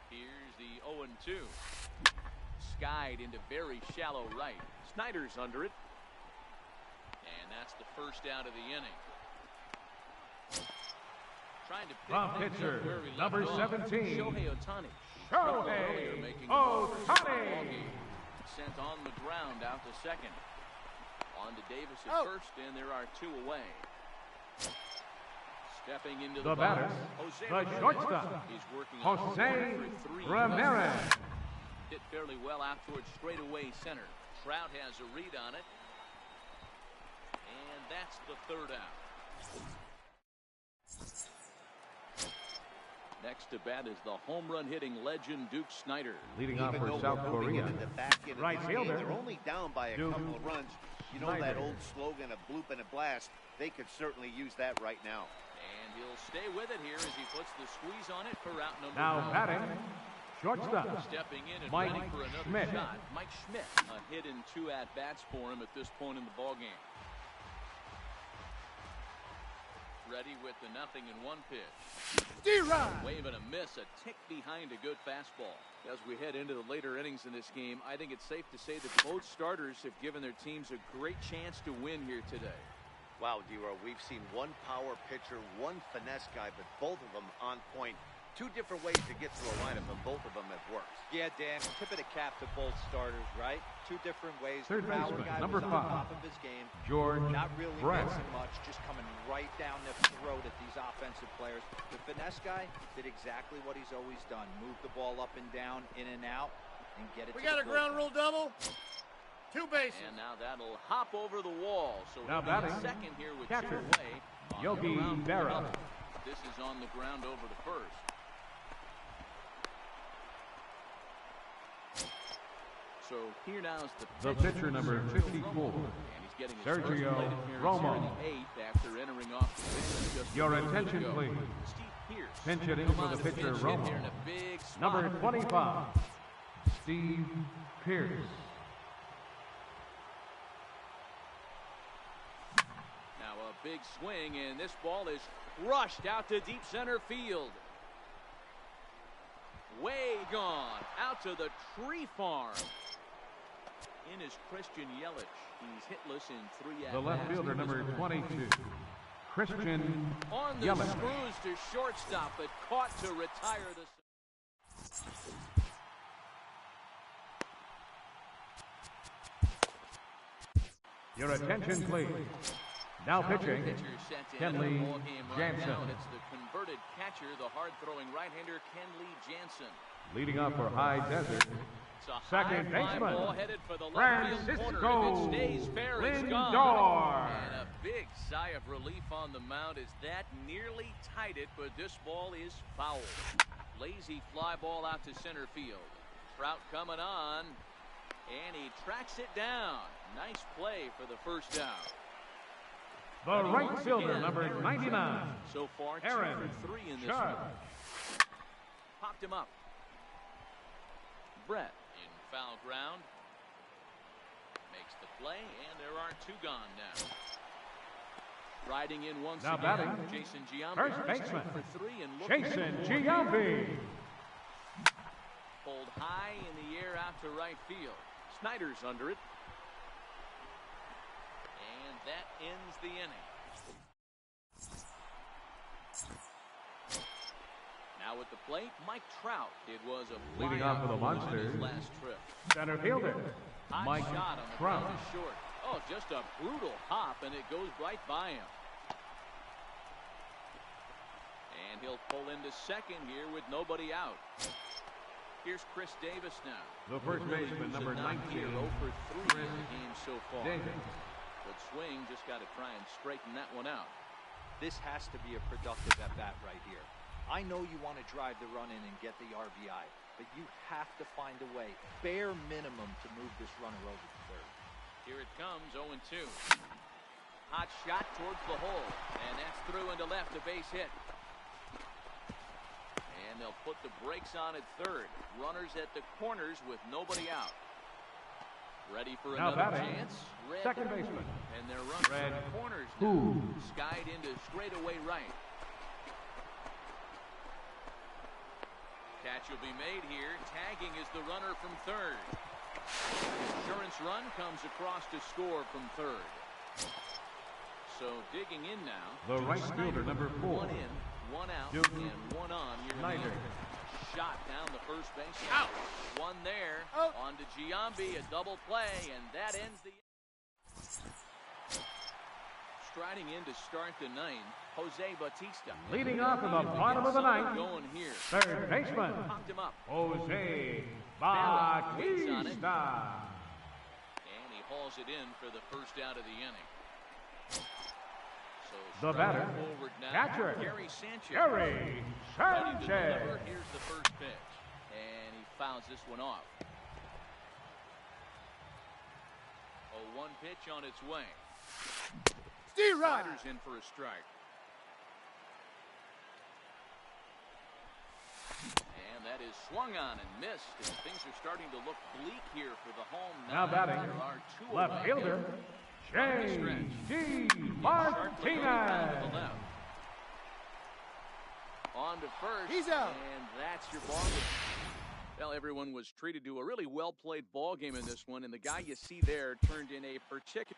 Here's the 0-2. Skied into very shallow right. Snyder's under it. And that's the first out of the inning. Trying to pick From things pitcher, up where we number left off. 17, Shohei Ohtani. Shohei Making the first Ohtani. ball game. Sent on the ground out to second. On to Davis at Out. first, and there are 2 away. Stepping into The the batter, box, Jose the Ramirez. shortstop, He's working on Jose for 3. Ramirez. Hit fairly well out towards straightaway center. Trout has a read on it. And that's the 3rd out. Next to bat is the home run hitting legend Duke Snyder. Leading off Even for though South we're moving Korea, into the back end of right this game, fielder, they're only down by a Duke couple of runs. You know that Snyder. old slogan, a bloop and a blast. They could certainly use that right now. And he'll stay with it here as he puts the squeeze on it for out number now 1. batting, shortstop, Stepping in and Mike ready for another Schmidt. shot. Mike Schmidt. A hit in 2 at-bats for him at this point in the ballgame. Ready with the 0-1 pitch. D-Rod. Wave and a miss, a tick behind a good fastball. As we head into the later innings in this game, I think it's safe to say that both starters have given their teams a great chance to win here today. Wow, D-Row, we've seen one power pitcher, one finesse guy, but both of them on point. 2 different ways to get through a lineup, and both of them have worked. Yeah, Dan, tip of the cap to both starters, right? 2 different ways. Third the power baseman, guy number was on 5, top of his game. George Not really Brett. missing much, just coming right down the throat at these offensive players. The finesse guy did exactly what he's always done. Move the ball up and down, in and out, and get it We to got the a ground rule double. 2 bases. And now that'll hop over the wall. So Now he'll be batting, second here with 2 catcher, away. On the Yogi ground for Berra. another. This is on the ground over to first. So here now is the pitcher number 54, and he's getting his Sergio first plate appearance Romo. here in the 8th after entering off the bench just a Your little bit attention, ago. please. Steve Pierce. Pinch hitting Come for on the to pitcher, pinch hit Romo. here in a big spot. Number 25, Steve Pierce. Now a big swing, and this ball is crushed out to deep center field. Way gone, out to the tree farm. In is Christian Yelich. He's hitless in 3 at-bats. The left fielder, number 22, Christian On the Yelich. screws to shortstop, but caught to retire the... Your attention, please. Now pitching, Pitcher set to Kenley enter the ball game right Jansen. now, and it's the converted catcher, the hard-throwing right-hander Kenley Jansen. Leading off for High Desert, It's a second high fly baseman, ball headed for the left field corner. Francisco If it stays fair, it's gone. Lindor. And a big sigh of relief on the mound as that nearly tied it, but this ball is foul. Lazy fly ball out to center field. Trout coming on, and he tracks it down. Nice play for the first out. the And right once fielder, again, number Aaron 99, Judge. So far, 2 Aaron for 3 in this Judge. one. Popped him up. Brett in foul ground. Makes the play, and there are 2 gone now. Riding in once Now again, batting, Jason Giambi. first He's baseman, 2 for 3 and looking Jason for more. Giambi. Pulled high in the air out to right field. Snyder's under it. And that ends the inning. Now at the plate, Mike Trout. It was a Leading fly off for the out on his Monsters, last trip. center fielder, Hot Mike shot on the Trout. ground is short. Oh, just a brutal hop, and it goes right by him. And he'll pull into second here with nobody out. Here's Chris Davis now. The first baseman, number 19, 0 for 3 in the game so far. Davis. Good swing, just got to try and straighten that one out. This has to be a productive at-bat right here. I know you want to drive the run in and get the RBI, but you have to find a way, bare minimum, to move this runner over to third. Here it comes, 0-2. Hot shot towards the hole, and that's through into left, a base hit. And they'll put the brakes on at third. Runners at the corners with nobody out. Ready for Now another batting, chance. Red. second baseman, And they're running Red. from the corners Who? now. Skied into straightaway right. Catch will be made here. Tagging is the runner from third. Insurance run comes across to score from third. So digging in now. The right fielder, number 4, 1 in, 1 out, Duke and 1 on here in the Snyder. inning. Shot down the first base. Out. 1 there. Out. On to Giambi, a double play, and that ends the. Striding in to start the 9th, Jose Bautista. leading off in the bottom of the ninth, Going here. third baseman, Popped him up. Jose Barra waits on it. Bautista. And he hauls it in for the first out of the inning. So The striding batter, forward now, catcher, Gary Sanchez. Gary Ready to Sanchez. deliver. Here's the first pitch. And he fouls this one off. 0-1 pitch on its way. D-Rod. Slider's in for a strike. And that is swung on and missed. And things are starting to look bleak here for the home Now nine. batting, There are 2 left away. fielder, James G. Sharply going down to the Martinez. left. On to first. He's out. And that's your ball. Well, everyone was treated to a really well-played ball game in this one, and the guy you see there turned in a particular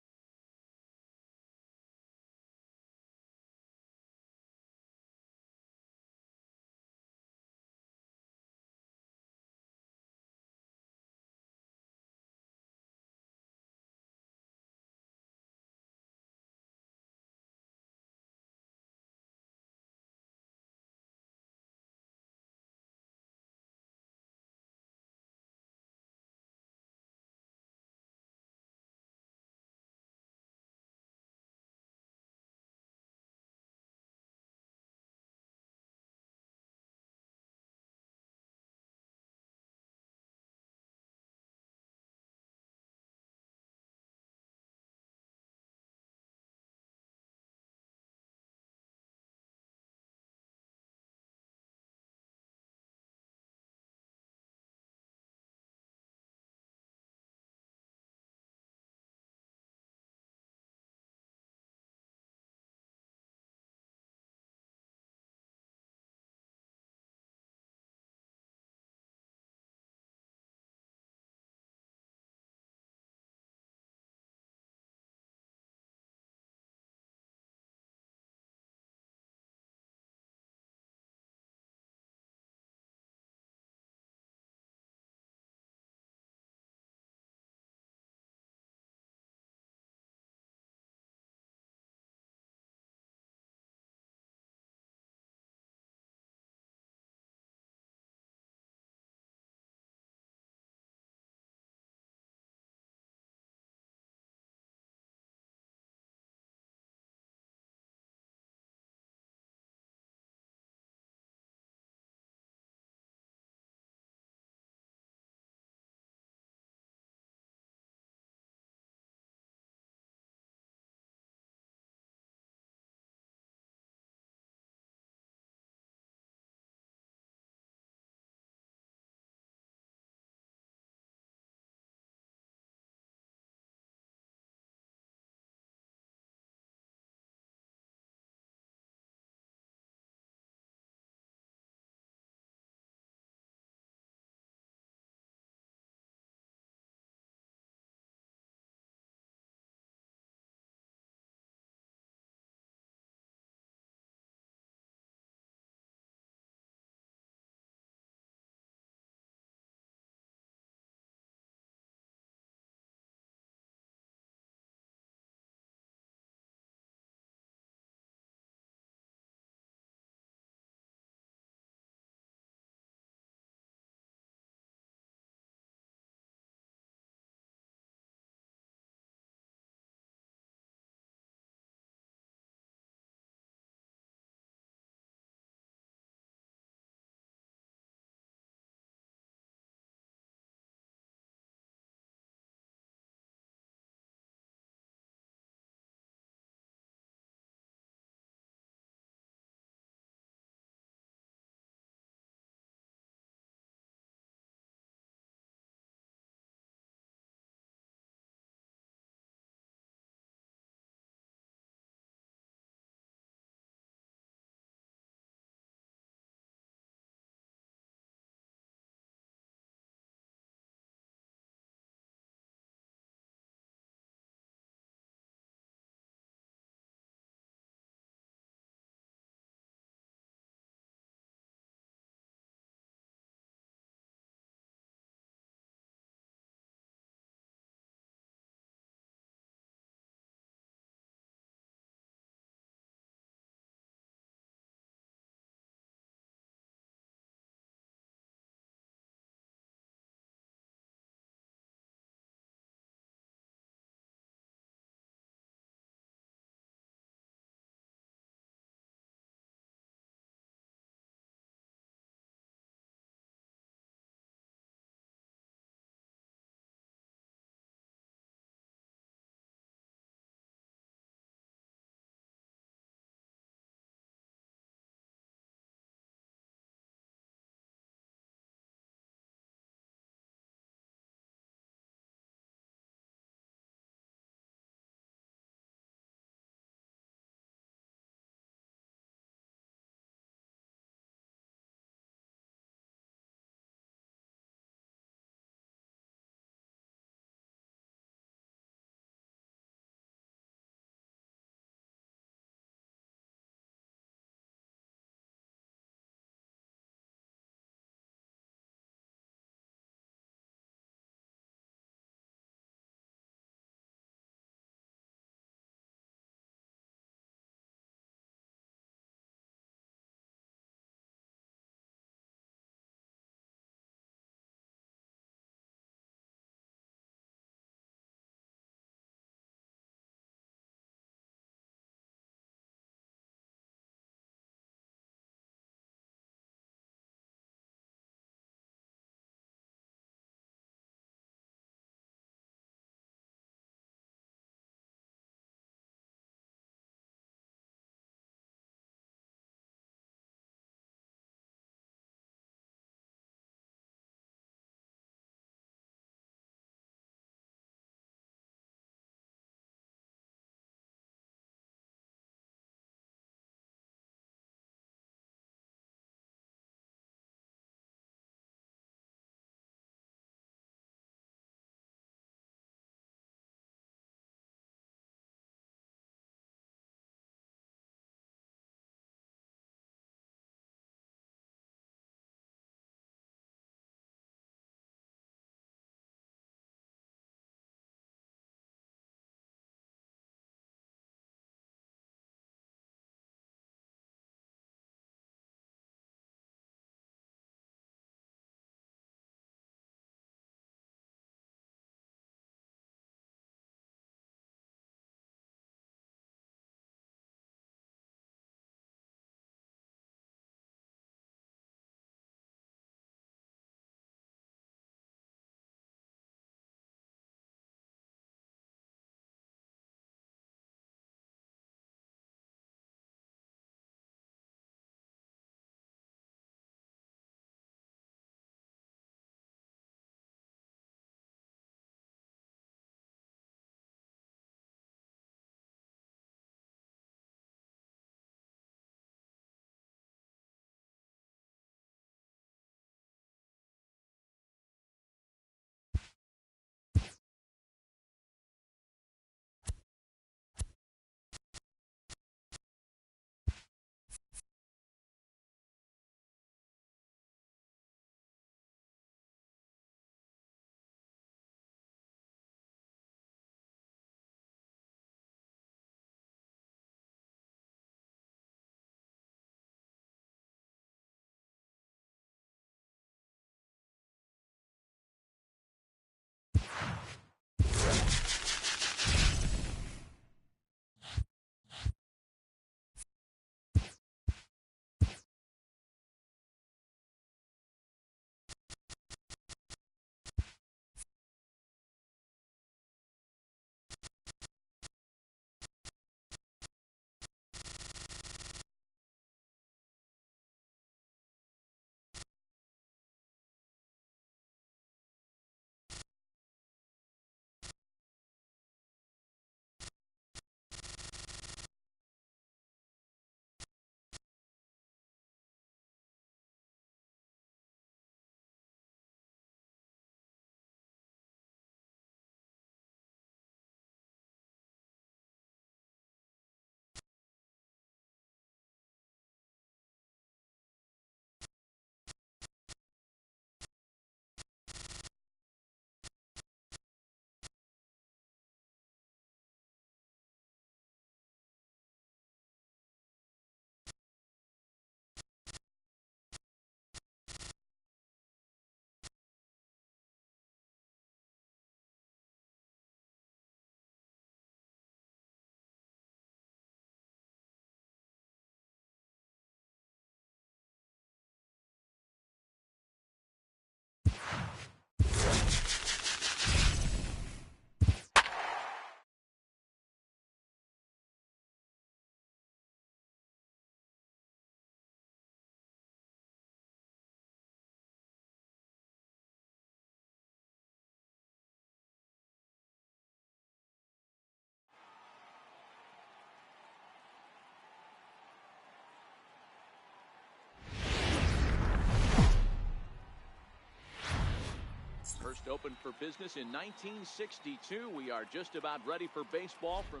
opened for business in 1962. We are just about ready for baseball from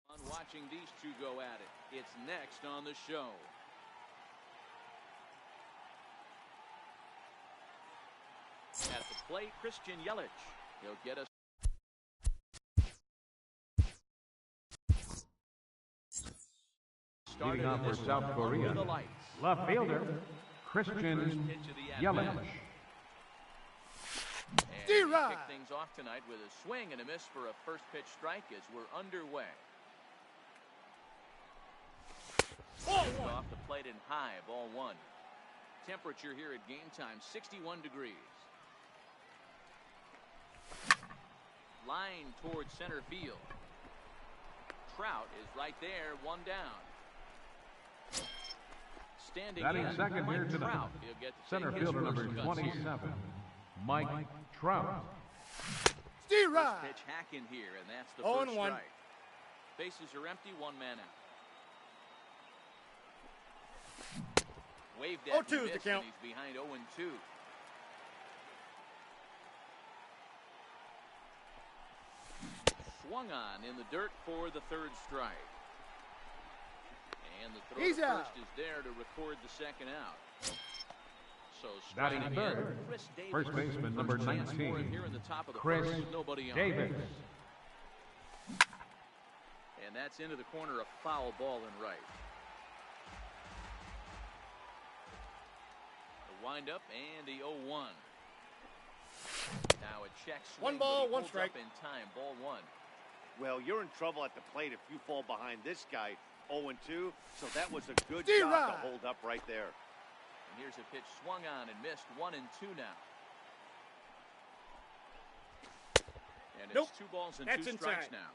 on watching these two go at it. It's next on the show. At the plate, Christian Yelich. He'll get us. Leading off for South Korea, left fielder, Christian Yelich. And kick things off tonight with a swing and a miss for a first pitch strike as we're underway. Off the plate and high, ball one. Temperature here at game time, 61 degrees. Line towards center field. Trout is right there, one down. Standing Batting in, second here Mike tonight, Trout. He'll get to center take his fielder number first cuts 27, here. Mike Trout. Steer-ride. Pitch hack in here, and that's the 0-1. first strike. Bases are empty, one man out. Waved at 0-2 is the count. and he's behind 0-2. Swung on in the dirt for the third strike. And the throw He's to out. first is there to record the second out. So Batting striking third, in, Chris Davis. first baseman number First chance for 19, him here in the top of the Chris first with nobody on. Davis. And that's into the corner, a foul ball in right. The windup and the 0-1. Now a check swing. One ball, but he one pulls strike. up in time, ball one. Well, you're in trouble at the plate if you fall behind this guy 0-2, so that was a good Steer-ride. job to hold up right there. And here's a pitch swung on and missed, 1-2 now. And it's Nope. 2 balls and That's 2 strikes inside. now.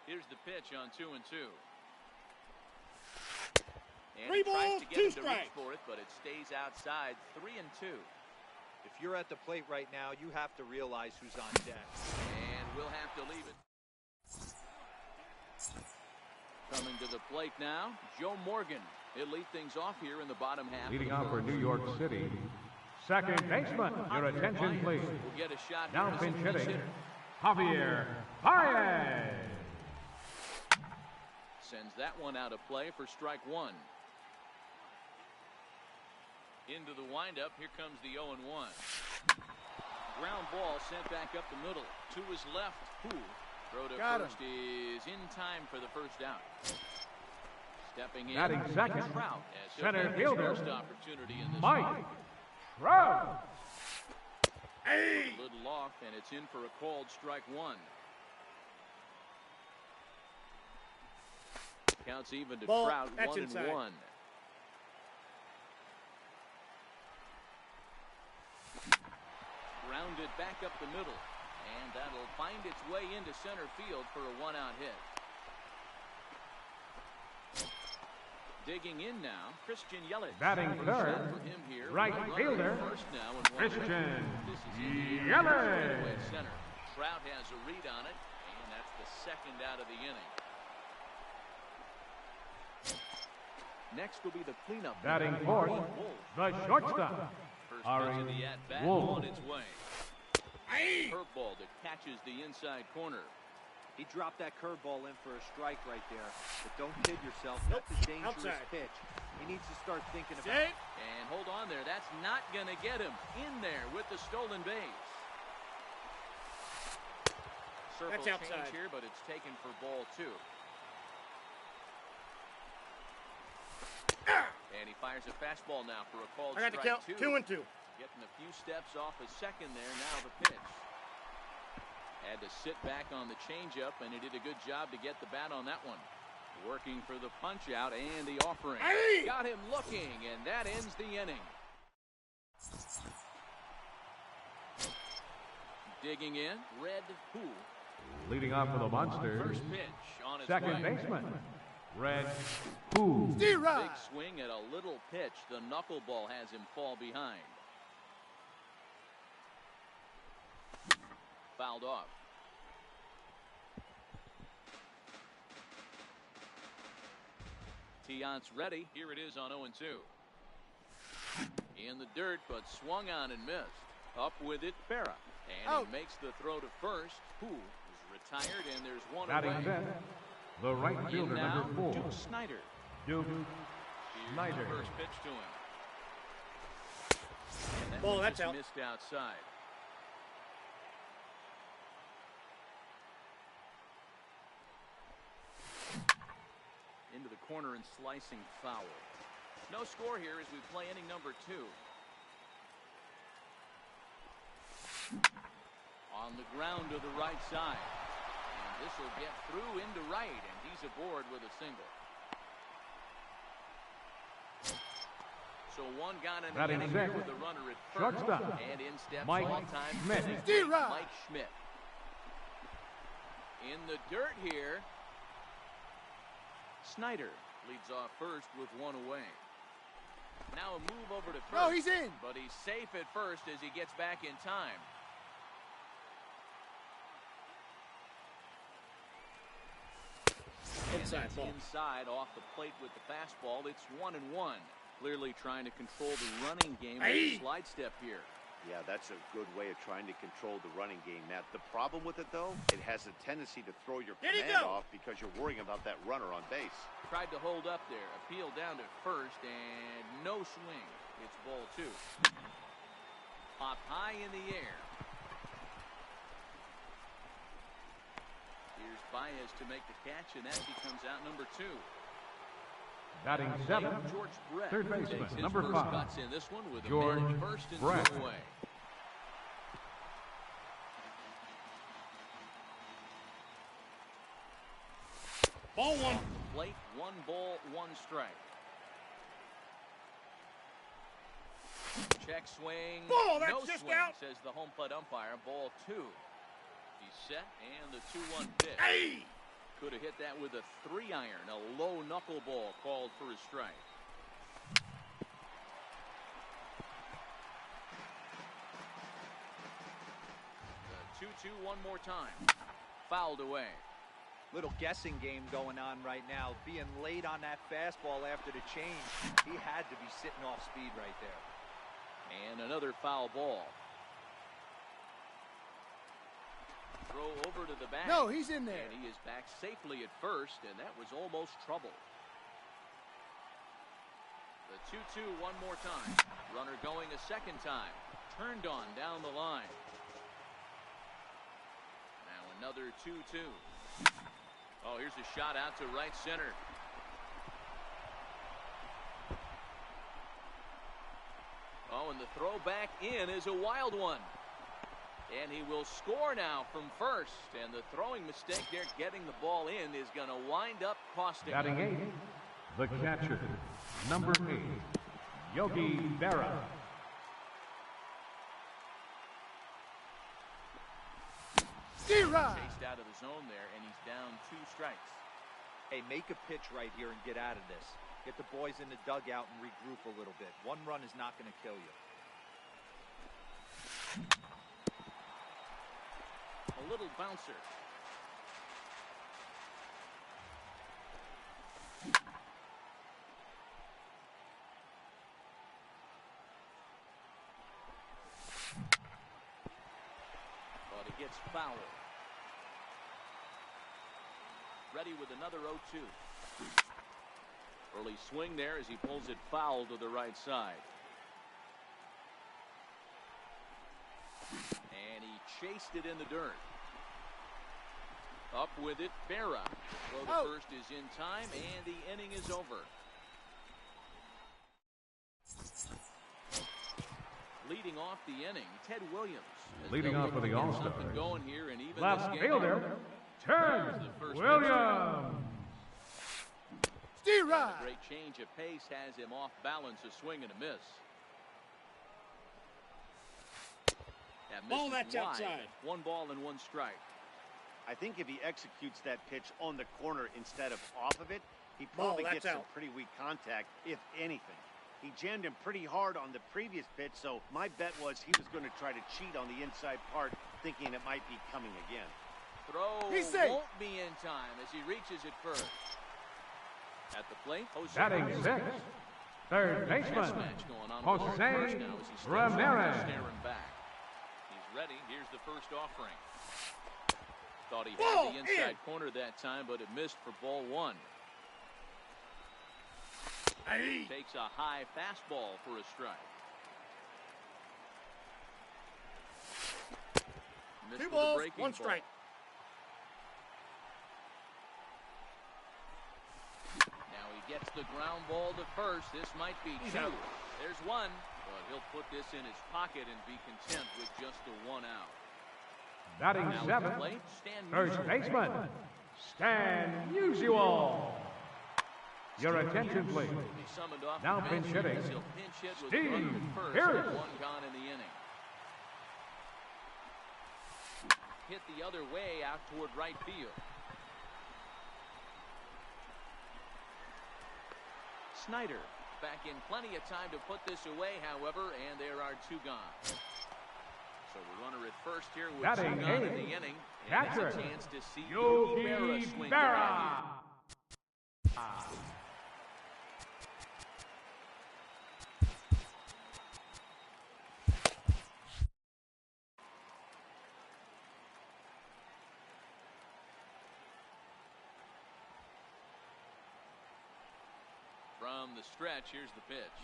Here's the pitch on 2-2. And 3 he tries balls, to get 2 him to reach strikes. for it, but it stays outside, 3-2. If you're at the plate right now, you have to realize who's on deck. And we'll have to leave it. Coming to the plate now, Joe Morgan. He'll lead things off here in the bottom half. Leading off for New York City, second baseman. Your attention, please. We'll get a shot Now here as a pinch pinch hitting, hitter. Javier Baez. Sends that one out of play for strike one. Into the windup, here comes the 0-1. Ground ball sent back up the middle. To his left, Poole. Throw to Got him. first is in time for the first out. Stepping in, Batting second, Trout, as he'll center get his fielder, first opportunity in this Mike one. Trout. Hey. A little off, and it's in for a called strike one. Counts even to Ball, Trout, that's 1-1. inside. Grounded back up the middle, and that'll find its way into center field for a one-out hit. Digging in now, Christian Yelich. Batting First third, shot for him here. right Runner fielder, at first now and one Christian away. This is in the air, Yelich. straightaway center. Trout has a read on it, and that's the second out of the inning. Next will be the cleanup. Batting man, fourth, Wolf. the shortstop, First pitch Ari of the at-bat Wolf. on its way. Hey. Curveball that catches the inside corner. He dropped that curveball in for a strike right there. But don't kid yourself. Nope. That's a dangerous Outside. pitch. He needs to start thinking about Set. And hold on there. That's not going to get him in there with the stolen base. Circle That's change outside. here, but it's taken for ball two. And he fires a fastball now for a called I got the strike count. two. 2-2. Getting a few steps off a second there. Now the pitch. Had to sit back on the changeup, and he did a good job to get the bat on that one. Working for the punch out and the offering. Hey! Got him looking, and that ends the inning. Digging in, Red Poole. Leading off for the Monsters, First pitch on its second way. baseman, Red Poole. Steer-ride. Big swing at a little pitch. The knuckleball has him fall behind. Fouled off. Tiant's ready. Here it is on 0-2. In the dirt, but swung on and missed. Up with it, Berra. And Out. he makes the throw to first. Who is retired, and there's one Batting away. fifth, the right In fielder, now, number 4, Duke Snyder. Duke Here's Snyder. the first pitch to him. And that Ball, one that's just out. missed outside. Into the corner and slicing foul. No score here as we play inning number 2. On the ground to the right side. And this will get through into right, and he's aboard with a single. So one got in the Batting inning here second. with the runner at first. Shortstop, And in steps Mike all-time Schmidt. great D-Rod. Mike Schmidt. In the dirt here. Snyder leads off first with one away. Now a move over to first. No, he's in. But he's safe at first as he gets back in time. And Inside that's ball. inside off the plate with the fastball. It's 1-1. Clearly trying to control the running game with Aye. a slide step here. Yeah, that's a good way of trying to control the running game, Matt. The problem with it, though, it has a tendency to throw your There you command go. off because you're worrying about that runner on base. Tried to hold up there. Appeal down to first and no swing. It's ball 2. Pop high in the air. Here's Baez to make the catch, and that becomes out number 2. Batting seventh, George Brett third takes baseman, his number first 5, cuts in this one with George a man at first and Brett. 2 away. Ball 1. Plate, 1 ball, 1 strike. Check swing. Ball, that's no just swing, out. says the home plate umpire. Ball 2. He's set, and the 2-1 pitch. Hey! Could have hit that with a 3-iron. A low knuckleball called for a strike. The 2-2 one more time. Fouled away. Little guessing game going on right now. Being late on that fastball after the change. He had to be sitting off speed right there. And another foul ball. Throw over to the back. No, he's in there. And he is back safely at first, and that was almost trouble. The 2-2 one more time. Runner going a second time. Turned on down the line. Now another 2-2. Oh, here's a shot out to right center. Oh, and the throw back in is a wild one. And he will score now from first. And the throwing mistake there, getting the ball in, is going to wind up costing batting him. 8, the catcher, number 8, Yogi Berra. D-Rod. Chased out of the zone there, and he's down 2 strikes. Hey, make a pitch right here and get out of this. Get the boys in the dugout and regroup a little bit. One run is not going to kill you. A little bouncer. But it gets fouled. Ready with another 0-2. Early swing there as he pulls it foul to the right side. And he chased it in the dirt. Up with it, Berra. Throw to Out. first is in time, and the inning is over. Leading off the inning, Ted Williams. As Leading they'll off for the get All-Stars. something going here and even Left this game. fielder, Ted The first Williams. D-Rod. A great change of pace has him off balance, a swing and a miss. That Ball, misses that's wide. outside. 1 ball and 1 strike. I think if he executes that pitch on the corner instead of off of it, he Ball, probably that's gets some out. pretty weak contact, if anything. He jammed him pretty hard on the previous pitch, so my bet was he was going to try to cheat on the inside part, thinking it might be coming again. Throw He's safe. won't be in time as he reaches it first. At the plate, Jose Batting Ramirez. 6, Third Chess baseman, match going on with the Jose first now as he steps Ramirez. up, staring back. He's ready. Here's the first offering. Thought he Ball had the inside in. corner that time, but it missed for ball one. Aye. Takes a high fastball for a strike. Missed 2 with the balls, breaking 1 ball. strike. Now he gets the ground ball to first. This might be He's 2. out. There's 1, but he'll put this in his pocket and be content with just the 1 out. Batting Now at the seventh, plate, Stan first Musial. baseman, Stan Musial. Your attention, please. He summoned off Now the pinch bench hitting, because he'll pinch hit with Steve a run to first Pierce. and 1 gone in the inning. Hit the other way out toward right field. Snyder back in plenty of time to put this away, however, and there are 2 gone. So the runner at first here with 2 Batting gone in eighth, the inning. And catcher, that's a chance to see Yogi Berra Yogi swing Berra. right here. From the stretch, here's the pitch.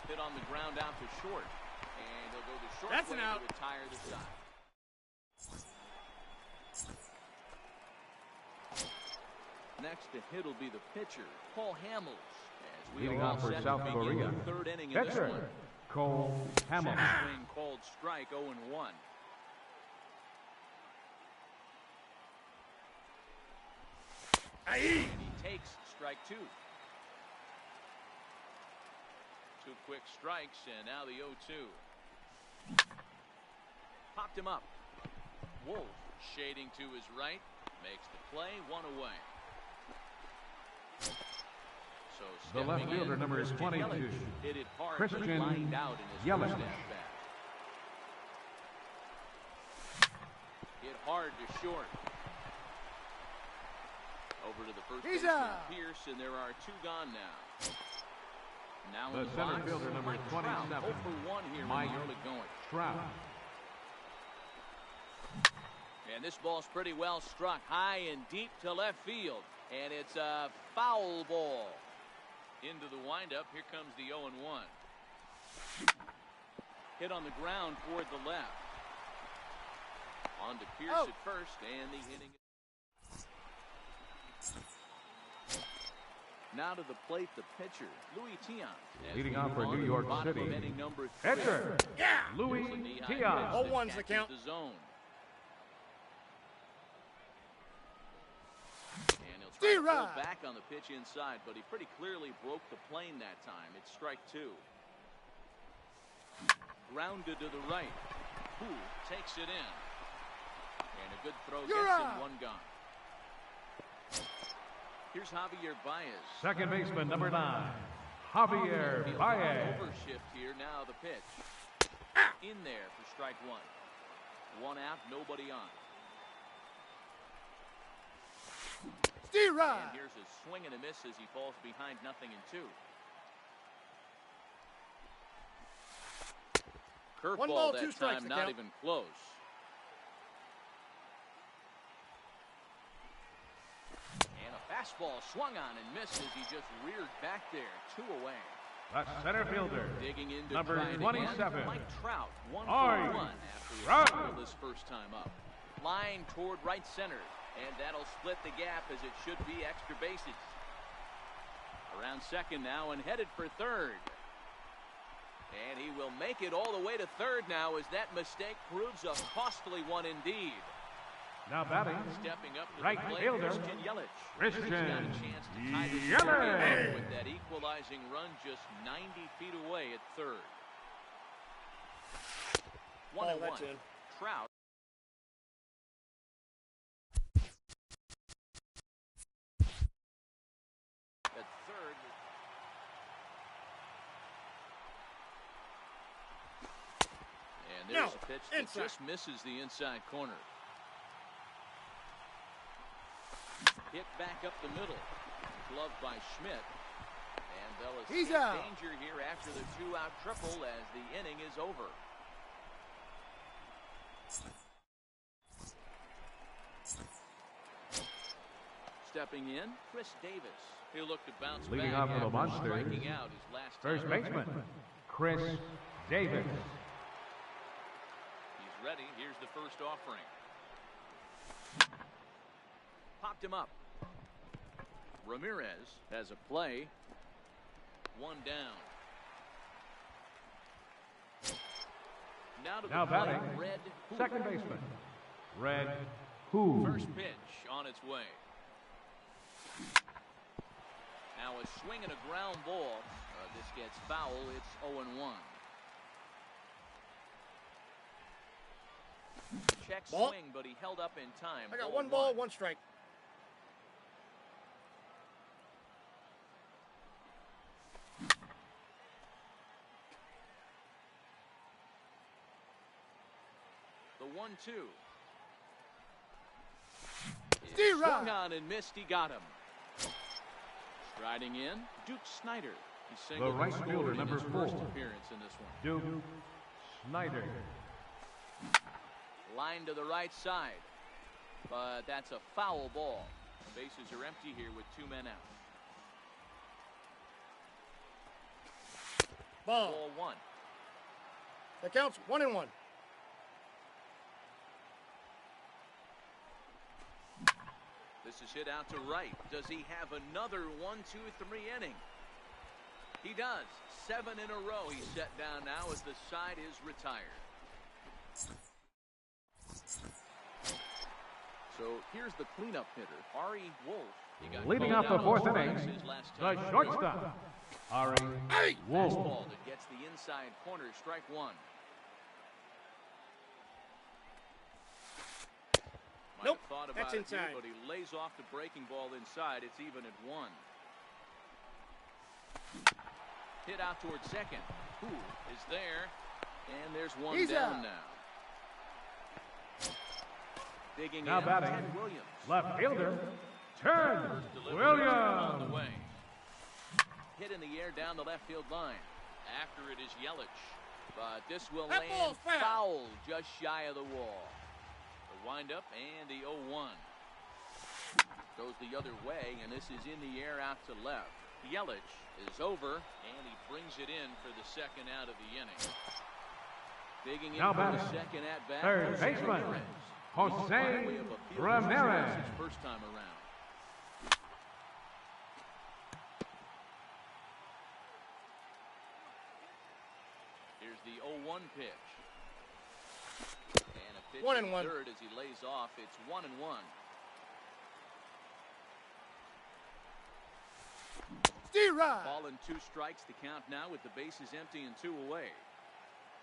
Hit on the ground out to short. And he'll go the short That's way an out. to retire the side. Next to hit will be the pitcher, Paul Hamels. As we Leading are all off for set to South begin Korea, the 3rd inning in this pitcher, one. Cole Hamels. Check swing called strike 0-1. Aye. And he takes strike 2. 2 quick strikes, and now the 0-2. Popped him up. Wolf shading to his right. Makes the play, 1 away. So The left stepping fielder, in, number Christian 22, Yelich hit it hard, Christian but he lined out in his Yelich. first at-bat. Hit hard to short. Over to the first He's baseman, out. Pierce, and there are 2 gone now. Now The in the center box, fielder, number Mike Trout, 27, 0 for 1 here Mike in the early going. Trout. And this ball's pretty well struck high and deep to left field. And it's a foul ball. Into the windup. Here comes the 0-1. Hit on the ground toward the left. On to Pierce Oh. at first, and the inning. Now to the plate, the pitcher, Louis Tiant. As Leading we off for move on New to York the bottom of City, inning number 3. pitcher, Yeah. Louis Here's a knee-high pitch Tiant. that 0-1's the catches count. the zone. And he'll try to pull D-Rod. back on the pitch inside, but he pretty clearly broke the plane that time. It's strike 2. Grounded to the right. Who takes it in. And a good throw You're gets out. him, 1 gone. Here's Javier Baez. Second baseman, number 9, Javier Field Baez. overshift here. Now the pitch. In there for strike 1. 1 out, nobody on. D-Rod. And here's a swing and a miss as he falls behind 0-2. One Curveball ball, that 2 strikes, time, the not count. even close. And a fastball swung on and missed as he just reared back there. 2 away. The center fielder, Digging into number try it 27, again. Mike Trout, 1 Mike for 1 after he Trout. singled this first time up. Line toward right center, and that'll split the gap as it should be extra bases. Around second now and headed for third. And he will make it all the way to third now as that mistake proves a costly one indeed. now batting, Stepping up to right the plate, fielder, Christian Yelich. Christian He's got a chance to tie this Yelich. game up with that equalizing run just 90 feet away at third. 1-1. that's in. Trout. At third. And there's No, a pitch that inside. just misses the inside corner. Hit back up the middle. Gloved by Schmidt. And They'll He's escape out. danger here after the two-out triple as the inning is over. Stepping in, Chris Davis. He'll look to bounce Leading back off for the after Monsters, striking out his last first time. baseman, Chris Davis. He's ready. Here's the first offering. Popped him up. Ramirez has a play. One down. Now to the plate, batting, Red Who. second baseman, Red Who. First pitch on its way. Now a swing and a ground ball. This gets foul. It's 0-1. Check Ball. swing, but he held up in time. I got one ball, one strike. The 1-2. D-Rod. Swung on and missed. He got him. Striding in, Duke Snyder. He singled right and fielder, scored in number his first 4. appearance in this one. Duke Snyder. Line to the right side, but that's a foul ball. The bases are empty here with 2 men out. Ball. Ball 1. That counts 1-1. This is hit out to right. Does he have another 1-2-3 inning? He does. 7 in a row. He's set down now as the side is retired. So here's the cleanup hitter, Ari Wolf. He got Leading called off the out fourth on inning, strikes his last the time up. shortstop, Ari Wolf. Fastball that gets the inside corner, strike 1. Might Nope, have thought about that's it here, inside. but he lays off the breaking ball inside. It's even at 1. Hit out towards second. Who is there? And there's one He's down out. now. Digging Now in, batting, Ted Williams. left fielder, Ted Delivery on the Williams. way. Hit in the air down the left field line. After it is Yelich. But this will That land ball's foul. foul just shy of the wall. The windup and the 0-1. Goes the other way, and this is in the air out to left. Yelich is over, and he brings it in for the second out of the inning. Digging in Now for the batting, second at bat. third Jose baseman, Ramirez. Jose Finally of a field Ramirez. his first time around. Here's the 0-1 pitch. And a pitch 1-1. to third as he lays off. It's 1-1. D-Rod. Ball and 2 strikes to count now with the bases empty and 2 away.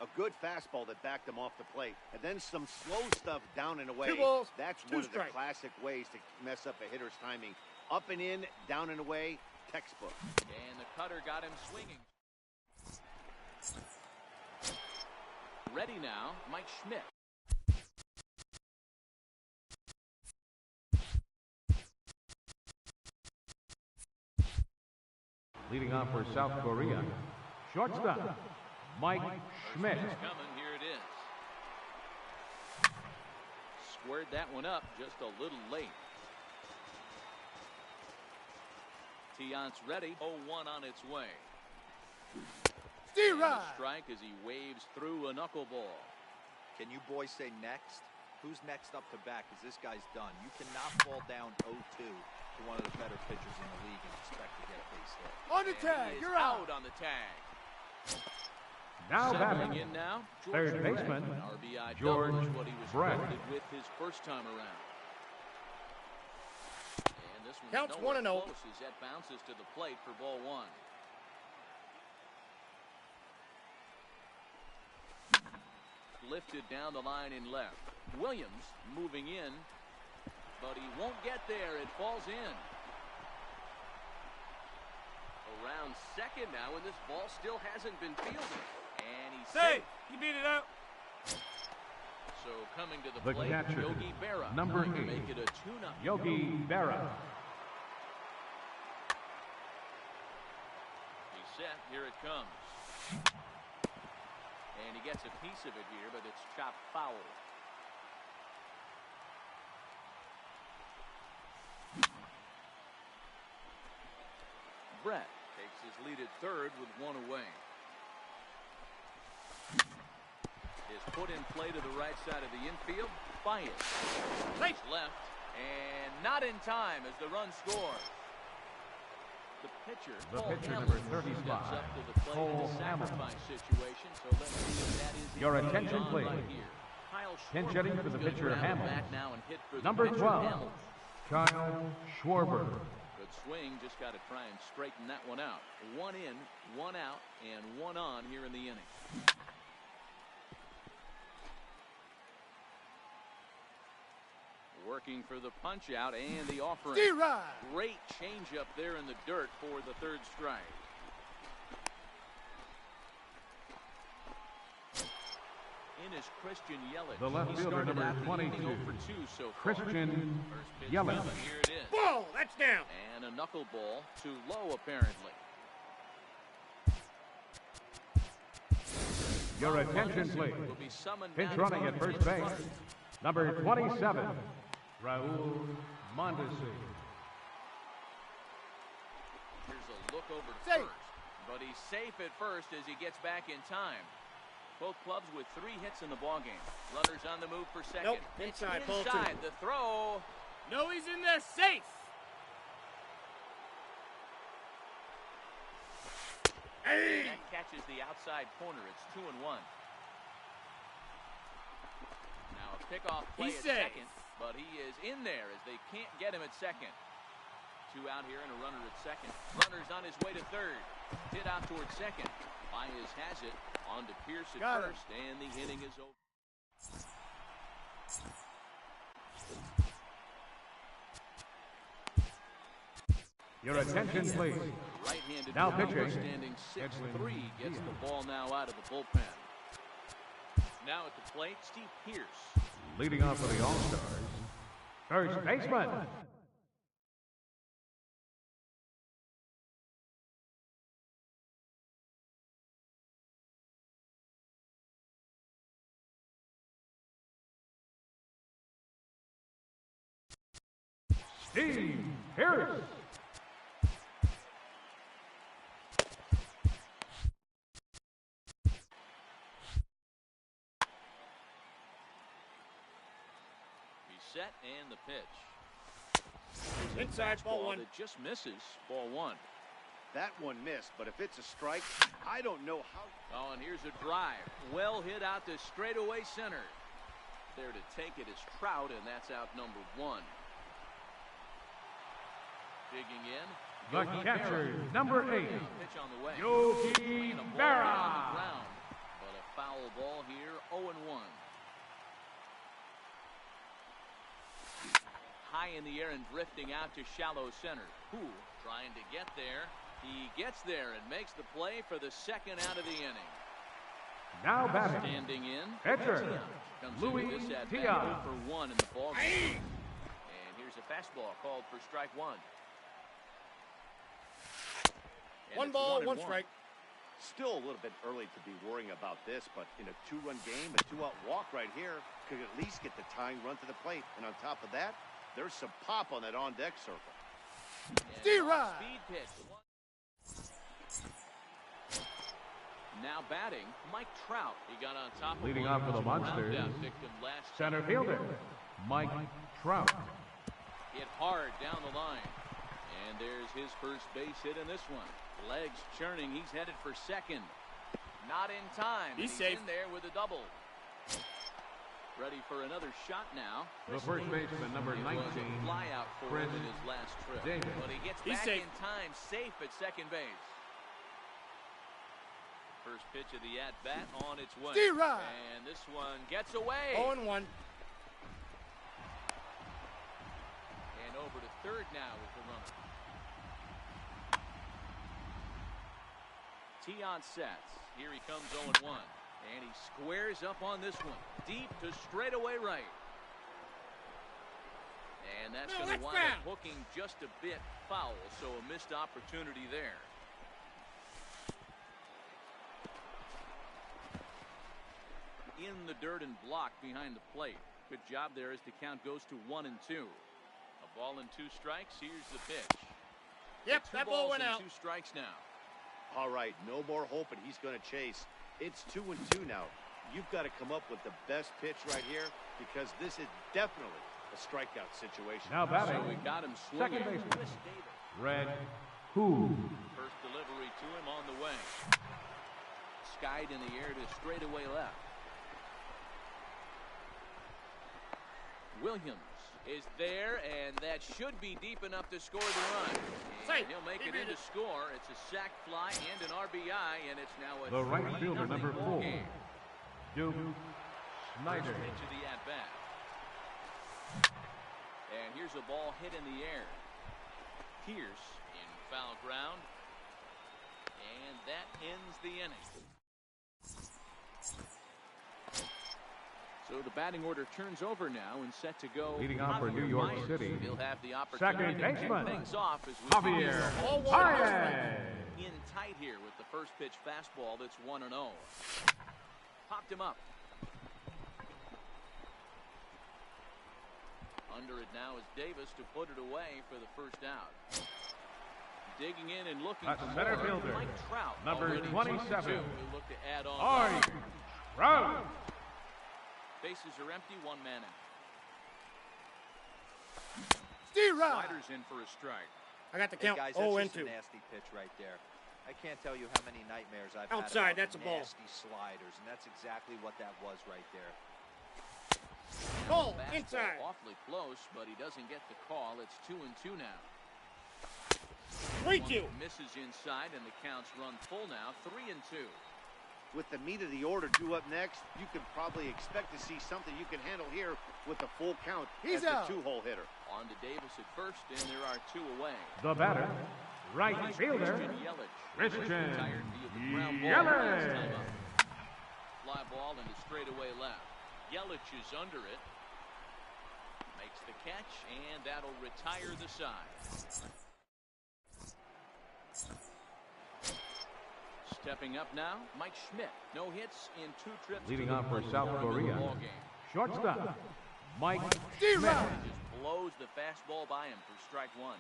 A good fastball that backed him off the plate. And then some slow stuff down and away. 2 balls, That's 2 one of the strikes. classic ways to mess up a hitter's timing. Up and in, down and away, textbook. And the cutter got him swinging. Ready now, Mike Schmidt. Leading off for South Korea, shortstop, Mike Schmidt. It's coming, here it is. Squared that one up just a little late. Tiant's ready. 0-1 on its way. D-Rod. Strike as he waves through a knuckleball. Can you boys say next? Who's next up to bat? Because this guy's done. You cannot fall down 0-2 to one of the better pitchers in the league and expect to get a base hit. On the And tag, he is you're out. on the tag. Now Settling batting, in now, third George baseman, Brett. RBI George double is what he was Brett. credited with his first time around. And this one's Counts nowhere 1-0. close as that bounces to the plate for ball 1. Lifted down the line in left. Williams moving in, but he won't get there. It falls in. Around second now, and this ball still hasn't been fielded. And he's safe. He beat it out. So coming to the The plate, catcher, Yogi Berra. number trying to 8, make it a 2-0. Yogi Berra. He Here it comes. And he gets a piece of it here, but it's chopped foul. Brett takes his lead at third with one away. Is put in play to the right side of the infield. Bias. Right left. And not in time as the run scores. The pitcher number 35, steps up to the plate in a sacrifice situation. So let's see if that is Your attention, please. right here. Kyle Pinch Schwarber hitting for the is gonna pitcher, ground it Hamels. back now and hit for the Number pitcher, 12, Hamels. Kyle Schwarber. Good swing, just got to try and straighten that one out. One in, one out, and one on here in the inning. Working for the punch out and the offering. D-Rod. Great change up there in the dirt for the third strike. In is Christian Yelich. The left He fielder, started number out the 22, inning 0 for 2 so far. Christian First pitch Yelich. coming, here it is. Ball. That's down. And a knuckleball too low apparently. Your attention, please. Will be summoned Pinch down running to at first the base. front. Number 27, Raul Mondesi. Here's a look over to Safe. first. But he's safe at first as he gets back in time. Both clubs with 3 hits in the ballgame. Runners on the move for second. Nope, inside, ball two. Inside the throw. No, he's in there safe. Hey. That catches the outside corner. It's 2-1. Now a pickoff play He's at safe. second, but he is in there as they can't get him at second. 2 out here and a runner at second. Runner's on his way to third. Hit out towards second. Baez has it. On to Pierce at Got it. first, and the inning is over. Your attention, please. Right-handed Now pitcher, pitching, standing 6'3", Edwin gets Diaz. the ball now out of the bullpen. Now at the plate, Steve Pierce. Leading off for the All-Stars, first baseman, Steve Pierce. He's set and the pitch. Inside, ball one. That just misses. Ball 1. That one missed, but if it's a strike, I don't know how. Oh, and here's a drive. Well hit out to straightaway center. There to take it is Trout, and that's out number 1. Digging in. The catcher, number 8, Pitch on the way. Yogi And a ball Berra. on the ground. But a foul ball here, 0-1. High in the air and drifting out to shallow center. Poole trying to get there. He gets there and makes the play for the second out of the inning. Now batting, Standing in. pitcher, Comes Louis into this at Tiant. bat for 1 in the ball game. And here's a fastball called for strike 1. And One it's ball, 1-1. one strike. Still a little bit early to be worrying about this, but in a 2-run game, a 2-out walk right here could at least get the tying run to the plate. And on top of that, there's some pop on that on-deck circle. And D-Rod. speed pitch. Now batting, Mike Trout. He got on top of Leading one off for the who was a Monsters, ground out victim last center time. fielder, Mike Trout. Hit hard down the line. And there's his first base hit in this one. Legs churning. He's headed for second. Not in time. He's and safe. in there with a double. Ready for another shot now. The first baseman, number It 19, was a flyout for Chris him in his last trip. Davis. But he gets He's back safe. in time, safe at second base. First pitch of the at-bat on its way. D-Rod. And this one gets away. 0-1. And over to third now with the runner. Tiant sets. Here he comes 0-1. And he squares up on this one. Deep to straightaway right. And that's No, going to that's wind up foul. hooking just a bit foul. So a missed opportunity there. the dirt and blocked behind the plate. Good job there as the count goes to 1-2. A ball and 2 strikes. Here's the pitch. Yep, 2 that ball balls went and out. 2 strikes now. All right, no more hoping he's going to chase. It's 2-2 now. You've got to come up with the best pitch right here because this is definitely a strikeout situation. Now batting, So we got him swinging. second baseman, Red Who. First delivery to him on the way. Skied in the air to straightaway left. Williams is there, and that should be deep enough to score the run. And he'll make it into score. It's a sac fly and an RBI, and it's now a The right fielder, 3-0 number ball 4, game. Duke First Snyder. pitch of the at-bat. And here's a ball hit in the air. Pierce in foul ground. And that ends the inning. So the batting order turns over now and set to go. Leading off for Javier New York Myers. City, He'll have the opportunity second to kick baseman, things off as we Javier Myers. in tight here with the first pitch fastball that's 1-0. Popped him up. Under it now is Davis to put it away for the first out. Digging in and looking That's for center more. fielder, Mike Trout, number already 27. 2-2. He'll look to add on. Art Trout. Bases are empty, 1 man out. Sliders in for a strike. I got the Hey count. guys, that's 0 just and 2. a nasty pitch right there. I can't tell you how many nightmares I've Outside, had that's a about ball. nasty sliders, and that's exactly what that was right there. Ball Fastball inside. awfully close, but he doesn't get the call. It's 2-2 now. 3-2. One misses inside, and the counts run full now. 3-2. With the meat of the order due up next, you can probably expect to see something you can handle here with the full count as the 2-hole hitter. On to Davis at first, and there are 2 away. The batter, right fielder, Christian Yelich. Christian Retired via the ground ball last time Yelich. up. Fly ball into straightaway left. Yelich is under it. Makes the catch, and that'll retire the side. Stepping up now, Mike Schmidt. No hits in 2 trips. Leading to the off for plate South during the Korea, ball game. shortstop, Mike He Schmidt. just blows the fastball by him for strike 1.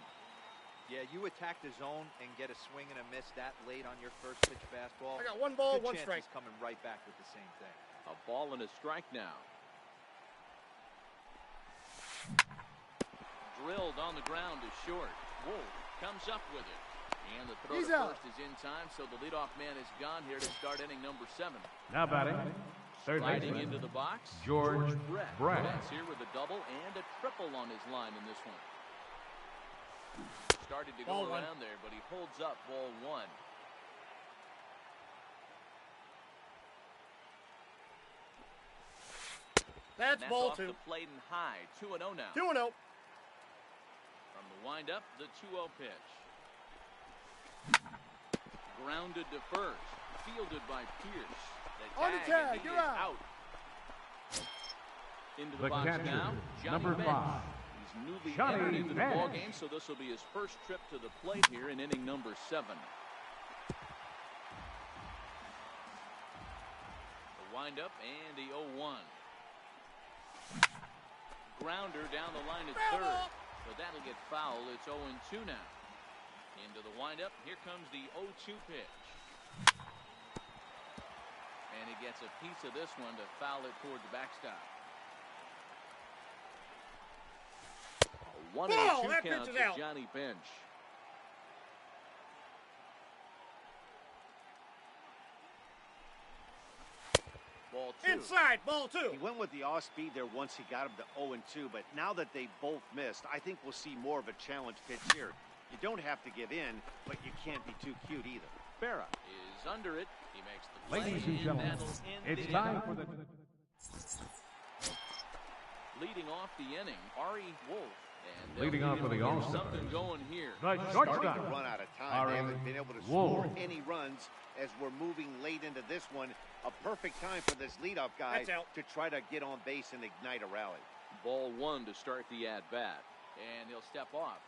Yeah, you attack the zone and get a swing and a miss that late on your first pitch fastball. I got 1 ball, Good 1 chance strike. he's coming right back with the same thing. A ball and a strike now. Drilled on the ground is short. Wolf comes up with it. And the throw to first is in time, so the leadoff man is gone here to start inning number 7. Now batting, third Riding baseman, into the box, George Brett. Brett. Brett's here with a double and a triple on his line in this one. Started to Ball go 1. around there, but he holds up ball 1. That's And ball off 2. the plate and high. 2-0 now. 2-0. From the windup, the 2-0 pitch. Grounded to first. Fielded by Pierce. On the tag, and he you're is out. Into the The box catcher, now, Johnny number Bench. 5, He's newly Johnny entered into the Bench. ball game, so this will be his first trip to the plate here in inning number 7. The windup and the 0-1. Grounder down the line at third, but that'll get foul. It's 0-2 now. Into the windup. Here comes the 0-2 pitch. And he gets a piece of this one to foul it toward the backstop. A 1-2 that pitch count is to out. Johnny Bench. Ball 2. Inside, ball 2. He went with the off speed there once he got him to 0-2, but now that they both missed, I think we'll see more of a challenge pitch here. You don't have to give in, but you can't be too cute either. Berra is under it. He makes the play. Ladies and gentlemen, that'll end it's the time inning. for the Leading off the inning, Ari Wolf. And they'll Leading off need for to the get All-Stars, something going here. the Starting to shortstop, run out of time. Ari They haven't been able to Wolf. score any runs as we're moving late into this one. A perfect time for this leadoff guy That's out. to try to get on base and ignite a rally. Ball 1 to start the at-bat. And he'll step off.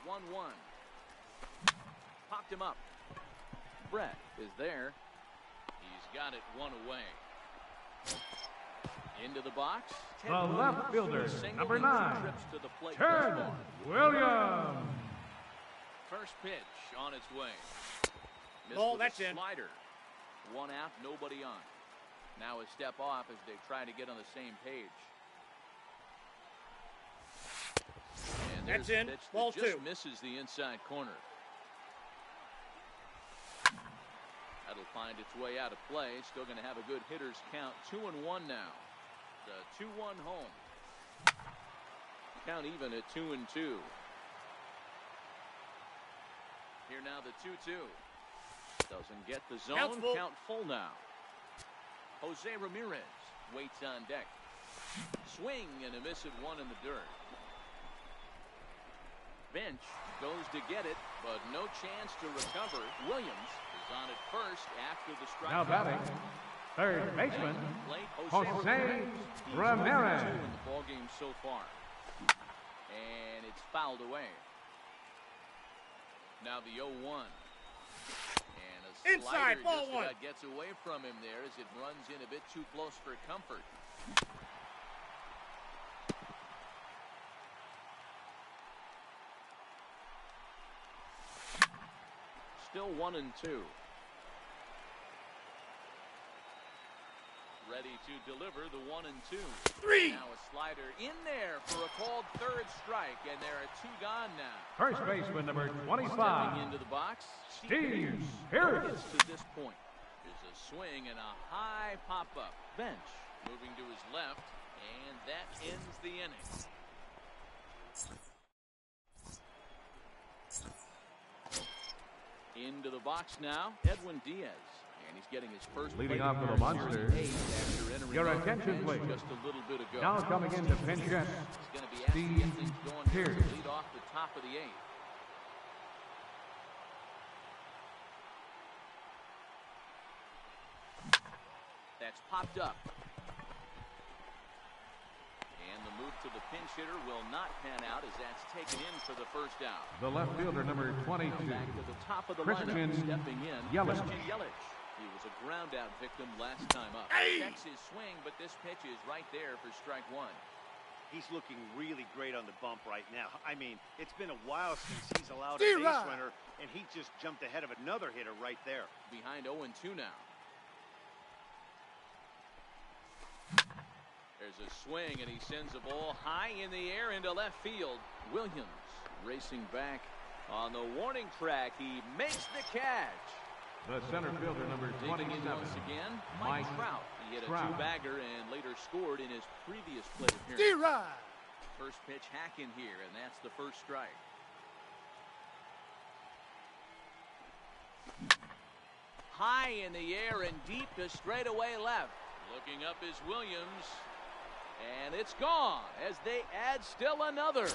The 1-1. him up. Brett is there. He's got it one away. Into the box. The left fielder, number 9, Trips to the plate. Ted Williams. First pitch on its way. Missed Ball, with that's a in. slider. One out, nobody on. Now a step off as they try to get on the same page. And That's there's a in. pitch Ball that just 2. misses the inside corner. That'll find its way out of play. Still going to have a good hitter's count. 2-1 now. The 2-1 home. Count even at 2-2. Here now the 2-2. Doesn't get the zone. Count's full. Count full now. Jose Ramirez waits on deck. Swing and a miss at one in the dirt. Bench goes to get it, but no chance to recover. Williams is on at first after the strike. Now batting, third baseman, Jose He's Ramirez. 0-2 in the ballgame so far. And it's fouled away. Now the 0-1. And a Inside, slider ball just 1. about gets away from him there as it runs in a bit too close for comfort. Still 1-2. Ready to deliver the 1-2. 3. Now a slider in there for a called third strike, and there are 2 gone now. First baseman, number 25, Stepping into the box, Steve Harris. Harris. To this point, there's a swing and a high pop-up. Bench moving to his left, and that ends the inning. Into the box now, Edwin Diaz. And he's getting his first Leading plate off for the appearance Monsters. here in 8 after entering Your the attention, bench please. just a little bit ago. Now coming in to pinch hit, He's going to be asked to get Steve things going here to Harris. lead off the top of the 8th. That's popped up. And the move to the pinch hitter will not pan out as that's taken in for the first out. The left fielder, number 22, Back to the top of the Christian lineup, stepping in, Yelich. Christian Yelich. He was a ground out victim last time up. Hey! Checks his swing, but this pitch is right there for strike 1. He's looking really great on the bump right now. I mean, it's been a while since he's allowed a Steve base Ryan. runner, and he just jumped ahead of another hitter right there. Behind 0-2 now. There's a swing, and he sends a ball high in the air into left field. Williams racing back on the warning track. He makes the catch. the center fielder, number Digging 27, in once again, Mike Trout. He hit a Trout. two-bagger and later scored in his previous plate appearance. D-Rod. First pitch hack in here, and that's the first strike. High in the air and deep to straightaway left. Looking up is Williams. And it's gone as they add still another.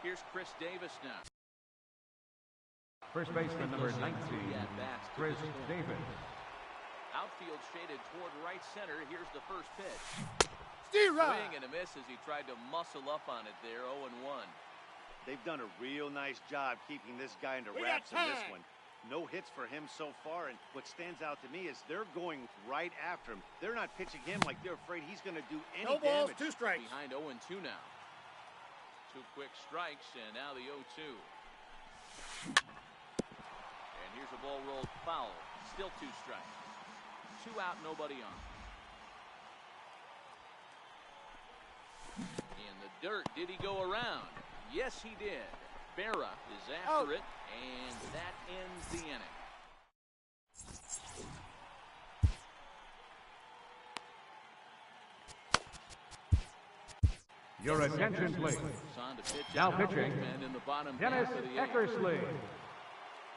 Here's Chris Davis now. first baseman, number 19, Chris Davis. Outfield shaded toward right center. Here's the first pitch. D-Rod. Swing and a miss as he tried to muscle up on it there. 0-1. They've done a real nice job keeping this guy into We got wraps in this time. one. No hits for him so far, and what stands out to me is they're going right after him. They're not pitching him like they're afraid he's going to do any No balls, damage. 2 strikes. Behind 0-2 now. 2 quick strikes, and now the 0-2. And here's a ball rolled foul. Still 2 strikes. 2 out, nobody on. In the dirt, did he go around? Yes, he did. Berra is after it, and that ends the inning. Your attention, please. On to pitch Now out. pitching, And in the bottom Dennis half of the 8th. Eckersley.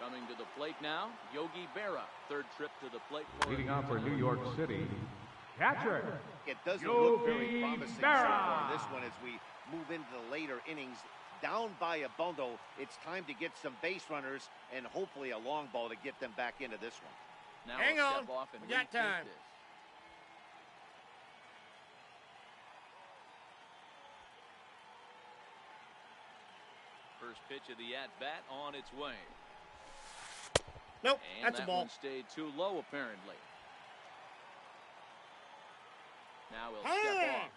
Coming to the plate now, Yogi Berra. Third trip to the plate for Leading him. off for New York City, catcher, It doesn't look very Yogi promising so Berra. far in this one as we move into the later innings. Down by a bundle, it's time to get some base runners and hopefully a long ball to get them back into this one. Now Hang we'll on. step off and We got retake time. this. First pitch of the at-bat on its way. Nope, And that's a that ball. one stayed too low, apparently. Now he'll step off.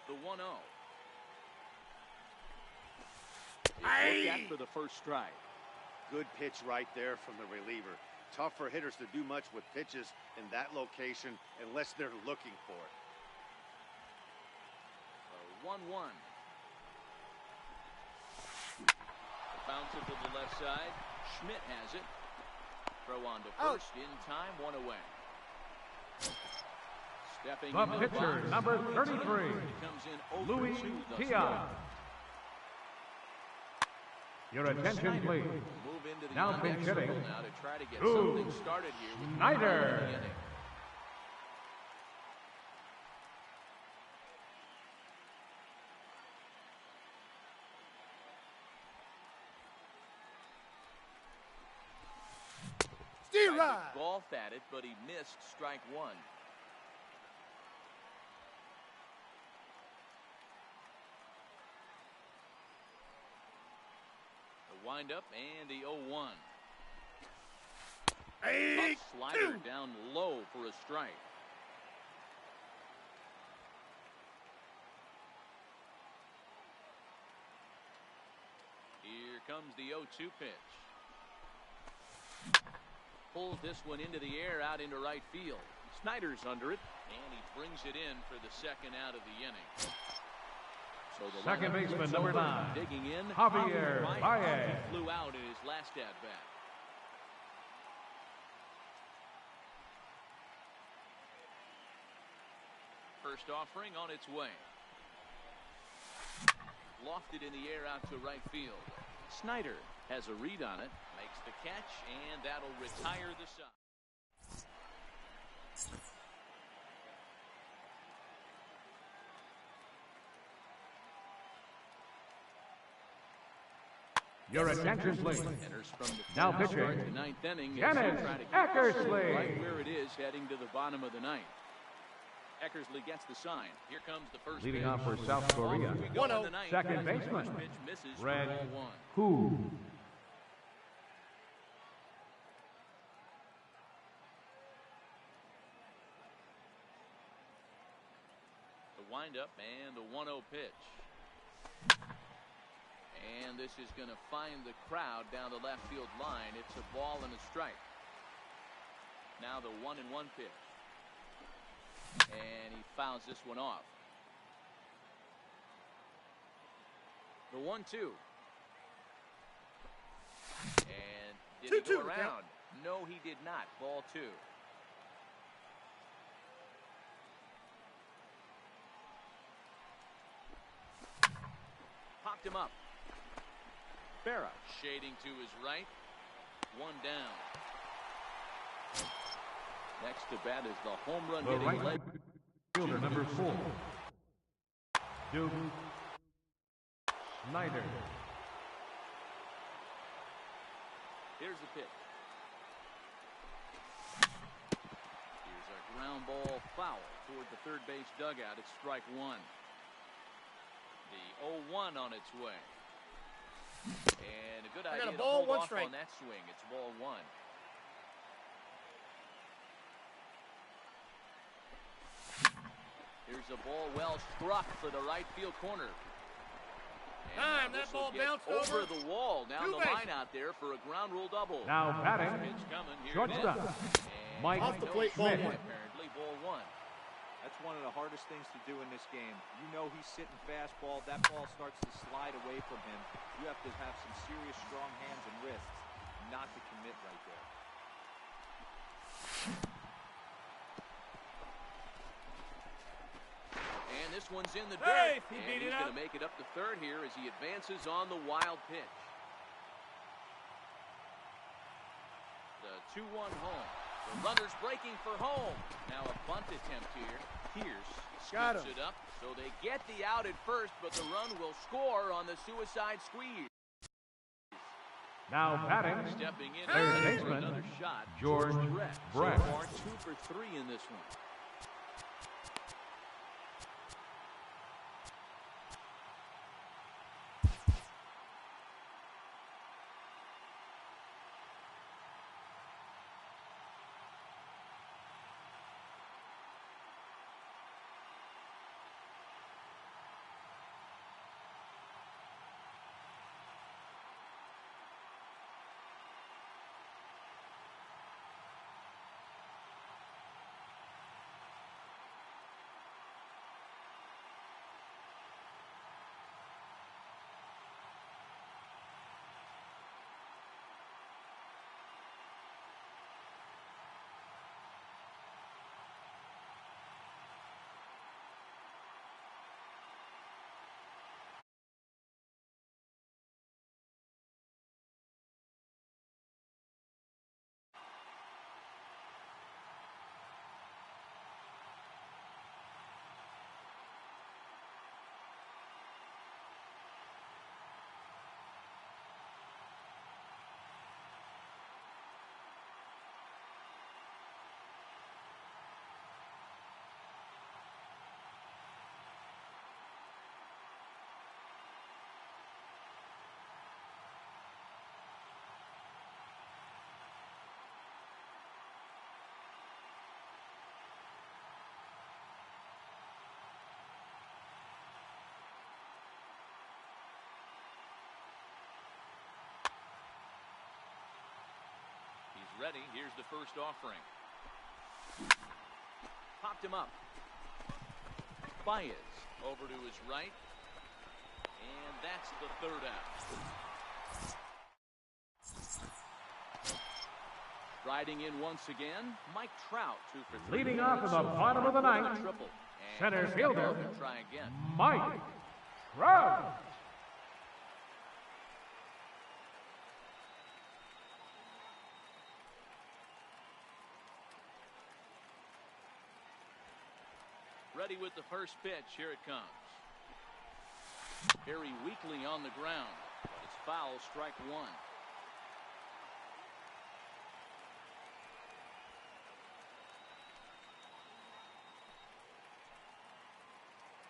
The 1-0. Looked at for the first strike. Good pitch right there from the reliever. Tough for hitters to do much with pitches in that location unless they're looking for it. A 1-1. Bounce it to the left side. Schmidt has it. Throw on to first in time, one away. Stepping The into the pitcher, box, number 33, comes in 0 Louis for 2 thus Tia. far. Your attention, please. Move into the Now on-deck pinch hitting. circle now to try to get Ooh. something started here with the Snyder. bottom of the inning. Steer Tried right. to golf at it, but he missed strike one. The windup and the 0-1. Tough slider down low for a strike. Here comes the 0-2 pitch. Pulls this one into the air out into right field. Snyder's under it, and he brings it in for the second out of the inning. So the Second lineup baseman, looks number over, 9, digging in. Javier Baez. He flew out in his last at bat. First offering on its way. Lofted in the air out to right field. Snyder has a read on it, makes the catch, and that'll retire the side. Your attention, please. Enters from the Now cleanup pitching, start, the ninth inning. Dennis as they try to keep Eckersley. right where it is, heading to the bottom of the ninth. Eckersley gets the sign. Here comes the first Leading pitch. off for South Korea, Off we go in the ninth. second First baseman, pitch misses for Red ball one. Who. The windup and the 1-0 pitch. And this is going to find the crowd down the left field line. It's a ball and a strike. Now the 1-1 pitch. And he fouls this one off. The 1-2. And did he go 2-2, around? No, he did not. Ball 2. Popped him up. Berra shading to his right. One down. Next to bat is the home run The hitting right leg. fielder, number 4, Duke Snyder. Here's the pitch. Here's a ground ball foul toward the third base dugout. It's strike one. The 0-1 on its way. And a good I idea got a to ball, hold one off strike. on that swing. It's ball one. Here's a ball well struck for the right field corner. And Time, now that this'll ball get bounced over over. the wall. Down Two the bases. line out there for a ground rule double. Now batting, Pitch coming. Here shortstop, it is. Mike Off the no plate, ball swing, Schmidt. one. apparently ball one. That's one of the hardest things to do in this game. You know he's sitting fastball. That ball starts to slide away from him. You have to have some serious strong hands and wrists not to commit right there. And this one's in the Hey, dirt. he And beat he's it going up. to make it up to third here as he advances on the wild pitch. The 2-1 home. The runner's breaking for home. Now a bunt attempt here. Pierce Got scoops him. it up, so they get the out at first, but the run will score on the suicide squeeze. Now batting, Stepping in third and ready for baseman, another shot, George Brett. So Brett. far, 2 for 3 in this one. Ready. Here's the first offering. Popped him up. Baez over to his right. And that's the third out. Riding in once again, Mike Trout, 2 for 3. Leading off in the bottom of the ninth, Triple. center fielder, Try again. Mike Trout. Ready with the first pitch. Here it comes. Very weakly on the ground, but it's foul, strike 1.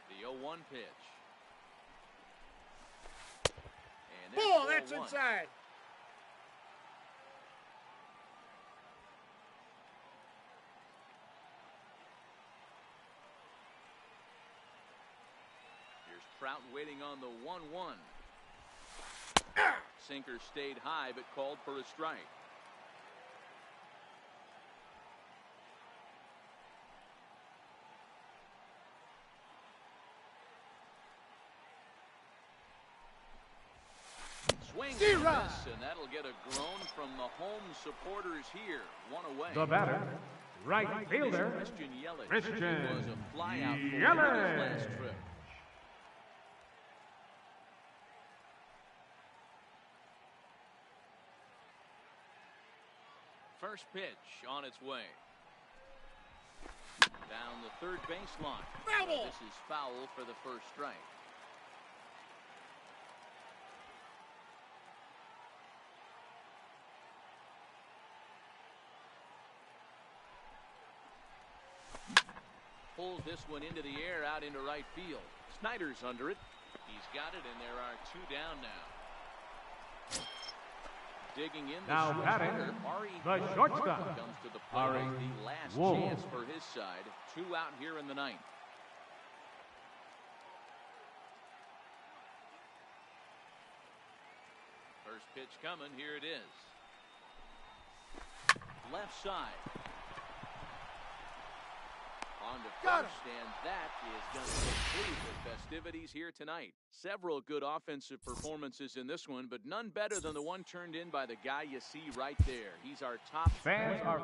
The 0-1 pitch. And Ball, that's ball 1. inside. Trout waiting on the 1-1. Sinker stayed high but called for a strike. Swing and D-Rod. miss, and that'll get a groan from the home supporters here. 1 away. The batter, right fielder, Christian Yelich. Christian It was a flyout for him Yelich. on his last trip. First pitch on its way. Down the third baseline. Foul. This is foul for the first strike. Pulls this one into the air out into right field. Snyder's under it. He's got it, and there are 2 down now. Digging in Now the batting, the shortstop, comes to the plate Ari as the last Wolf. chance for his side. 2 out here in the 9th. First pitch coming. Here it is. Left side. On to Got first, and that is going to conclude the festivities here tonight. Several good offensive performances in this one, but none better than the one turned in by the guy you see right there. He's our top Fans player. are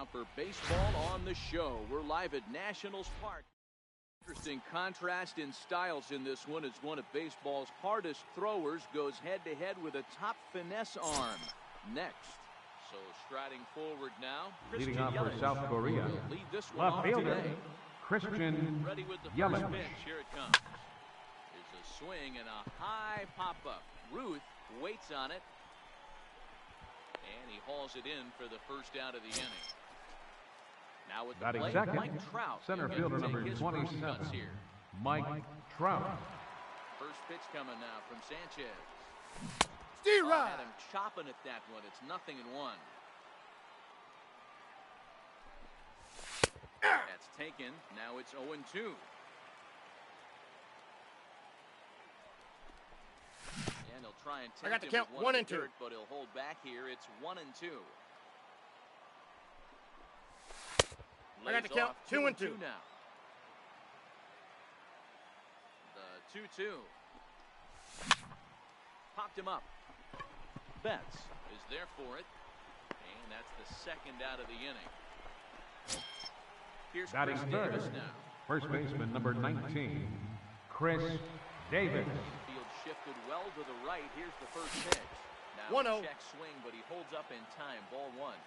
Now for baseball on the show. We're live at Nationals Park. Interesting contrast in styles in this one as one of baseball's hardest throwers goes head-to-head with a top finesse arm. Next. So striding forward now. Leading off for South Korea. Will lead this one Left off fielder, today. Christian Ready with the Yelich. first pitch. Here it comes. It's a swing and a high pop-up. Ruth waits on it. And he hauls it in for the first out of the inning. Now with the Batting plate, second, Mike Trout. center He'll fielder take number his 27, first cuts here. Mike Trout. First pitch coming now from Sanchez. Steve Had Rod. him chopping at that one. It's 0-1. That's taken. Now it's 0-2. And he'll try and I got tempt the him count, with 1 in and the 2. dirt, but he'll hold back here. It's 1-2. I got the Lays count, off 2 and 2. now. The 2-2. Popped him up. Betts is there for it. And that's the second out of the inning. Here's Batting Chris third, Davis now. first baseman number 19, Chris Davis. Field shifted well to the right. Here's the first pitch. Now 1-0. check swing, but he holds up in time. Ball 1.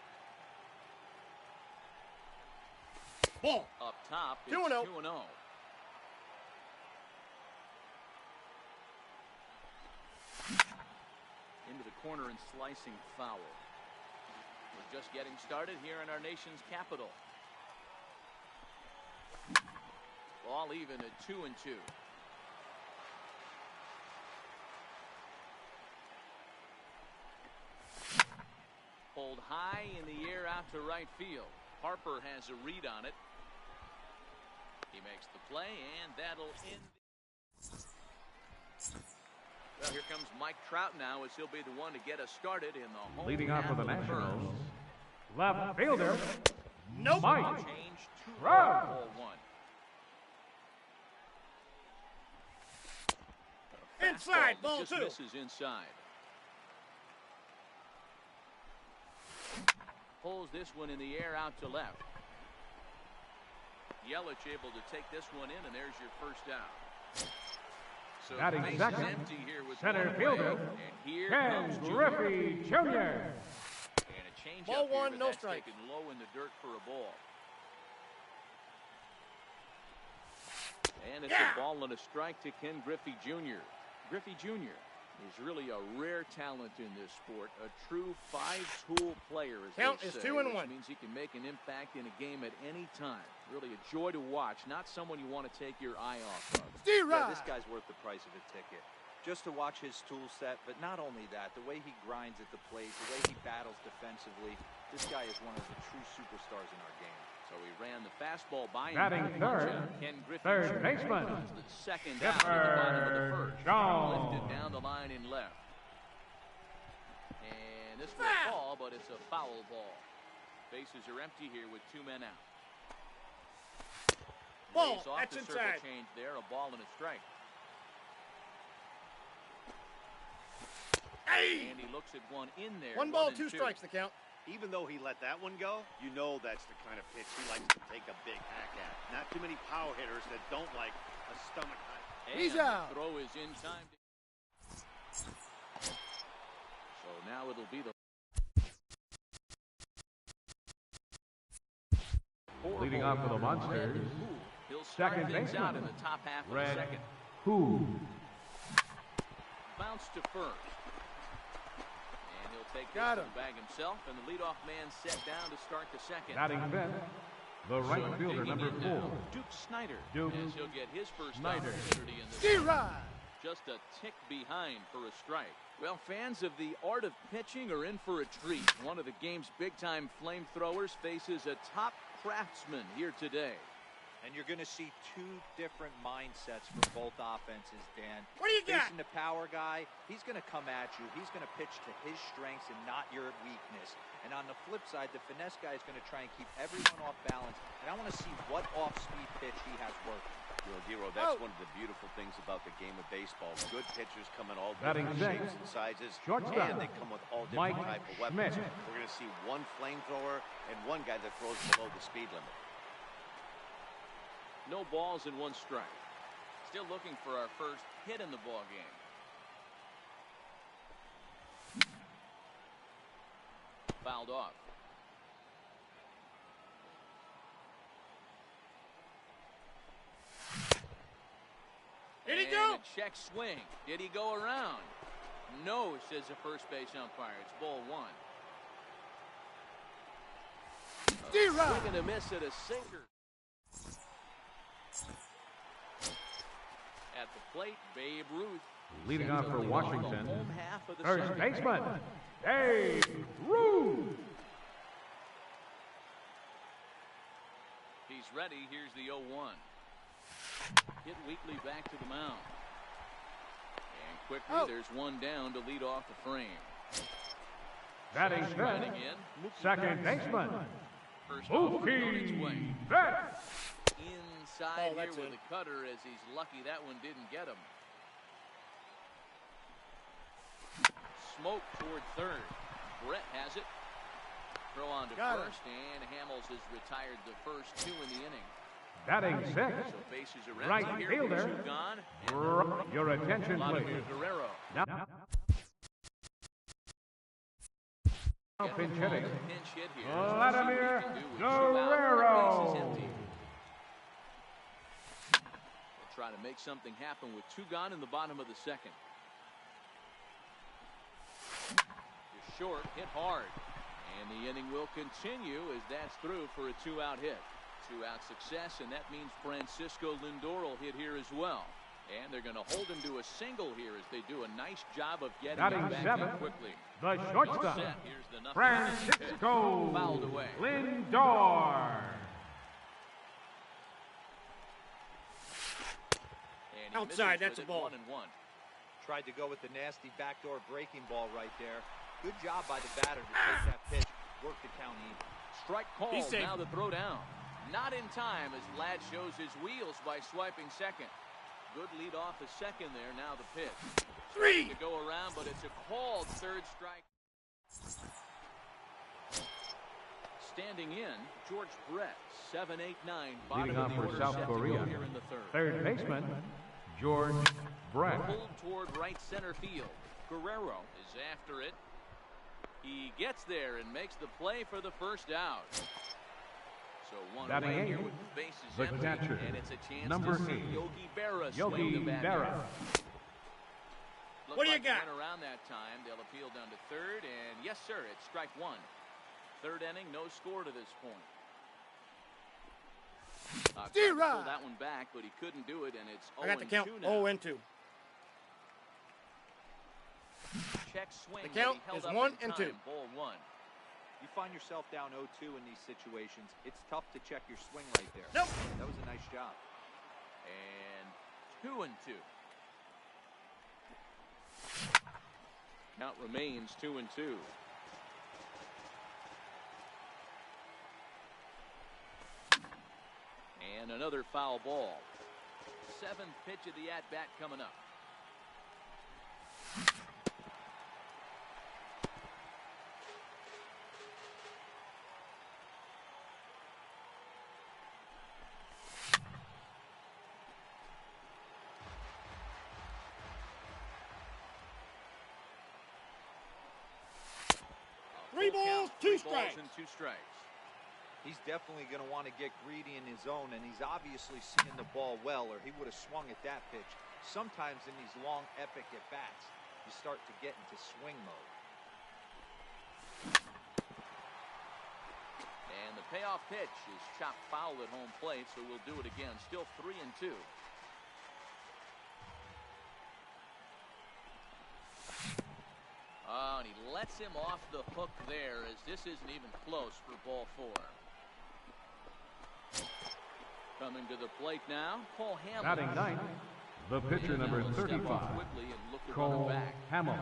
Ball. Up top, it's 2-0. 2-0. Into the corner and slicing foul. We're just getting started here in our nation's capital. All even at 2-2. Pulled high in the air out to right field. Harper has a read on it. He makes the play, and that'll end. Well, here comes Mike Trout now, as he'll be the one to get us started in the home Leading off half for the of Nationals, first. left fielder, Nope. Mike Change to Trout. ball 1. Inside, Fastball ball just 2. misses inside. Pulls this one in the air out to left. Yelich able to take this one in, and there's your first out. So Batting the base second, is empty here with center one fielder, away, and here Ken comes Griffey Jr. And a change Ball up here, 1, but no that's strike. taken low in the dirt for a ball. And it's a ball and a strike to Ken Griffey Jr. Griffey Jr. is really a rare talent in this sport, a true five-tool player, as Count they is say, 2-1. which means he can make an impact in a game at any time. Really a joy to watch, not someone you want to take your eye off of. Steve Yeah, Rod. this guy's worth the price of a ticket. Just to watch his tool set, but not only that, the way he grinds at the plate, the way he battles defensively, this guy is one of the true superstars in our game. So he ran the fastball by him. Batting third, Ken Griffey third Jr. baseman, was the second out at the bottom of the first. Jones. Lifted down the line in left. And this will fall, but it's a foul ball. Bases are empty here with 2 men out. Ball, Lays off that's the circle inside. change there, a ball and a strike. Hey! And he looks at one in there. 1 ball, 1-2. 2 strikes the count. Even though he let that one go, you know that's the kind of pitch he likes to take a big hack at. Not too many power hitters that don't like a stomach hike. And He's the out. throw is in time. So now it'll be the Leading off for the Monsters, He'll start second things out in baseman, the top half of the Red second. Who. Bounce to first. And he'll take this Got to him. the bag himself, and the leadoff man set down to start the second. Batting fifth, the right So fielder digging number in 4, now, Duke Snyder. Duke as he'll get his first Snyder. opportunity in this. Steve Rod. Just a tick behind for a strike. Well, fans of the art of pitching are in for a treat. One of the game's big-time flamethrowers faces a top craftsman here today. And you're going to see 2 different mindsets for both offenses, Dan. What do you got? Facing the power guy, he's going to come at you. He's going to pitch to his strengths and not your weakness. And on the flip side, the finesse guy is going to try and keep everyone off balance. And I want to see what off-speed pitch he has working. You know, Dero, that's one of the beautiful things about the game of baseball. Good pitchers come in all Batting different sixth, shapes and sizes, shortstop, and they come with all different Mike type of weapons. Schmidt. We're going to see one flamethrower and one guy that throws below the speed limit. No balls and 1 strike. Still looking for our first hit in the ball game. Fouled off. Did he And go? a check swing. Did he go around? No, says the first base umpire. It's ball 1. D-Rod. Swing and a miss at a sinker. At the plate, Babe Ruth. Leading off for The Washington, home half of the first second. baseman, Babe Ruth. He's ready. Here's the 0-1. Hit weakly back to the mound. And quickly, there's one down to lead off the frame. Batting Right fifth, again. second baseman, First off, on its way. Mookie Betts. Inside here that's with in. the cutter, as he's lucky that one didn't get him. Smoke toward third. Brett has it. Throw on to Got it. first, and Hamels has retired the first 2 in the inning. Batting sixth, So bases are right empty here. fielder. 2 gone. Your attention, Vladimir please. Guerrero. Now pinch hitting, Pinch hit here. Vladimir See what he can do with 2 out, the bases Guerrero. empty. They'll try to make something happen with 2 gone in the bottom of the second. You're short, hit hard. And the inning will continue as that's through for a 2-out hit. 2-out success, and that means Francisco Lindor will hit here as well. And they're going to hold him to a single here as they do a nice job of getting Batting him back seventh, in quickly. the shortstop, Set. Here's the 0-0 pitch. Francisco Fouled away. Lindor. And he Outside, misses that's with a it, ball. 1-1. Tried to go with the nasty backdoor breaking ball right there. Good job by the batter to take that pitch, work the count even. Strike call. He's safe. Now the throw down. Not in time as Vlad shows his wheels by swiping second. Good lead off the second there. Now the pitch. 3. To go around, but it's a called third strike. Standing in, George Brett, 7-8-9, bottom Leading of off the for order, South set to go Korea, here in the third. third baseman, George Brett. Pulled toward right center field. Guerrero is after it. He gets there and makes the play for the first out. So one Batting away here eighth, with the bases the empty, catcher, and it's a chance number to see 8, Yogi Berra swing Yogi the bat. Berra. Looked What do you like it got? went around that time. They'll appeal down to third, and yes, sir, it's strike 1. Third inning, no score to this point. Tried to pull that one back, but he couldn't do it, and it's 0-2 I got the count. now. 0-2. Check swing. The count but he held is up 1 in and 2. time. Ball 1. You find yourself down 0-2 in these situations, it's tough to check your swing right there. Nope. That was a nice job. And 2-2. Count remains 2-2. And another foul ball. 7th pitch of the at-bat coming up. Three balls, two strikes. And 2 strikes. He's definitely going to want to get greedy in his zone, and he's obviously seeing the ball well, or he would have swung at that pitch. Sometimes in these long, epic at-bats, you start to get into swing mode. And the payoff pitch is chopped foul at home plate, so we'll do it again. Still 3-2. Oh, and he lets him off the hook there, as this isn't even close for ball 4. Coming to the plate now, Paul Hamel. Batting ninth, the pitcher number Now he'll step off 35, quickly and look to run him Cole back. Hamel.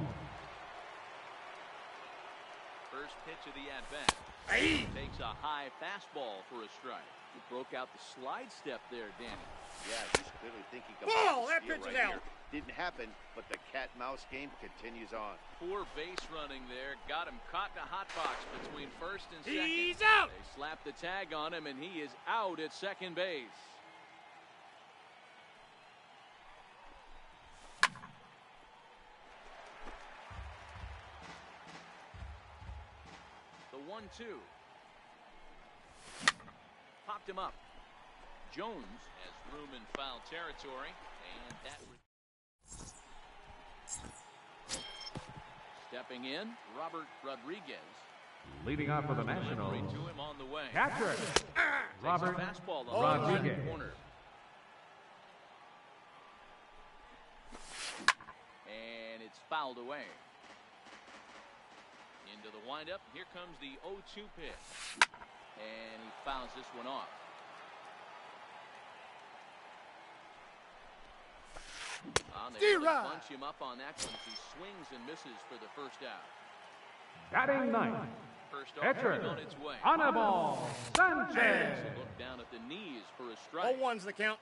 First pitch of the at-bat. Takes a high fastball for a strike. He broke out the slide step there, Danny. Yeah, he's clearly thinking Ball! about That the steal pitch is right out. here. Didn't happen, but the cat-mouse game continues on. Poor base running there. Got him caught in a hot box between first and second. He's out. They slapped the tag on him, and he is out at second base. The 1-2. Popped him up. Jones has room in foul territory, and that. Stepping in, Robert Rodriguez. Leading off for the Nationals, Delivery to him on the way. catcher, Robert Takes a fastball on the Rodriguez. right corner. And it's fouled away. Into the windup. Here comes the 0-2 pitch. And he fouls this one off. They really bunch him up on that one as he swings and misses for the first out. Batting ninth, First off, pitcher, on its way. Anibal Sanchez. A look down at the knees for a strike. 0-1's the count.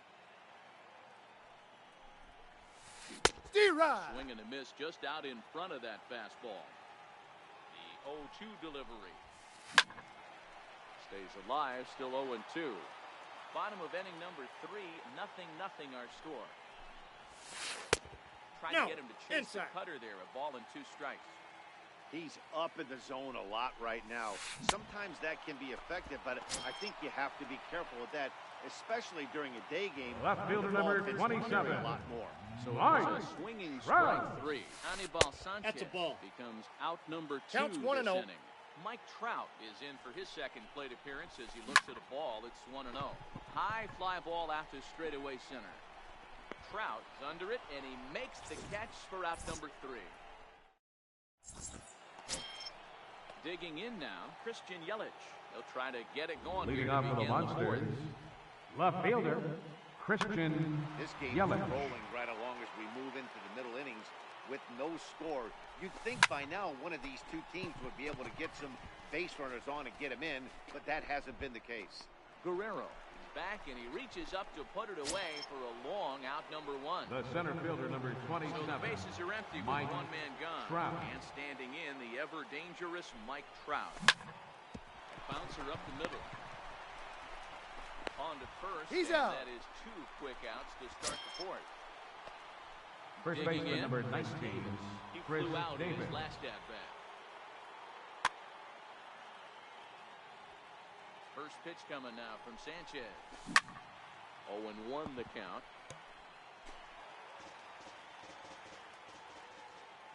D-Rod. Swing and a miss just out in front of that fastball. The 0-2 delivery. Stays alive, still 0-2. Bottom of inning number 3, 0-0 our score. Trying to get him to chase the cutter there. A ball and 2 strikes. He's up in the zone a lot right now. Sometimes that can be effective, but I think you have to be careful with that, especially during a day game. Left fielder number 27. A lot more. So Mike it's a swinging strike Trout. 3. Anibal Sanchez That's a ball. becomes out number 2 Counts this 1-0. inning. Mike Trout is in for his second plate appearance as he looks at a ball. It's 1-0. High fly ball after straightaway center. Trout is under it, and he makes the catch for out number 3. Digging in now, Christian Yelich. He'll try to get it going. Leading off for the Monsters, left fielder, Christian This game Yelich. is rolling right along as we move into the middle innings with no score. You'd think by now one of these two teams would be able to get some base runners on and get them in, but that hasn't been the case. Guerrero is back, and he reaches up to put it away for a long out number 1. The center fielder number 27. So the bases are empty with Mike one man gone. Trout. And standing in, the ever dangerous Mike Trout. Bouncer up the middle. On to first. He's and out. That is 2 quick outs to start the 4th. First Digging baseman in, number Chris 19, Davis. He Chris flew out in Davis. his last at bat. First pitch coming now from Sanchez. 0-1 the count.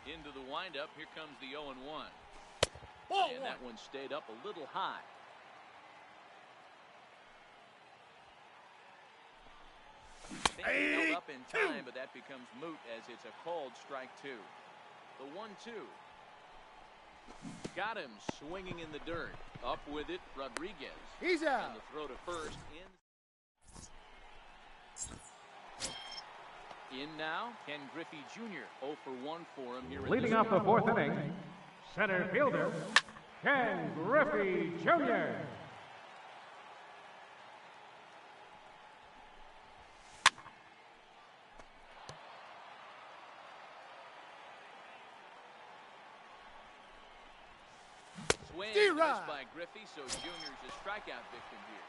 Into the windup. Here comes the 0-1. Ball And that one stayed up a little high. I think he held up in time, but that becomes moot as it's a called strike 2. The 1-2. Got him swinging in the dirt. Up with it, Rodriguez. He's out. And the throw to first. In now, Ken Griffey Jr. 0 for 1 for him here. Leading off the 4th inning, center fielder, Ken Griffey Jr. Swing D-Rod. missed by Griffey, so Junior's a strikeout victim here.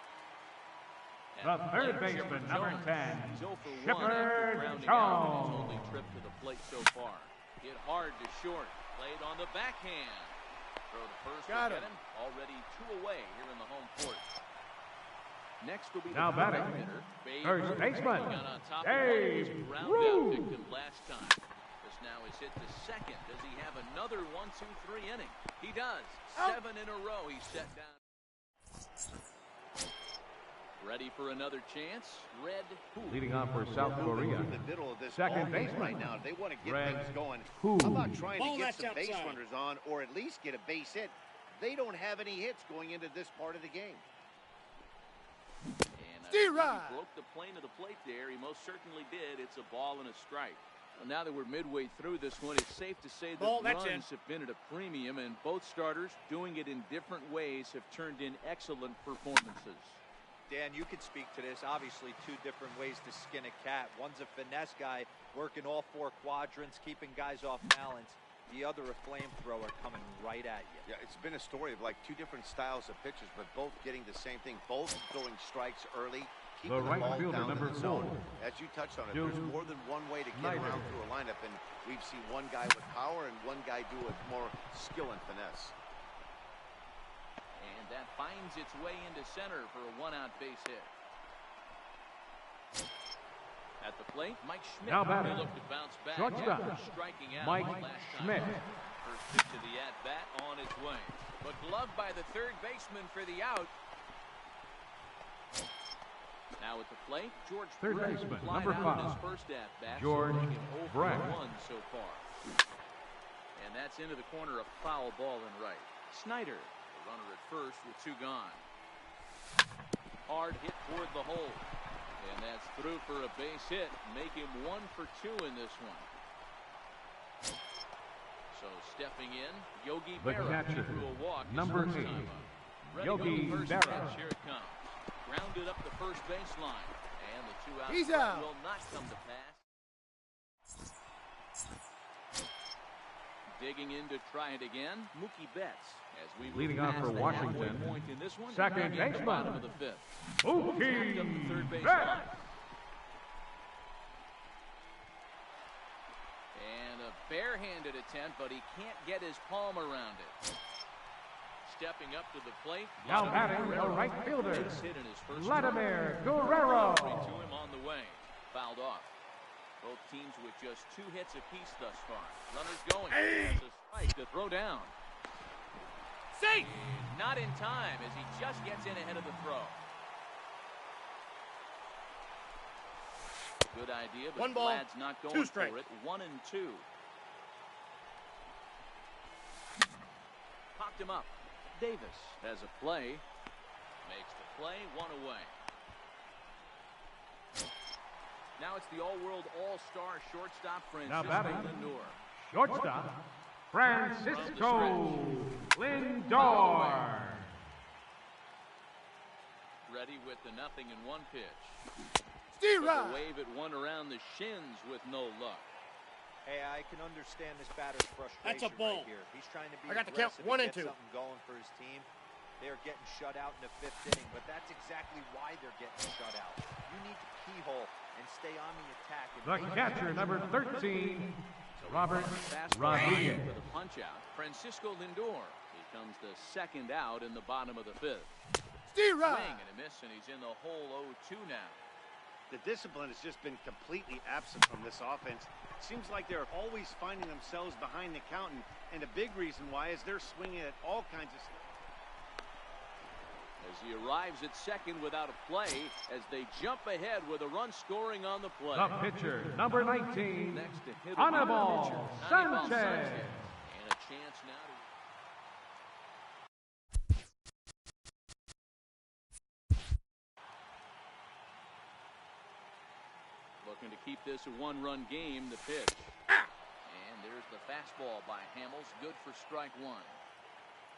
The And third player baseman, Chipper number Jones 10, is 0 for 1 Chipper after grounding out in his Jones. only trip to the plate so far. Hit hard to short. Played on the backhand. Throw to first Got will get him. him. Already 2 away here in the home court. Next will be Now the batting, hitter, Babe first Ruth. baseman, He got on top of one of his Dave ground out Ruth. victim last time. This now is hit to second. Does he have another 1-2-3 inning? He does. 7 in a row he's set down. Ready for another chance. Red Poole. Leading off for South Korea, In the middle of this second ball game baseman, right now. They want to get Red things going. Poole. How about trying Ball to get that's some base outside. runners on, or at least get a base hit? They don't have any hits going into this part of the game. And I D-Rod. think he broke the plane of the plate there. He most certainly did. It's a ball and a strike. Well, now that we're midway through this one, it's safe to say that Ball, that's in. runs have been at a premium, and both starters doing it in different ways have turned in excellent performances. Dan, you could speak to this. Obviously, two different ways to skin a cat. One's a finesse guy, working all four quadrants, keeping guys off balance. The other, a flamethrower coming right at you. Yeah, it's been a story of like two different styles of pitchers, but both getting the same thing. Both throwing strikes early, keeping the right ball fielder, down in number the zone. 4. As you touched on it, there's more than one way to get around through a lineup, and we've seen one guy with power and one guy do it more skill and finesse. And that finds its way into center for a one-out base hit. At the plate, Mike Schmidt. Now batting. They look to bounce back Shortstop, after striking out Mike last Schmidt. time. First pitch of the at-bat on its way. But gloved by the third baseman for the out. Now at the plate, George Third Brett baseman, flied number out in 5. his first at-bat. George so making 0 for Brett. 1 so far. And that's into the corner, a foul ball in right. Snyder, the runner at first with 2 gone. Hard hit toward the hole. And that's through for a base hit. Make him 1 for 2 in this one. So stepping in, Yogi The Berra catcher, threw a walk his number first 8, time up. Ready Yogi on the first Berra. pitch. Here it comes. Grounded up the first baseline. And the 2-out He's strike out. will not come to pass. Digging in to try it again, Mookie Betts. As we move Leading off past for the Washington, halfway point in this one, second back in the baseman, bottom of the 5th. Mookie Up the third base Betts. line. And a barehanded attempt, but he can't get his palm around it. Stepping up to the plate. Now Vladimir batting, the Guerrero. right fielder, Base hit in his first Vladimir start. Guerrero. 3 to him on the way. Fouled off. Both teams with just 2 hits apiece thus far. Runners going. That's a strike to throw down. Safe. Not in time as he just gets in ahead of the throw. Good idea, but 1 ball, Vlad's not 2 going strikes. for it. 1 and 2. Popped him up. Davis has a play. Makes the play, 1 away. Now it's the all-world all-star shortstop Now Francisco batting, Lindor. shortstop, Francisco Lindor. Ready with the 0-1 pitch. Steve Took a Rod. wave at one around the shins with no luck. Hey, I can understand this batter's frustration That's a ball. right here. He's trying to be I got the count, aggressive 1 and and get 2. something going for his team. They're getting shut out in the 5th inning, but that's exactly why they're getting shut out. You need to keyhole and stay on the attack. And The make catcher, it number 13, Robert Fastball Rodriguez. for the punch out. Francisco Lindor becomes the 2nd out in the bottom of the 5th. Steve Rod. Swing and a miss, and he's in the hole 0-2 now. The discipline has just been completely absent from this offense. Seems like they're always finding themselves behind the count, and a big reason why is they're swinging at all kinds of stuff. As he arrives at second without a play, as they jump ahead with a run scoring on the play. The pitcher, number 19, Next to hit Anibal Sanchez. And a chance now to... Looking to keep this a 1-run game, the pitch. And there's the fastball by Hamels, good for strike 1.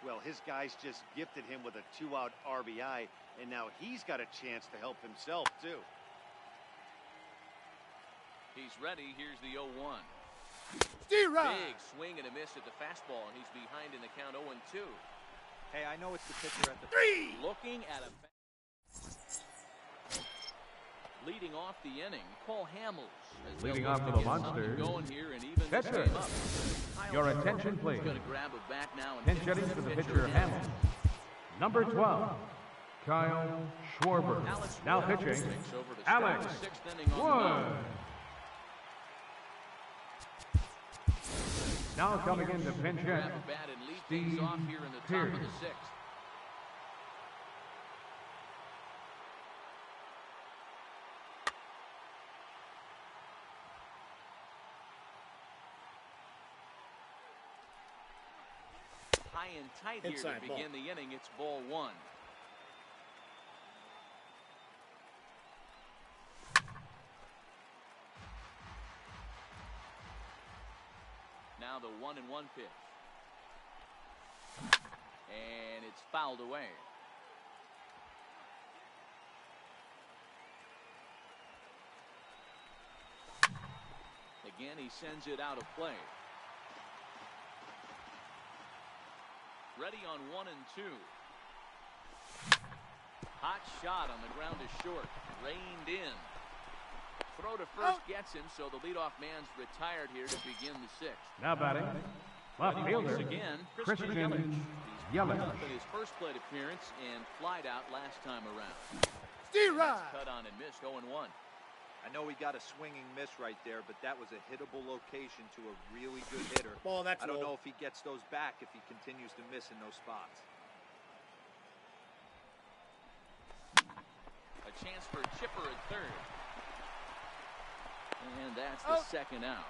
Well, his guys just gifted him with a 2-out RBI, and now he's got a chance to help himself, too. He's ready, here's the 0-1. Steve Rod. Big swing and a miss at the fastball, and he's behind in the count 0-2. Hey, I know it's the pitcher at the 3. Looking at a... Leading off the inning, Paul Hamels. as Leading they'll off look for to the get something Monsters, going here and even this pitcher. game up. Kyle Your Schwarber attention, is please. gonna grab a bat now and Pinch pitch hitting to for the pitcher pitcher, Hamels. Number 12, Kyle Schwarber. Alex Now Wood pitching, takes over to start Alex the 6th inning on the Wood. mound. Now coming in to pinch hit, Grab a bat and lead things Steve off here in the top of the Pearce. 6th. High and tight here Inside to ball. begin the inning. It's ball 1. Now the 1-1 pitch. And it's fouled away. Again, he sends it out of play. Ready on 1 and 2. Hot shot on the ground is short. Reined in. Throw to first gets him, so the leadoff man's retired here to begin the 6th. Now batting, left fielder, Again, Christian He's Yelich. up in his first plate appearance and flied out last time around. D-Rod. Cut on and missed 0-1. I know he got a swinging miss right there, but that was a hittable location to a really good hitter. Ball, that's I don't low. know if he gets those back if he continues to miss in those spots. A chance for Chipper at third. And that's the second out.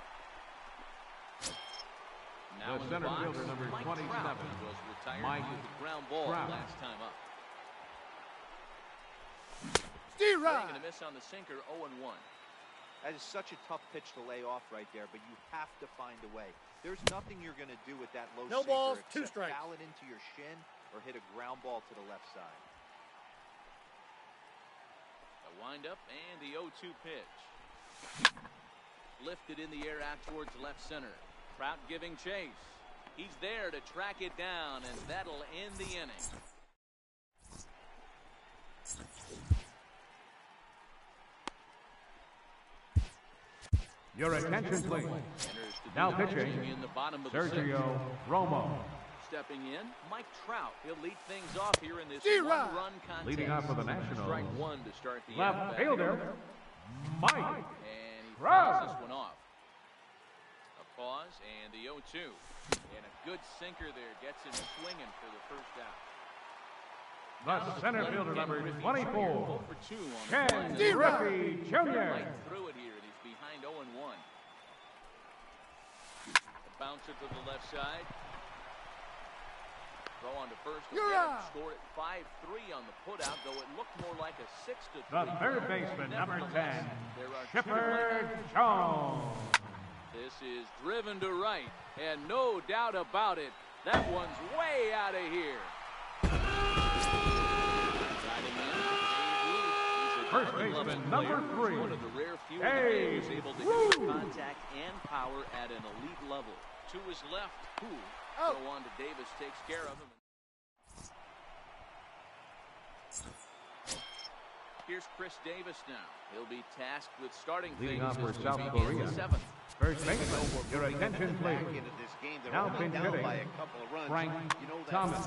Now The in center box, fielder, number Mike 27, Trout was retired Mike with the ground ball Trout. last time up. D-Rod. Swing and a miss on the sinker, 0-1. That is such a tough pitch to lay off right there, but you have to find a way. There's nothing you're going to do with that low No sinker balls, 2 except strikes. foul it into your shin or hit a ground ball to the left side. A windup and the 0-2 pitch. Lifted in the air out towards left center. Trout giving chase. He's there to track it down, and that'll end the inning. Your attention, please. Enters to Now the pitching, in the bottom of the Sergio 6th. Romo. Stepping in, Mike Trout. He'll lead things off here in this D-Rod. one-run contest. Leading off for the Nationals, Strike 1 to start the left at-bat. fielder, Mike And he Trout. fouls this one off. A pause and the 0-2. And a good sinker there gets him swinging for the first out. The center fielder, number 24, 0 for 2 on the Ken play. Griffey Jr. Right through it here, and he's behind 0-1. A bouncer to the left side. Throw on to first. You're Again, out. score it 5-3 on the putout, though it looked more like a 6-3. The third baseman, number 10, There are 2 Chipper left. Jones. This is driven to right, and no doubt about it, that one's way out of here. First baseman, number 3, One of the rare few Hey, who's able to Woo. hit with contact and power at an elite level. To his left, who? Out. Go on to Davis, takes care of him. Here's Chris Davis now. He'll be tasked with starting Leading things off for as we South begin Korea. the 7th. First baseman, your attention, Back please. into this game, they're Now only pinch down hitting, by a couple of runs. Frank You know that. Thomas.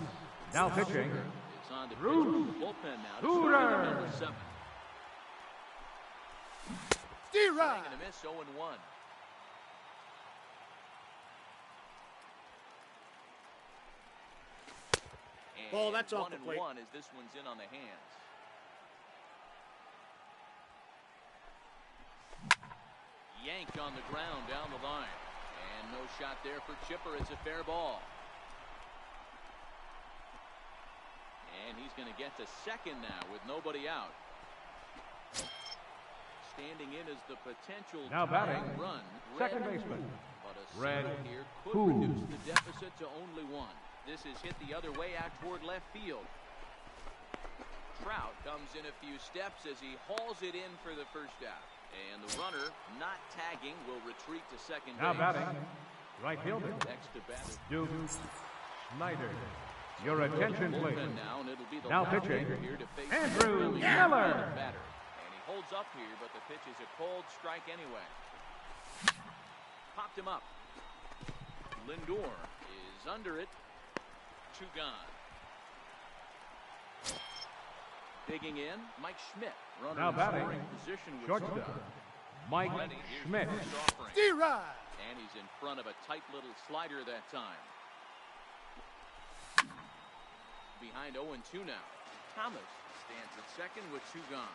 Now pitching, It's on to pitch Ruth from the bullpen now. to Hooter. start at number 7. D-Rod. Swing and a miss, 0-1. And Ball, that's off the 1-1 plate. as this one's in on the hands. Yanked on the ground down the line. And no shot there for Chipper. It's a fair ball. And he's going to get to second now with nobody out. Standing in as the potential Now batting, tying run. second Red. baseman, But a Red single here could Who. reduce the deficit to only 1. This is hit the other way out toward left field. Trout comes in a few steps as he hauls it in for the first out. And the runner, not tagging, will retreat to second now base. batting, right fielder, Next to batter. Duke Snyder. Your attention, please. Bullpen now, and it'll be the Now left pitching, hander here to face Andrew the Miller. batter. And he holds up here, but the pitch is a cold strike anyway. Popped him up. Lindor is under it. 2 gone. Digging in, Mike Schmidt. Runner Now in batting, scoring position with shortstop, Mike Ready, here's Schmidt. the first offering. D-Rod. And he's in front of a tight little slider that time. Behind 0-2 now. Thomas stands at second with 2 gone.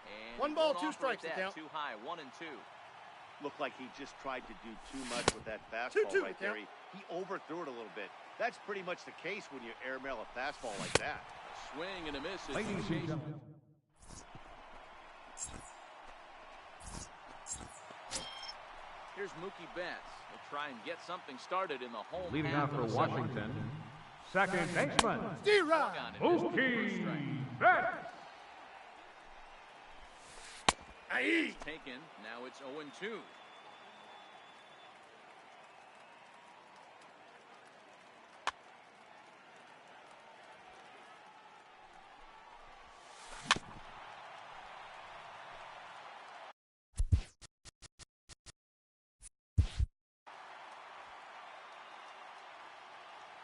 And 1 he ball, won't 2 offer strikes to that. count. Too high, 1-2. Looked like he just tried to do too much with that fastball 2-2 right to there. count. He overthrew it a little bit. That's pretty much the case when you airmail a fastball like that. A swing and a miss. As Ladies he and chases. gentlemen, Here's Mookie Betts. He'll try and get something started in the home leading half off for of the 7th. Washington, second baseman, D-Rod. Swung on and missed for the first Mookie strike. Betts. It's taken. Now it's 0-2.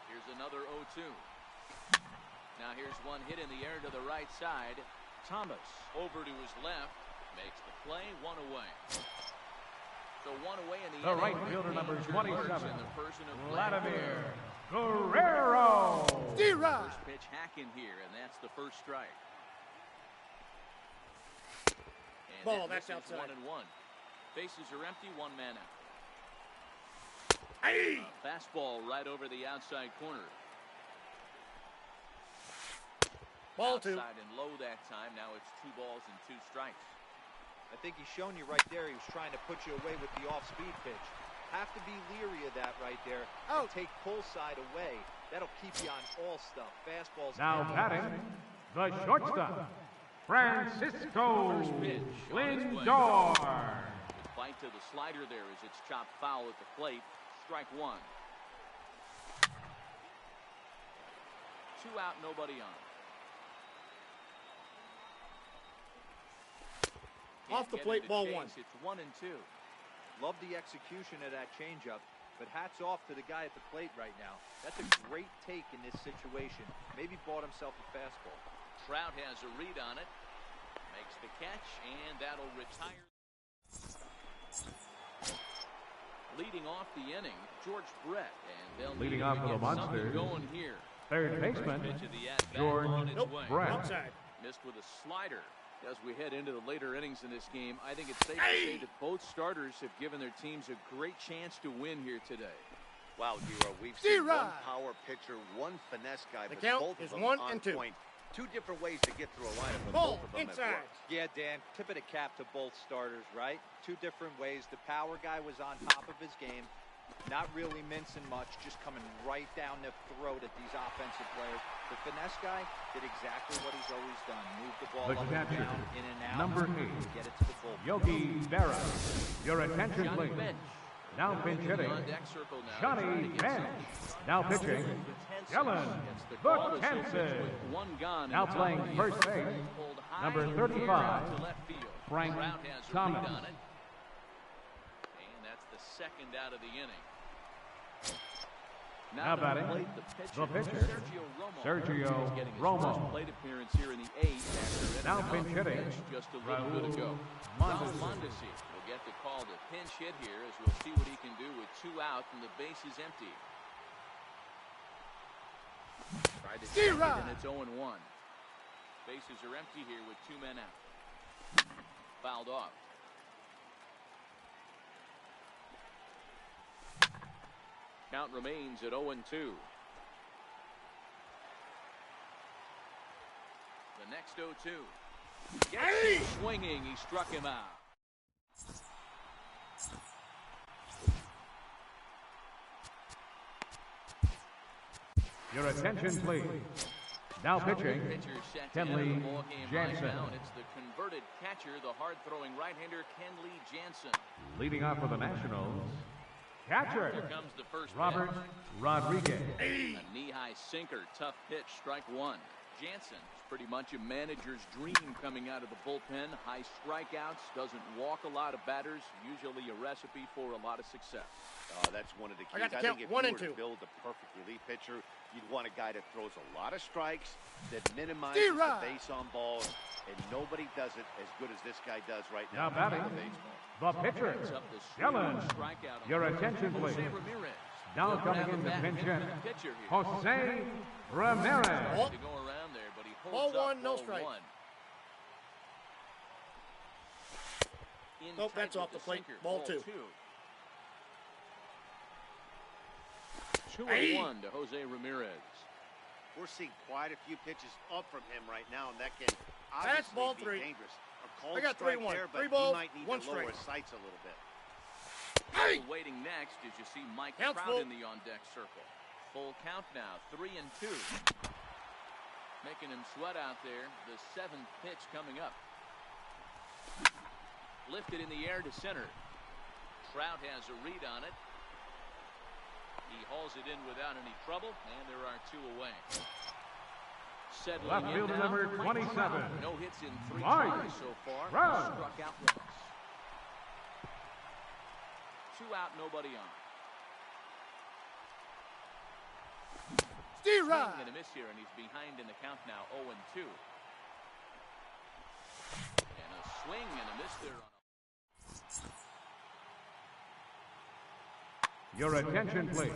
Here's another 0-2. Now here's one hit in the air to the right side. Thomas over to his left. Makes the play, one away. So one away in the right fielder, number 27, in the person of Vladimir Guerrero. D-Rod. First pitch hack in here, and that's the first strike. And Ball, that that's misses outside. 1-1. Bases are empty, one man out. Aye. Fastball right over the outside corner. Ball 2. Outside and low that time. Now it's 2 balls and 2 strikes. I think he's shown you right there. He was trying to put you away with the off-speed pitch. Have to be leery of that right there. And Out. take pull side away. That'll keep you on all stuff. Fastballs. Now batting, the shortstop, Francisco First pitch on its way. Lindor. Good bite to the slider there as it's chopped foul at the plate. Strike 1. 2 out, nobody on. Off the Can't plate, get into ball chase. 1. It's 1-2. Love the execution of that changeup, but hats off to the guy at the plate right now. That's a great take in this situation. Maybe bought himself a fastball. Trout has a read on it. Makes the catch, and that'll retire. Leading off the inning, George Brett, and they'll Leading need off to for the get something Monsters, going here. Third baseman, Pitch of the at-bat George on its way. Brett. Outside. Missed with a slider. As we head into the later innings in this game, I think it's safe to say that both starters have given their teams a great chance to win here today. Wow, Dero, we've seen one D-Rod. power pitcher, one finesse guy, The but count both is of them 1 on and 2. point. 2 different ways to get through a lineup, and Ball both of them have inside. worked. Yeah, Dan, tip of the cap to both starters, right? 2 different ways. The power guy was on top of his game. Not really mincing much, just coming right down the throat at these offensive players. The finesse guy did exactly what he's always done. Move the ball The up and catcher, down, in and out. number 8, Get it to the bullpen. Yogi Berra. Your attention, Johnny please. Bench. Now pinch hitting, On deck circle now. Johnny Trying to get Bench. some. Now pitching, Dylan Gets the call. The Celtics Buchanan. with 1 gone in Now the top playing of the first inning. base, Pulled high number and 35, to left field. Frank Trout has a Thomas. read on it. And that's the second out of the inning. Now to batting, plate, the pitcher, Sergio He's getting his Romo. first plate appearance here in the 8th after Now hitting pinch hitting, pitch just a little bit ago. Mondesi. Mondesi will get the call to pinch hit here as we'll see what he can do with 2 out and the base is empty. Tried to check it D-Rod. and it's 0-1. Bases are empty here with 2 men out. Fouled off. Count remains at 0-2. The next 0-2. Gets him swinging. He struck him out. Your attention, please. Now pitching, Pitcher set to Kenley enter the ball game right Jansen. now, and it's the converted catcher, the hard-throwing right-hander Kenley Jansen. Leading off for the Nationals, Here catcher, comes the first Robert pitch. Rodriguez. A knee-high sinker, tough pitch, strike 1. Jansen is pretty much a manager's dream coming out of the bullpen. High strikeouts, doesn't walk a lot of batters, usually a recipe for a lot of success. That's one of the keys. I got the think count, if 1 you and were to 2. build a perfect relief pitcher, you'd want a guy that throws a lot of strikes, that minimizes D-Rod. the base on balls, and nobody does it as good as this guy does right Now now. batting, Baseball. the pitcher, Picks up the swing, Dylan. strikeout on Your the attention, Jose please. Ramirez. Now Looking coming to have in a the bat pinch hit hit, for the pitcher here. Jose Ramirez. Tried to go around there, but he holds Ball up. 1, no Ball strike. 1. In Nope, tight that's with off the plate. sinker, Ball 2. 2-1 to Jose Ramirez. We're seeing quite a few pitches up from him right now, and that can obviously ball be 3. dangerous. A cold I got strike 3-1. there, but 3 balls, he might need 1 to lower strike. his sights a little bit. Waiting next as you see Mike Count's Trout full. in the on-deck circle. Full count now, 3-2. Making him sweat out there. The 7th pitch coming up. Lifted in the air to center. Trout has a read on it. He hauls it in without any trouble, and there are 2 away. Settling Left in fielder now, number 27. No hits in 3 Mike tries so far. Trout. Struck out once. 2 out, nobody on. Steve Swing Ryan. and a miss here, and he's behind in the count now, 0-2. And a swing and a miss there on Your attention, please.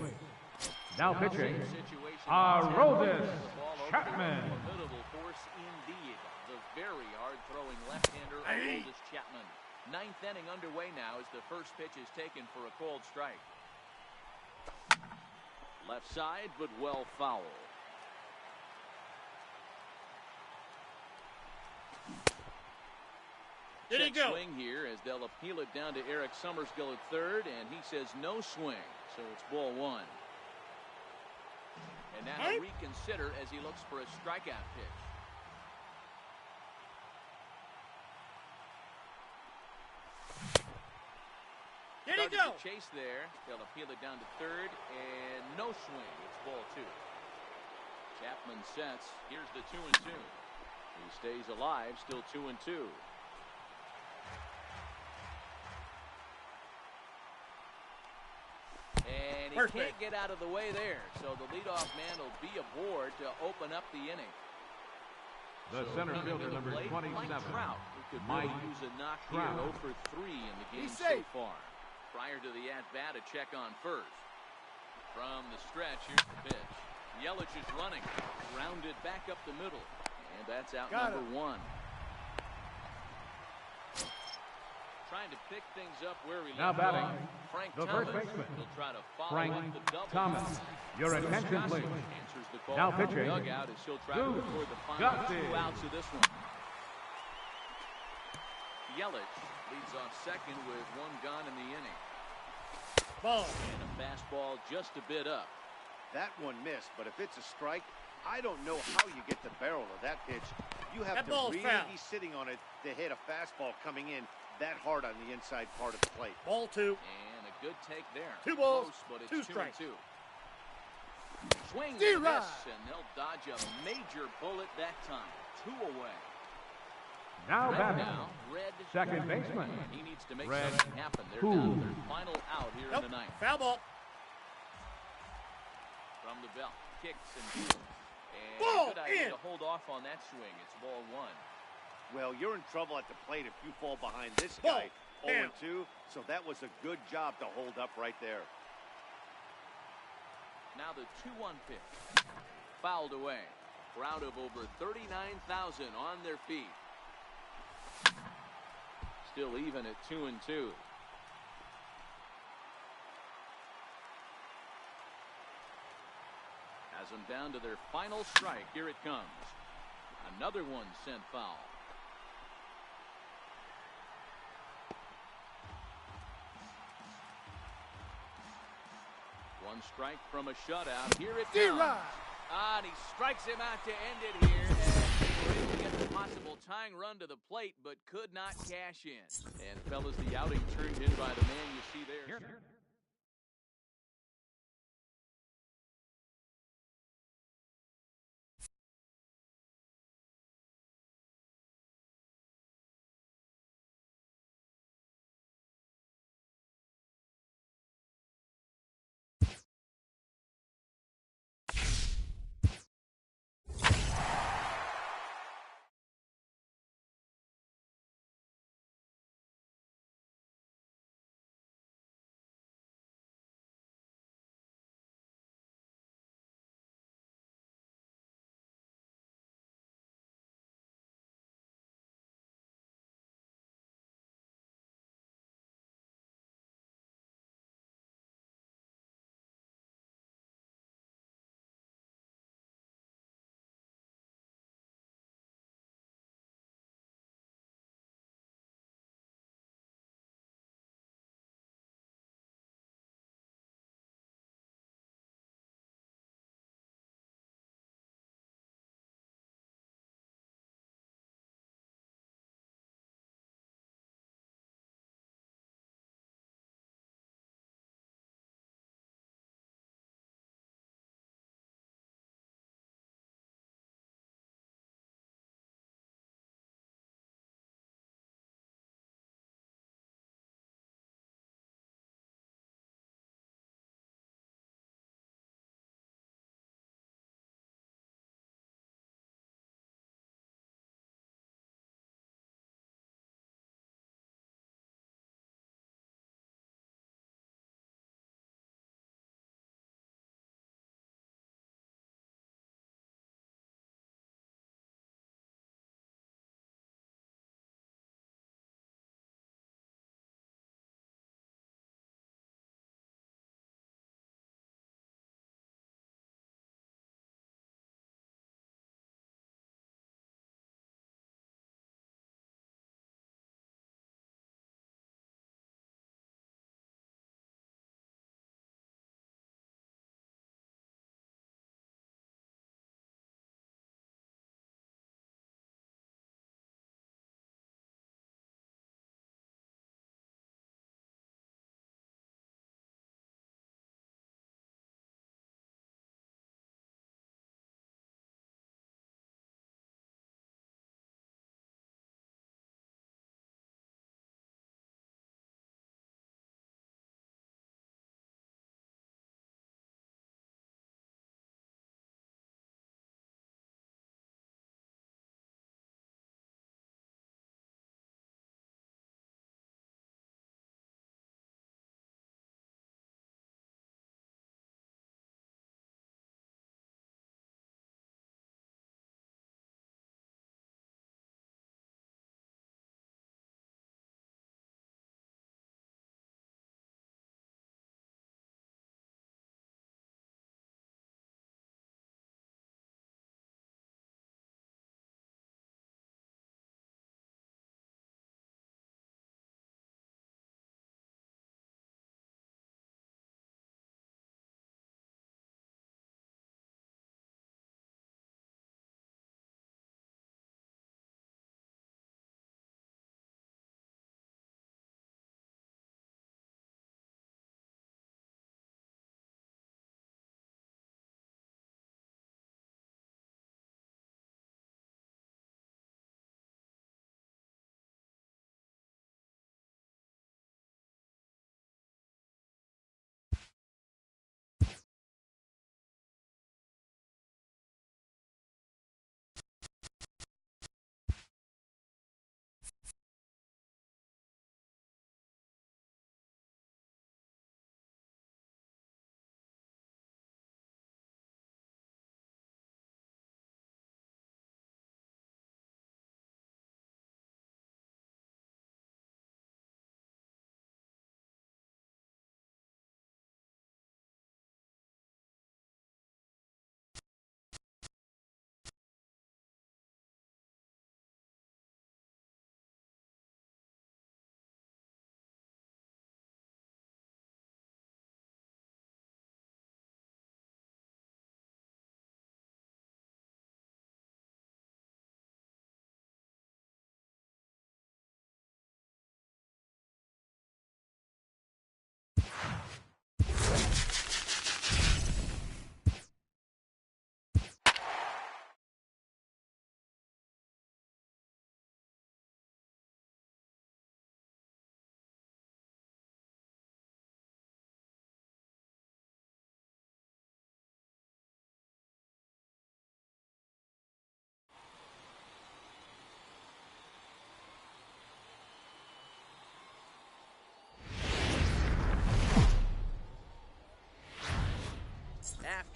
Now a pitching, situation. Arodys The ball over Chapman. there. Formidable force indeed. The very hard-throwing left-hander, Arodys Chapman. 9th inning underway now as the first pitch is taken for a called strike. Left side, but well foul. Did he Check go? swing here as they'll appeal it down to Eric Summersgill at third, and he says no swing, so it's ball 1. And now he'll reconsider as he looks for a strikeout pitch. Did he Started go? the chase there. They'll appeal it down to third, and no swing. It's ball 2. Chapman sets. Here's the 2-2. He stays alive, still 2-2. And he First can't base. get out of the way there, so the leadoff man will be aboard to open up the inning. The So center coming fielder, to the number plate, 27. Mike Trout, who could Mike really use a knock Trout. here, 0 for 3 in the game He's so safe. far. Prior to the at-bat, a check on first. From the stretch, here's the pitch. Yelich is running, grounded back up the middle, and that's out Got number it. 1. Trying to pick things up where he Now left batting, off. Frank the Thomas. first baseman, He'll try to follow Frank up the double. Thomas. Your attention, Gussie please. answers the call Now from the pitching, dugout as he'll try to Goose record the final Gussie. 2 outs of this one. Yelich leads off second with 1 gone in the inning. Ball. And a fastball just a bit up. That one missed, but if it's a strike, I don't know how you get the barrel of that pitch. You have That to ball's really foul. be sitting on it to hit a fastball coming in that hard on the inside part of the plate. Ball 2. And a good take there. 2 balls, Close, but it's 2 2 strikes. and 2. Swing and Steve a Ryan. miss, and they'll dodge a major bullet that time. 2 away. Now Red batting, now, Red. second baseman, And he needs to make Red something happen. They're Cool. down to their final out here Nope. in the 9th. Foul ball. From the belt, kicks and deals. And Ball good idea in. to hold off on that swing. It's ball 1. Well, you're in trouble at the plate if you fall behind this Ball guy. down. 0-2, so that was a good job to hold up right there. Now the 2-1 pitch. Fouled away. Crowd of over 39,000 on their feet. Still even at 2-2. Has them down to their final strike. Here it comes. Another one sent foul. One strike from a shutout. Here it Steve comes. Ryan. And he strikes him out to end it here. And they were able to get the possible tying run to the plate, but could not cash in. And fellas, the outing turned in by the man you see there.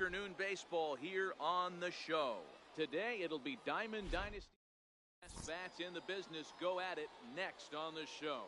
afternoon baseball here on the show. Today, it'll be Diamond Dynasty. Best bats in the business go at it next on the show.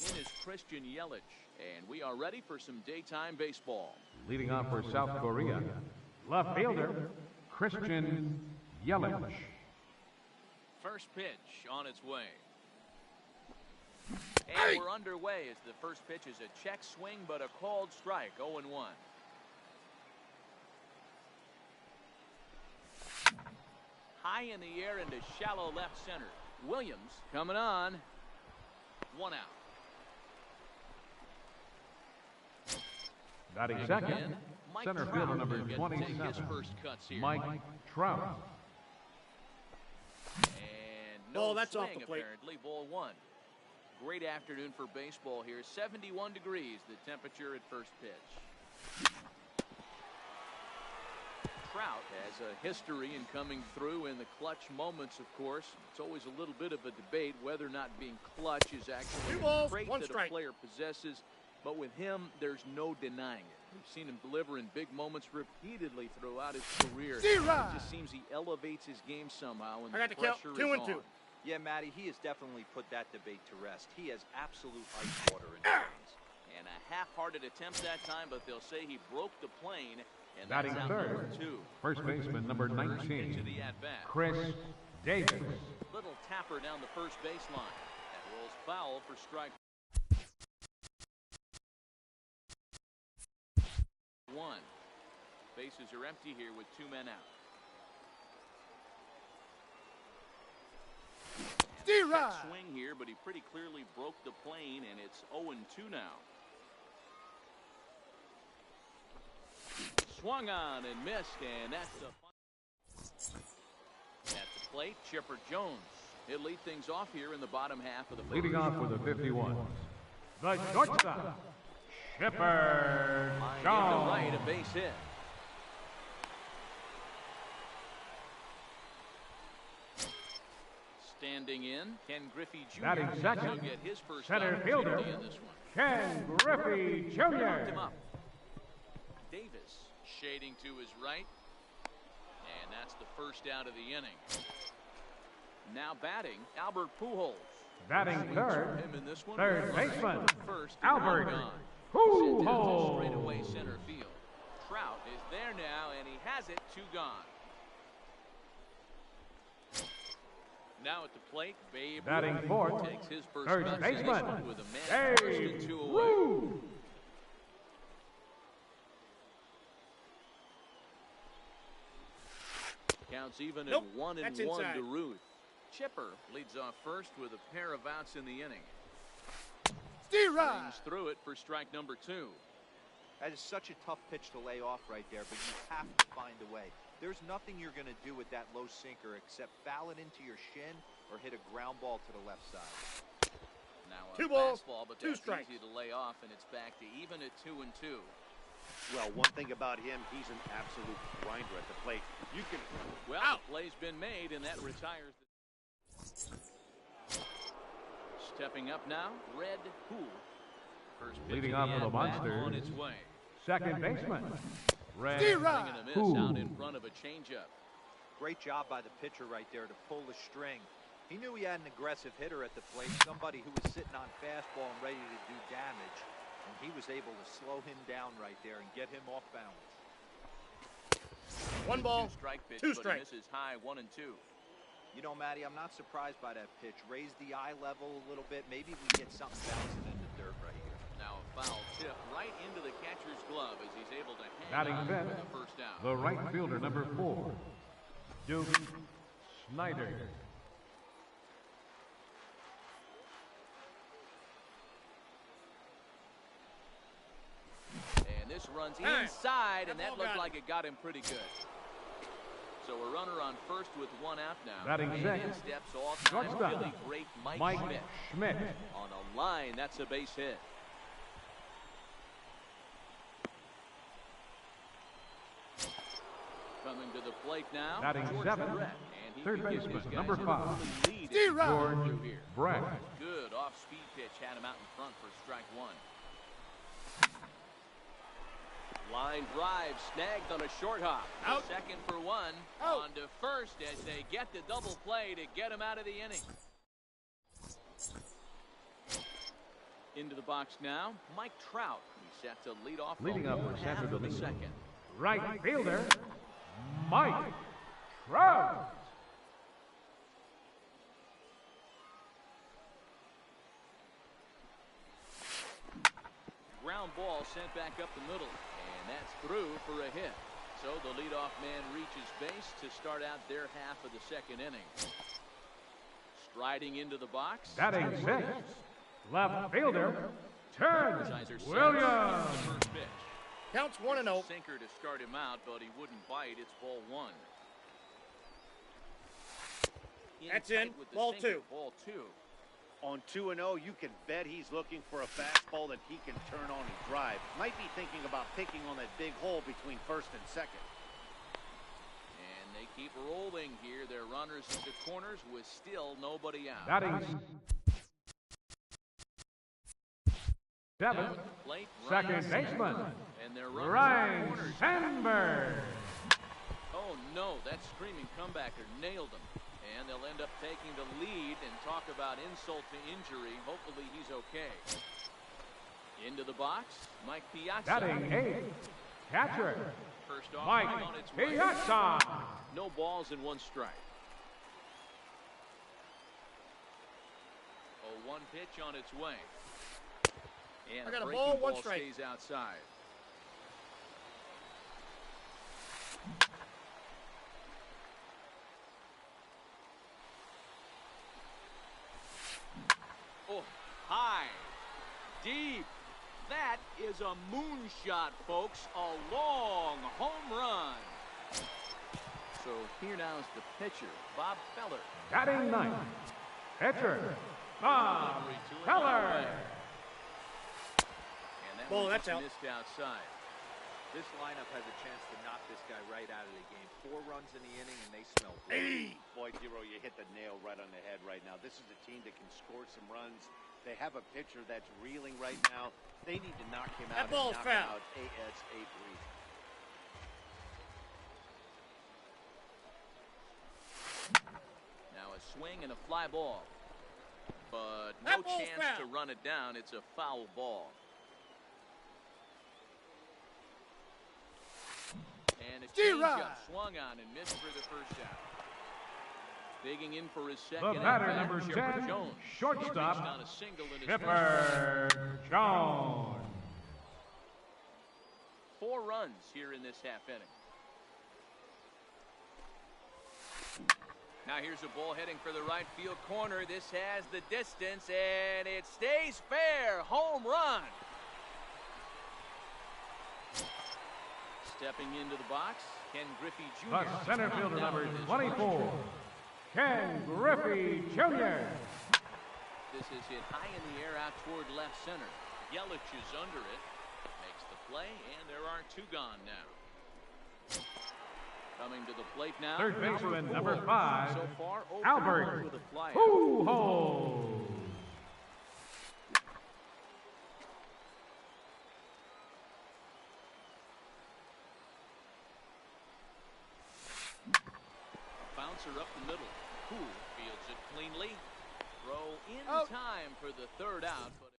In is Christian Yelich, and we are ready for some daytime baseball. Leading off for South Korea, left fielder, Christian Yelich. First pitch on its way. And we're underway as the first pitch is a check swing, but a called strike, 0-1. High in the air into shallow left center. Williams coming on. 1 out. Batting Back second, again, Mike center Trout fielder number will get to take his 27, first cuts here. Mike Trout. And no Ball, that's off swing, the plate. apparently. Ball 1. Great afternoon for baseball here. 71 degrees, the temperature at first pitch. Trout has a history in coming through in the clutch moments, of course. It's always a little bit of a debate whether or not being clutch is actually 2 balls, a trait 1 that strike. a player possesses. But with him, there's no denying it. We've seen him deliver in big moments repeatedly throughout his career. It just seems he elevates his game somehow when I got the the count, pressure 2 is and on. 2. Yeah, Matty, he has definitely put that debate to rest. He has absolute ice water in his veins. And a half-hearted attempt that time, but they'll say he broke the plane. And Batting that's out third, number 2. first baseman number First pitch 19, of the at-bat. Chris Davis. Little tapper down the first baseline. That rolls foul for strike 1. Bases are empty here with 2 men out. And a check swing here, but he pretty clearly broke the plane, and it's 0-2 now. Swung on and missed, and that's the at the plate. Chipper Jones. He'll lead things off here in the bottom half of the first. Leading off for the 51, the shortstop, Chipper Line into Jones. right, a base hit. Standing in, Ken Griffey Jr. Batting second, He'll get his first center opportunity fielder, in this one. Ken Griffey Knocked Jr. him up. Davis shading to his right, and that's the first out of the inning. Now batting, Albert Pujols. Batting third, Him in this one. third baseman, First, Albert gone. Pujols. Straight away center field. Trout is there now, and he has it. 2 gone. Now at the plate, Babe Batting Ruth fourth, takes his first third cuts in this baseman, one with a man first and 2 away. Ruth. Counts even Nope, at 1-1 that's inside. to Ruth. Chipper leads off first with a pair of outs in the inning. Swings through it for strike number 2. That is such a tough pitch to lay off right there, but you have to find a way. There's nothing you're going to do with that low sinker except foul it into your shin or hit a ground ball to the left side. Now a 2 balls, fastball, but 2 that's strikes. easy to lay off, and it's back to even at 2-2. Well, one thing about him, he's an absolute grinder at the plate. You can. Well, Out. the play's been made, and that retires. Stepping up now, Red Poole. First pitch Leading of off for the at-bat Monsters, on its way. second baseman, Red Swing and a miss Poole. out in front of a changeup. Great job by the pitcher right there to pull the string. He knew he had an aggressive hitter at the plate, somebody who was sitting on fastball and ready to do damage. And he was able to slow him down right there and get him off balance. 1 ball, 2-strike pitch, 2 but strikes. he misses high 1-2. You know, Matty, I'm not surprised by that pitch. Raise the eye level a little bit. Maybe we get something bouncing in the dirt right here. Now a foul tip right into the catcher's glove as he's able to hang Batting on fifth, for the first out. the right fielder number 4, Duke Snyder. And this runs Hey, inside, and that that ball looked got like it got him pretty good. So a runner on first with one out now. Batting And second. in steps all-time Shortstop. really great Mike Schmidt. Schmidt. On a line, that's a base hit. Coming to the plate now. Batting George seventh. Brett. And he Third can give baseman, his guys number an 5. early lead Zero. as we go George through here. Brett. Good off-speed pitch had him out in front for strike one. Line drive snagged on a short hop. Out. Second for one. Out. On to first as they get the double play to get him out of the inning. Into the box now, Mike Trout. He's set to lead off the Leading up whole for half center of the field. second. Right fielder, Mike Trout. Ground ball sent back up the middle, and that's through for a hit. So the leadoff man reaches base to start out their half of the second inning. Striding into the box. Batting sixth, left fielder, Ted Energizer sets Williams. the first pitch. Counts 1-0. Sinker to start him out, but he wouldn't bite. It's ball one. That's tight in. with the Ball sinker. two. Ball two. On 2-0, you can bet he's looking for a fastball that he can turn on and drive. Might be thinking about picking on that big hole between first and second. And they keep rolling here. Their runners into corners with still nobody out. Batting seventh, Plate, second Ryan baseman, Sandberg. And their runners Ryan in corners. Sandberg. Oh no, that screaming comebacker nailed him. And they'll end up taking the lead and talk about insult to injury. Hopefully he's okay. Into the box, Mike Piazza. Batting eighth, catcher, First off, Mike on its way. Piazza. No balls and one strike. 0-1 pitch on its way. And I got a breaking ball, one strike. stays outside. Oh, high, deep. That is a moonshot, folks. A long home run. So here now is the pitcher, Bob Feller. Batting ninth, pitcher, Bob Feller. And that Ball, one that's just out. missed outside. This lineup has a chance to knock this guy right out of the game. 4 runs in the inning, and they smell blood. Boy, Dero, you hit the nail right on the head right now. This is a team that can score some runs. They have a pitcher that's reeling right now. They need to knock him out That ball's and knock him foul. out ASAP. Now a swing and a fly ball. But That no ball's chance foul. to run it down. It's a foul ball. And a Zero. changeup swung on and missed for the first out. Digging in for his The second. batter, at bat, number Chipper 10, Jones. shortstop, Reached on a single in his Chipper Jones. 4 runs here in this half inning. Now here's a ball heading for the right field corner. This has the distance, and it stays fair. Home run. Stepping into the box, Ken Griffey Jr. The center fielder, Down number with his 24, first. Ken Griffey Jr. This is hit high in the air out toward left center. Yelich is under it. Makes the play, and there are 2 gone now. Coming to the plate now. Third baseman, number Pujols. 5, So far, 0 for Albert 1 with a fly out. Pujols. Bouncer up the middle. Poole fields it cleanly. Throw in Out. time for the third out. But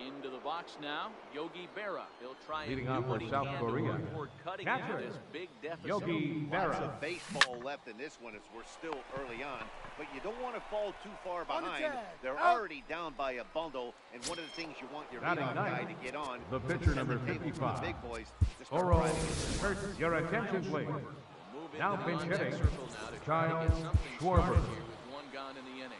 into the box now, Yogi Berra. He'll try and Leading do off what for he South can Korea. to avoid cutting Catcher, into this big deficit. Yogi Lots Berra. of baseball left in this one as we're still early on, but you don't want to fall too far On the behind. tag. They're Out. already down by a bundle, and one of the things you want your Batting leadoff guy ninth, to get on the is pitcher, set number the table for 55, the big boys to start Oro driving it. Kurtz, your attention, please. Move Now into the pitch contact hitting, circle now to try to Kyle get something Schwarber. started here with 1 gone in the inning.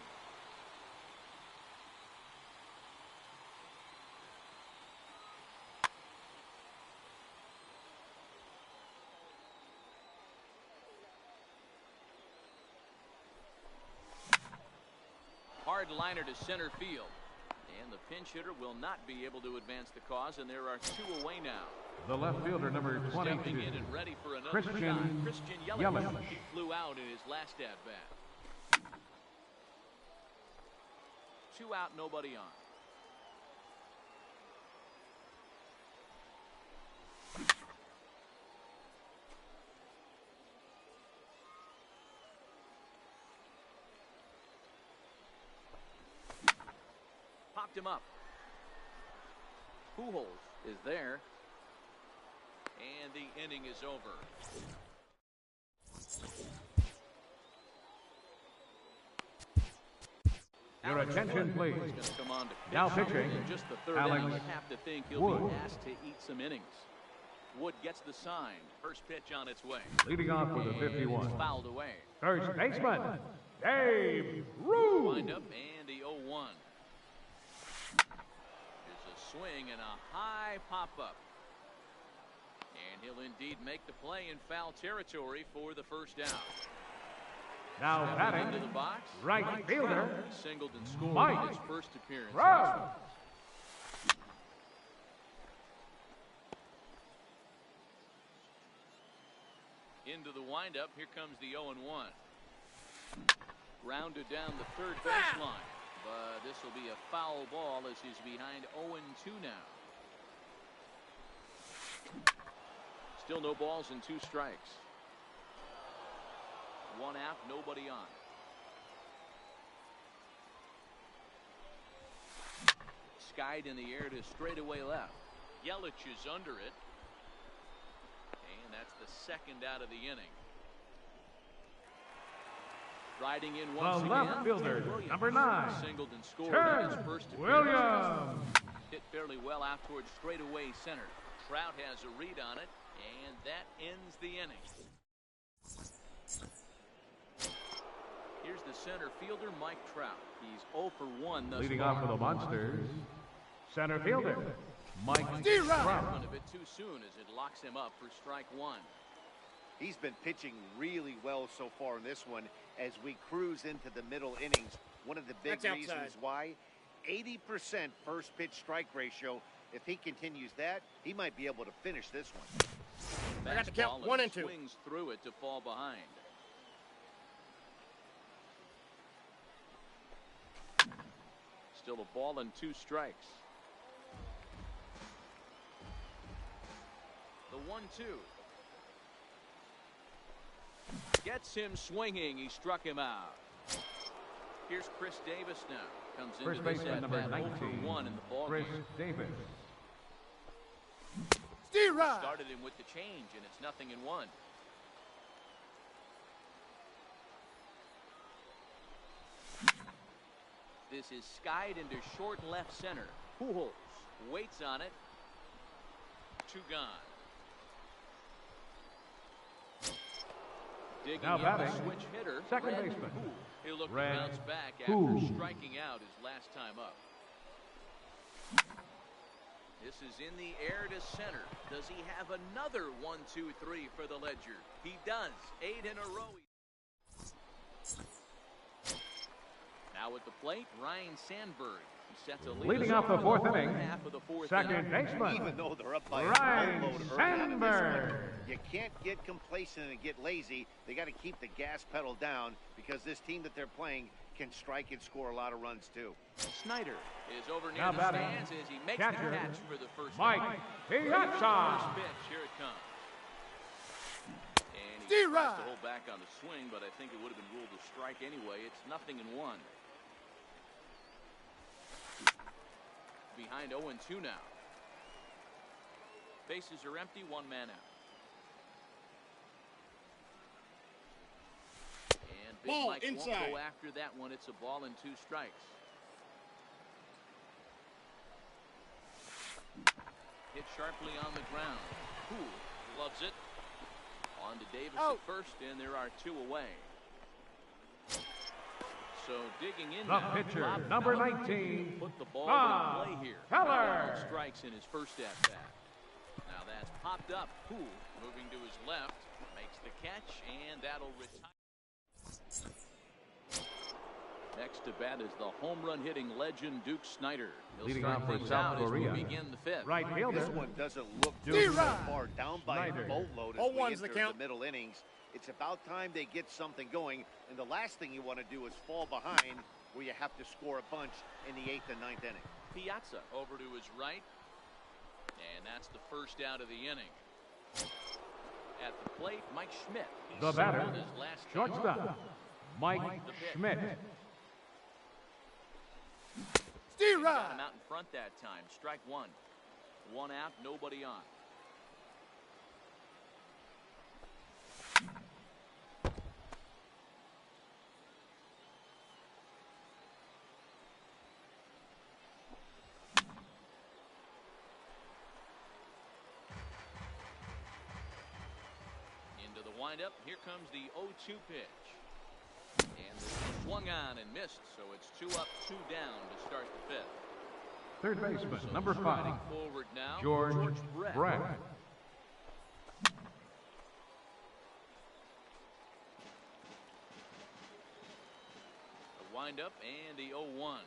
hard liner to center field. And the pinch hitter will not be able to advance the cause, and there are 2 away now. The left fielder, number 22, Stepping in and ready for another Christian shot. Christian Yelich. He flew out in his last at-bat. 2 out, nobody on. Popped him up. Pujols is there. And the inning is over. Your attention, please. Come on to Now pitching, in just the 3rd Alex inning. You have to think he'll Wood. be asked to eat some innings. Wood gets the sign. First pitch on its way. Leading off with a 51. It's fouled away. First baseman, Dave Ruth. Wind up and the 0-1. There's a swing and a high pop-up. And he'll indeed make the play in foul territory for the first out. Now Stepping batting, into the box, right fielder, he singled and scored Mike in his first appearance. Trout. Into the windup, here comes the 0-1. Grounded down the third baseline, but this will be a foul ball as he's behind 0-2 now. Still no balls and 2 strikes. 1 out, nobody on. Skied in the air to straightaway left. Yelich is under it. And that's the 2nd out of the inning. Riding in once The again. left fielder, Williams. number 9, Singled and scored in his Ted first appearance. Williams. Hit fairly well out towards straightaway center. Trout has a read on it, and that ends the inning. Here's the center fielder, Mike Trout. He's 0 for 1 thus Leading far. off for the Monsters, center fielder, Mike Run Trout. a bit too soon as it locks him up for strike 1. He's been pitching really well so far in this one as we cruise into the middle innings. One of the big That's reasons outside. why 80% first pitch strike ratio. If he continues that, he might be able to finish this one. I got to count Fastball 1 and 2. Swings through it to fall behind. Still a ball and 2 strikes. The 1-2. Gets him swinging. He struck him out. Here's Chris Davis now. Comes First into this baseman, number at-bat 0 19, for 1 in the ball Chris game. Davis. Started him with the change, and it's 0-1. This is skied into short left center. Pujols waits on it. 2 gone. Digging Now in batting, the switch hitter. second Red baseman, Poole. He'll look to Red bounce back after Poole. striking out his last time up. This is in the air to center. Does he have another 1-2-3 for the Ledger? He does. 8 in a row. Now at the plate, Ryan Sandberg. He sets a lead. Leading off the 4th inning, Half of the 4th second inning. baseman, Even though they're up by Ryan a boatload early on in this Sandberg. one, you can't get complacent and get lazy. They got to keep the gas pedal down because this team that they're playing can strike and score a lot of runs too. Snyder is over near Now the batting, stands as he makes catcher, the catch for the first Mike out. Piazza. First pitch, here it comes. And he tries to hold back on the swing, but I think it would have been ruled a strike anyway. It's 0-1. Behind 0-2 now. Bases are empty, 1 man out. And Big Ball Mike inside. won't go after that one. It's a ball and 2 strikes. Hit sharply on the ground. Poole loves it. On to Davis at first, and there are 2 away. So digging in The now. pitcher, Bob number Bauer 19, put the ball Bob in play here. Heller. 1 strikes in his first at bat. Now that's popped up. Poole moving to his left, makes the catch, and that'll retire. Next to bat is the home run hitting legend Duke Snyder. He'll Leading start off for things South out as we Korea. begin the fifth. Right fielder. This one doesn't look Duke too Snyder. far down by a Snyder. boatload as 0-1's we the enter count. the middle innings. It's about time they get something going, and the last thing you want to do is fall behind where you have to score a bunch in the 8th and 9th inning. Piazza over to his right. And that's the first out of the inning. At the plate, Mike Schmidt. He's The batter, singled his last time. shortstop, Mike Schmidt. Steer Got him out in front that time. Strike one. One out, nobody on. Into the windup. Here comes the 0-2 pitch. And this one swung on and missed, so it's 2 up, 2 down to start the fifth. Third baseman, So number 5, riding forward now, George Brett. Brett. The windup and the 0-1.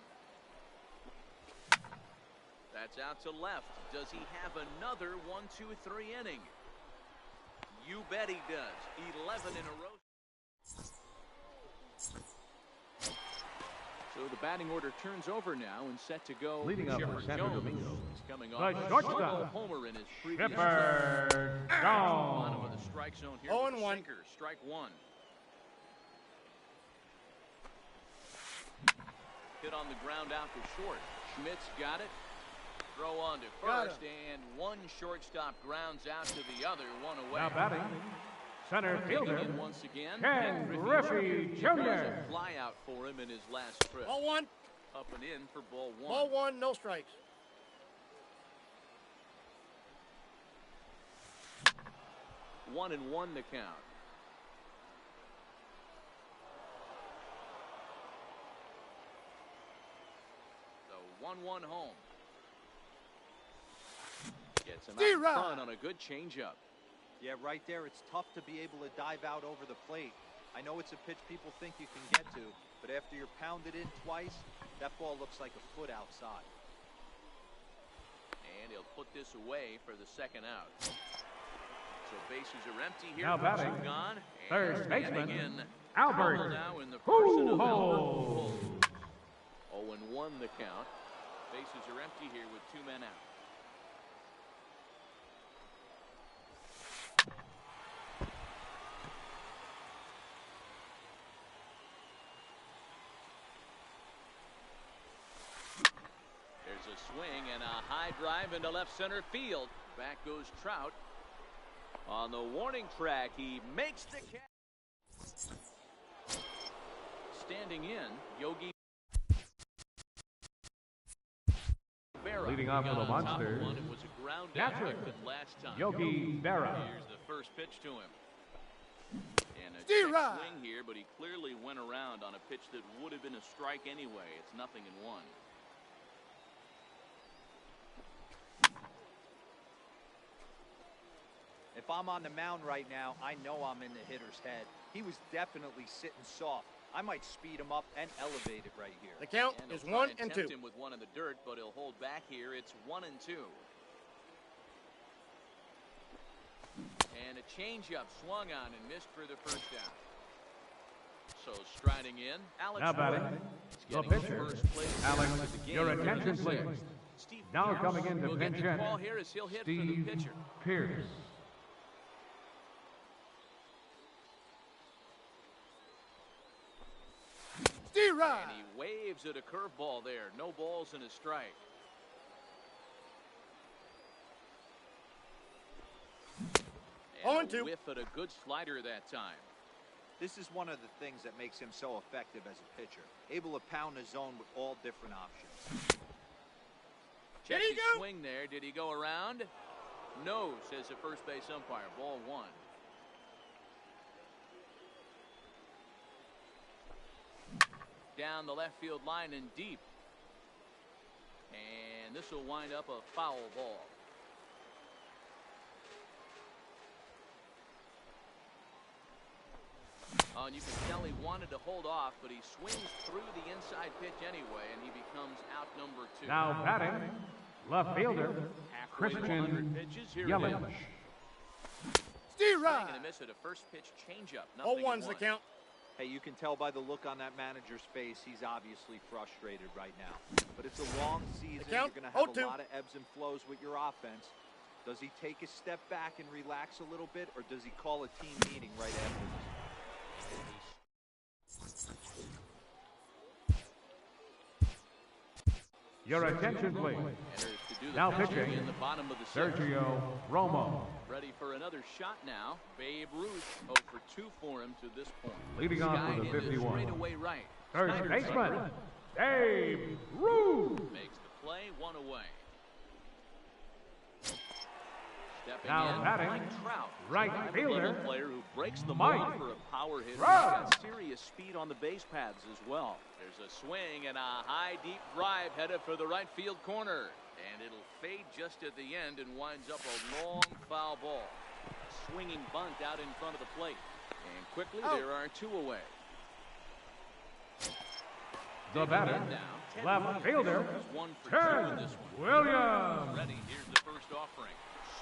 That's out to left. Does he have another 1-2-3 inning? You bet he does. 11 in a row. So the batting order turns over now and set to go. Leading up for Shepard Santo Jones. Domingo. He's coming The off a shortstop, solo homer in his previous Shepard bottom Jones. of the strike zone here. 0-1. with a sinker. Strike one. Hit on the ground out to short. Schmidt's got it. Throw on to first, and one shortstop grounds out to the other, one away. Now batting, center Taking fielder, in once again, Ken Griffey He throws Jr. a fly out for him in his last trip. Ball one. Up and in for ball one. Ball one, no strikes. 1-1 the count. The 1-1 home. Gets him out in front on a good changeup. Yeah, right there, it's tough to be able to dive out over the plate. I know it's a pitch people think you can get to, but after you're pounded in twice, that ball looks like a foot outside. And he'll put this away for the second out. So bases are empty here. Now batting, gone. third Standing baseman, in, Albert now in the person of Pujols. 0-1 the count. Bases are empty here with 2 men out. There's a swing and a high drive into left center field. Back goes Trout. On the warning track, he makes the catch. Standing in, Yogi Berra. Leading off for the Got on top of Monsters, one. It was a ground out catcher, last time. Yogi Berra. Here's the first pitch to him. And a Steer check right. swing here, but he clearly went around on a pitch that would have been a strike anyway. It's 0-1. If I'm on the mound right now, I know I'm in the hitter's head. He was definitely sitting soft. I might speed him up and elevate it right here. The count And is he'll try 1 and and tempt 2. him with one in the dirt, but he'll hold back here. It's 1-2. And a changeup swung on and missed for the first down. So striding in, Alex Now batting, Wood. He's the getting his pitcher, first place Alex, of the game. your attention please. Steve Now Pierce coming in to will get pinch the hit, ball here as he'll hit for the Steve pitcher. Pierce. Steer right. And he waves at a curveball there. No balls and a strike. And 0-2. a whiff at a good slider that time. This is one of the things that makes him so effective as a pitcher. Able to pound the zone with all different options. Check Did he his go? swing there. Did he go around? No, says the first base umpire. Ball one. Down the left field line and deep. And this will wind up a foul ball. Oh, and you can tell he wanted to hold off, but he swings through the inside pitch anyway, and he becomes out number 2. Now batting, left fielder, Halfway to 100 Christian pitches. Here it Yelich. is. Steve Swing Ryan. and a miss at a first pitch changeup. 0-1's the count. Hey, you can tell by the look on that manager's face, he's obviously frustrated right now. But it's a long season. You're count, going to have 0-2. a lot of ebbs and flows with your offense. Does he take a step back and relax a little bit, or does he call a team meeting right after this? Your attention, please. Enters to do the Now pitching pitching, in the bottom of the 6th. Sergio Romo. Ready for another shot now. Babe Ruth 0 for 2 for him to this point. Leading off Guy with a into 51. straightaway right. First Snyder's baseman, up. Babe Ruth. Makes the play, 1 away. Stepping Now in, batting, Mike Trout. right High-level fielder, player who breaks the Mike mold for a power hitter. He's Trout. got serious speed on the base paths as well. There's a swing and a high, deep drive headed for the right field corner. And it'll fade just at the end and winds up a long foul ball. A swinging bunt out in front of the plate. And quickly there are 2 away. The batter, left fielder, Ted Williams. Ready, here's the first offering.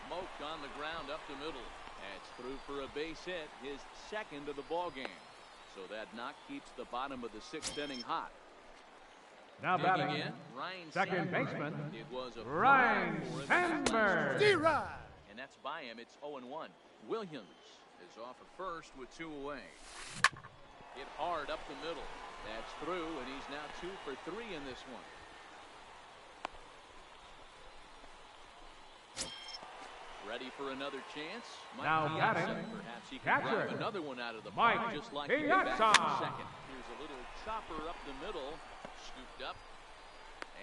Smoked on the ground up the middle. That's through for a base hit, his 2nd of the ball game. So that knock keeps the bottom of the 6th inning hot. Now Digging batting, in, Ryan second Sandberg. baseman, It was a Ryan for him. Sandberg. Steve Ryan. And that's by him. It's 0-1. Williams is off at first with 2 away. Hit hard up the middle. That's through, and he's now 2 for 3 in this one. Ready for another chance. Mike Now Piazza. batting, Perhaps he can catcher, drive another one out of the Mike park, just like he did back Piazza. in the 2nd. Here's a little chopper up the middle, scooped up,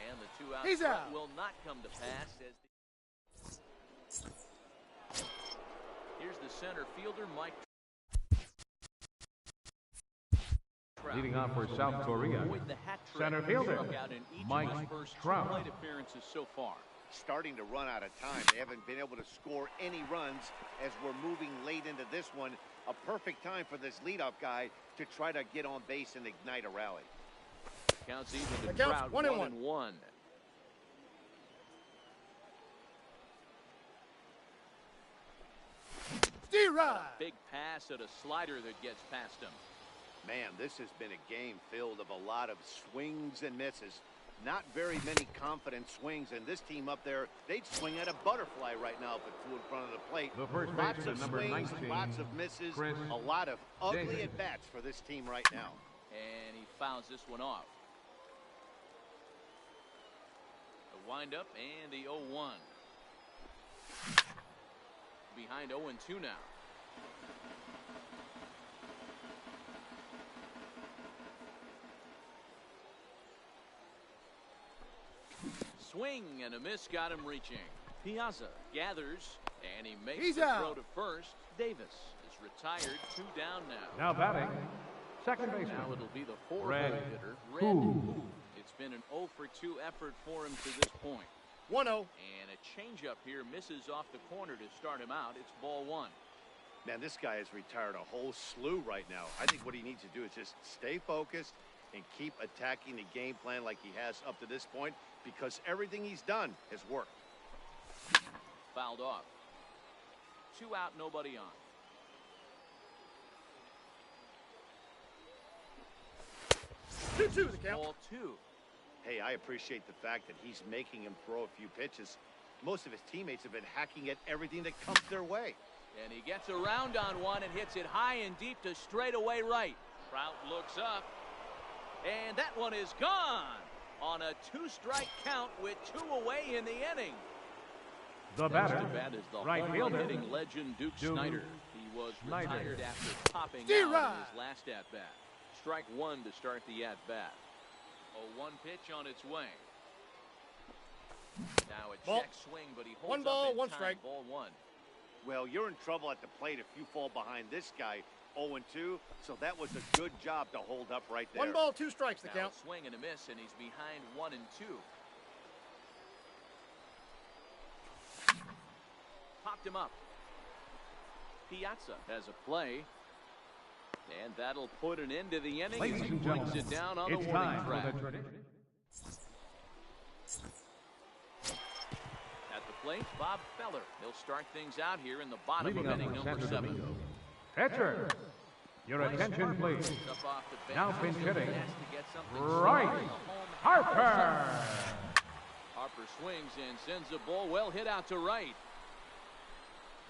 and the 2 out He's front out. will not come to pass as here's the center fielder, Mike. Leading off for South Korea, With the hat trick, center he fielder, struck out in each Mike of his first 2 Trout. plate appearances so far. Starting to run out of time. They haven't been able to score any runs as we're moving late into this one. A perfect time for this leadoff guy to try to get on base and ignite a rally. Counts even to The count's Trout, 1-1. 1-1. Steve Ryan. Big pass at a slider that gets past him. Man, this has been a game filled of a lot of swings and misses. Not very many confident swings, and this team up there, they'd swing at a butterfly right now if it flew in front of the plate. The first Lots baseman, of number swings, 19, lots of misses, Chris a lot of ugly Davis. at-bats for this team right now. And he fouls this one off. The windup and the 0-1. Behind 0-2 now. Swing and a miss got him reaching. Piazza gathers and he makes He's the out. throw to first. Davis is retired, 2 down now. Now batting, second Now baseman, it'll be the 4-hole Red hitter, Red Who. Who. It's been an 0 for 2 effort for him to this point. 1-0. And a changeup here misses off the corner to start him out. It's ball 1. Man, this guy has retired a whole slew right now. I think what he needs to do is just stay focused and keep attacking the game plan like he has up to this point, because everything he's done has worked. Fouled off. 2 out, nobody on. Two the count. Ball 2. Hey, I appreciate the fact that he's making him throw a few pitches. Most of his teammates have been hacking at everything that comes their way. And he gets around on one and hits it high and deep to straightaway right. Trout looks up. And that one is gone on a 2-strike count with 2 away in the inning. the Next batter, to bat is the right home fielder, run hitting legend Duke Snyder. He was Snyder. retired after popping Steve out Ryan. in his last at-bat. Strike 1 to start the at-bat. A 1 pitch on its way. Now a Ball. check swing, but he holds 1 ball, up in 1 time. strike. Ball 1. Well, you're in trouble at the plate if you fall behind this guy 0-2, so that was a good job to hold up right there. 1 ball, 2 strikes the Now count. a swing and a miss, and he's behind 1-2. Popped him up. Piazza has a play. And that'll put an end to the inning Ladies as he and brings gentlemen, it down on the it's warning time for track. the tradition. At the plate, Bob Feller. He'll start things out here in the bottom Leading of up inning for number Santo 7. Domingo. Pitcher, your Bryce attention Harper please. is up off the bench. Now pinch He'll hitting. be asked to get something Bryce started. A home Harper. Harper swings and sends a ball well hit out to right.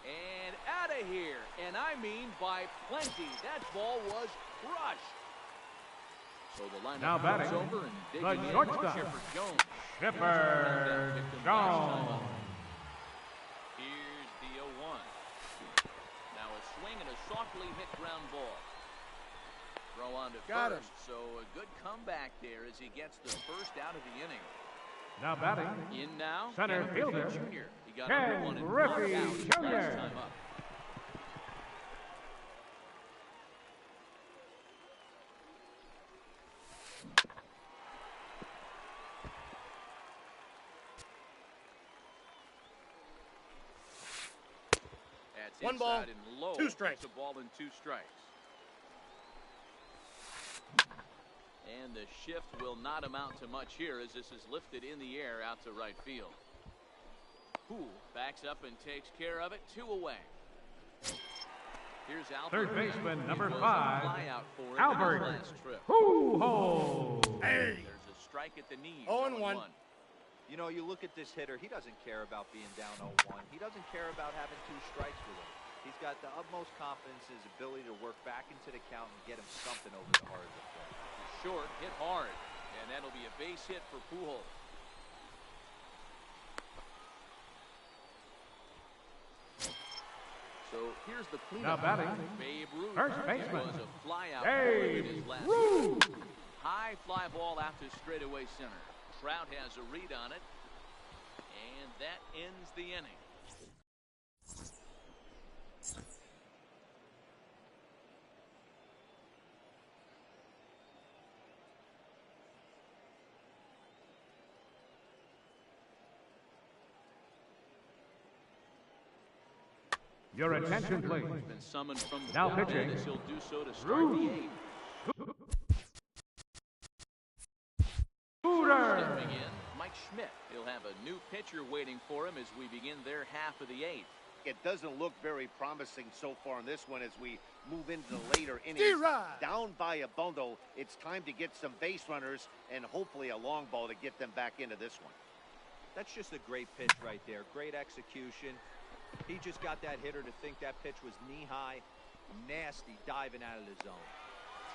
And out of here. And I mean by plenty. That ball was crushed. So the lineup Now batting, comes over and the digging in, shortstop. Chipper Jones. Chipper Jones. Here's the 0-1. Now a swing and a softly hit ground ball. Throw on to Got first. So a good comeback there as he gets the first out of the inning. Now batting, In now, center Ken fielder, Griffey Jr. He got Ken under one and Griffey knocked out Jr. last time up. That's One ball, inside and low. 2 strikes. It's a ball and 2 strikes. And the shift will not amount to much here as this is lifted in the air out to right field. Poole backs up and takes care of it. 2 away. Here's Albert. third baseman, number It was a 5, flyout for him Albert in his last trip. Pujols. Hey. There's a strike at the knee. 0-1. You know, you look at this hitter, he doesn't care about being down 0-1. He doesn't care about having 2 strikes with him. He's got the utmost confidence in his ability to work back into the count and get him something over the heart of the plate. Short, hit hard. And that'll be a base hit for Pujols. So here's the cleanup. Now batting, Babe Ruth. first It baseman, was a flyout Babe in his last Ruth. game. High fly ball out to straightaway center. Trout has a read on it. And that ends the inning. Your attention please. Been summoned from the Now bullpen pitching. as he'll do so to start Ruth. the 8th. Shooter. Stepping in, Mike Schmidt. He'll have a new pitcher waiting for him as we begin their half of the 8th. It doesn't look very promising so far in this one as we move into the later innings. D-Rod. Down by a bundle, it's time to get some base runners and hopefully a long ball to get them back into this one. That's just a great pitch right there. Great execution. He just got that hitter to think that pitch was knee-high. Nasty diving out of the zone.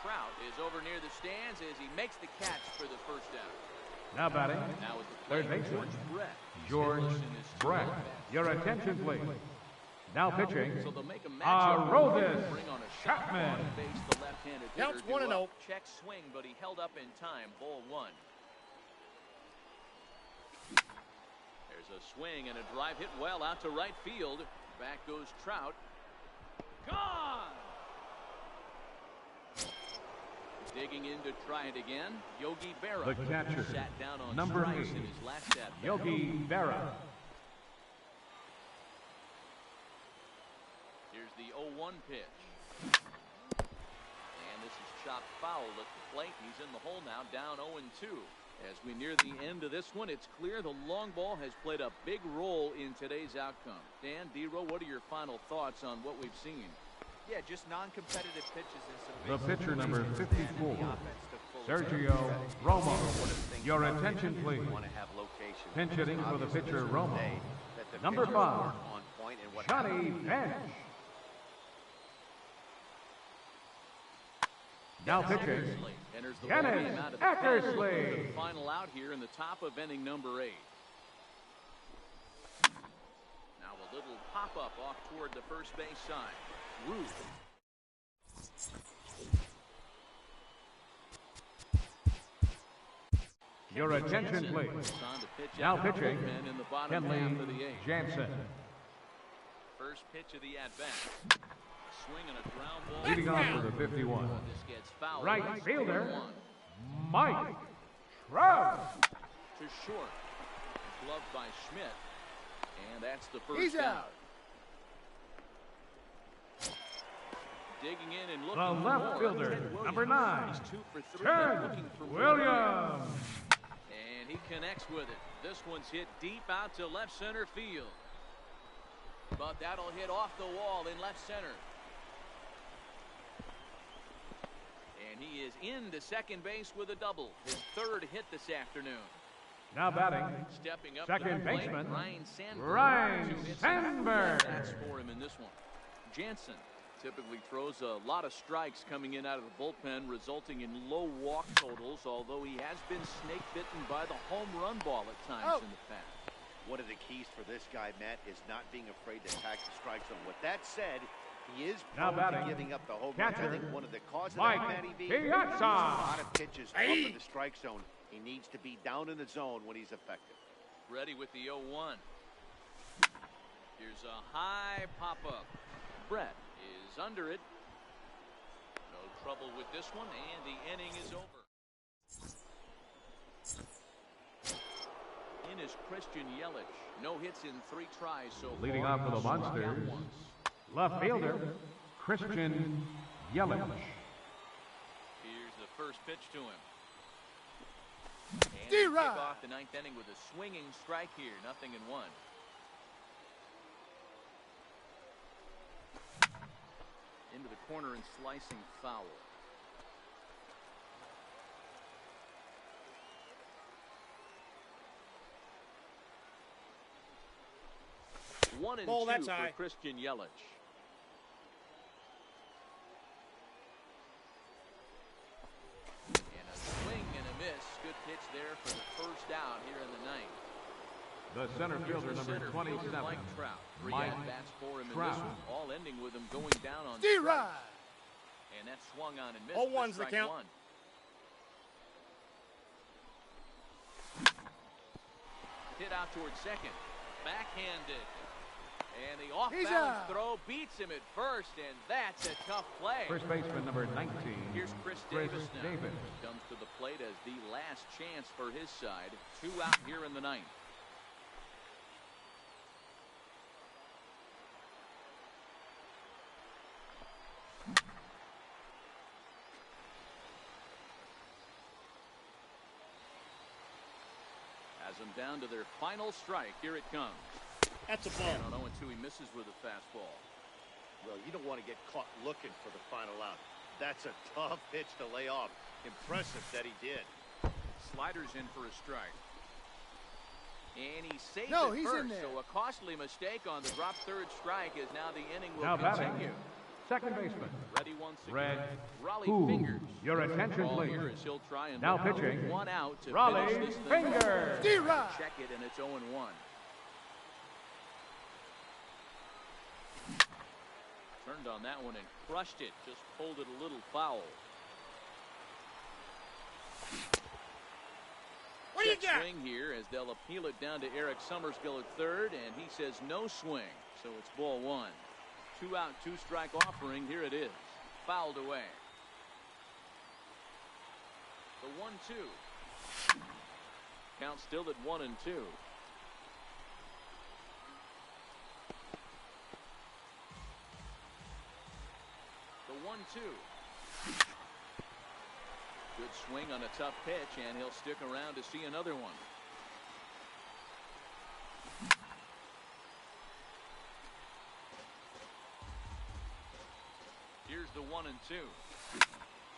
Trout is over near the stands as he makes the catch for the first out. Now batting, Now with the third plate, baseman, George Brett. He's George hitless in his 2 Brett. at-bats. Your attention please. Now pitching, So they'll make a matchup. Aroldis Bring on a shot Chapman. to face the left-handed hitter. Counts due 1-0. up. Check swing, but he held up in time. Ball 1. There's a swing and a drive hit well out to right field. Back goes Trout. Gone! Digging in to try it again. Yogi Berra. The catcher, Sat down on number strikes 8, in his last at-bat. Yogi Berra. Here's the 0-1 pitch. And this is chopped foul at the plate. He's in the hole now, down 0-2. As we near the end of this one, it's clear the long ball has played a big role in today's outcome. Dan, D-Row, what are your final thoughts on what we've seen? Yeah, just non-competitive pitches and some The base pitcher hits. number And 54, the offense took full Sergio advantage. Romo. One of the things Your about attention pitchers, please. we want to have location. Pinch hitting for the Obviously, pitcher this is Romo. the day that the Number pitchers 5, work on point, and what Johnny happens- Bench. Now pitching, Eckersley enters the Kenneth ballgame out of the Eckersley. pen. The final out here in the top of inning number 8. Now a little pop-up off toward the first base side. Ruth. Your attention please. On to pitch Now out of the pitching, bullpen in the bottom half of the Kenley 8th. Jansen. First pitch of the at-bat. Swing and a ground ball. Leading off for the 51, This gets fouled. right It's fielder, 1-1. Mike Trout. To short. Gloved by Schmidt. And that's the first He's out. digging in and The looking for left more. fielder, Ted number Williams. 9, He's 2 for 3. Ted Looking for more. Williams. And he connects with it. This one's hit deep out to left center field. But that'll hit off the wall in left center. And he is into second base with a double. His 3rd hit this afternoon. Now batting, Stepping up second to the plate, baseman, Ryan Sandberg. Ryan 2 hits Sandberg. and 4 at-bats for him in this one. Jansen typically throws a lot of strikes coming in out of the bullpen, resulting in low walk totals, although he has been snake bitten by the home run ball at times in the past. One of the keys for this guy, Matt, is not being afraid to attack the strike zone. With that said, he is Now prone to batting, giving up the home run. I catcher, think one of the causes of Mike that, Matty V, Piazza. is a lot of pitches up in the strike zone. He needs to be down in the zone when he's effective. Ready with the 0-1. Here's a high pop-up. Brett is under it. No trouble with this one, and the inning is over. In is Christian Yelich. No hits in 3 tries so far. Leading off for the Struck out Monsters, once. left fielder, Christian Yelich. Here's the first pitch to him. And D-Rod. kick off the 9th inning with a swinging strike here. 0-1. Into the corner and slicing foul. 1-2 Ball, that's for high. Christian Yelich. And a swing and a miss. Good pitch there for the first out here in the 9th. The center fielder, number Center 27, fielder Mike Trout. 3 Mike at-bats for him in Trout. this one, all ending with him going down on D-Rod. strikes. And that swung on and missed. 0-1's for the strike count. 1. Hit out towards second. Backhanded. And the off-balance out. throw beats him at first, and that's a tough play. first baseman, number 19, Here's Chris Chris Davis now. Davis. Comes to the plate as the last chance for his side. 2 out here in the 9th. Has them down to their final strike. Here it comes. That's a ball. And on 0-2, he misses with a fastball. Well, you don't want to get caught looking for the final out. That's a tough pitch to lay off. Impressive that he did. Sliders in for a strike. And he saves No, it he's first, in there. so a costly mistake on the drop third strike as now the inning will Now batting, continue. second baseman, Ready once again. Red Raleigh Who. Fingers. Your attention, Ball please. here as he'll try and Now look pitching, 1 out to Raleigh finish this thing. Fingers. D-Rod. Check it, and it's 0-1. Turned on that one and crushed it. Just pulled it a little foul. What do you Check got? swing here as they'll appeal it down to Eric Summersgill at third, and he says no swing, so it's ball 1. 2 out, 2 strike offering. Here it is. Fouled away. The 1-2. Count still at 1-2. The 1-2. Good swing on a tough pitch, and he'll stick around to see another one. Here's the 1-2.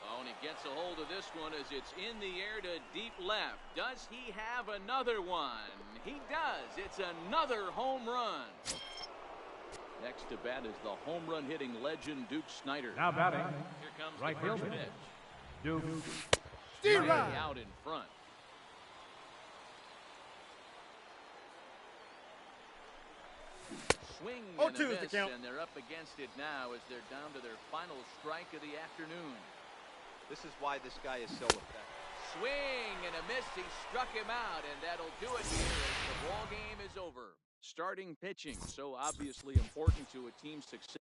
Oh, and he gets a hold of this one as it's in the air to deep left. Does he have another one? He does. It's another home run. Next to bat is the home run hitting legend Duke Snyder. Now batting, Here comes right the first fielder, pitch. Duke D-Rod. Snyder out in front. Swing and a 0-2 is the miss, count. and they're up against it now as they're down to their final strike of the afternoon. This is why this guy is so effective. Swing and a miss. He struck him out, and that'll do it here as the ball game is over. Starting pitching, so obviously important to a team's success.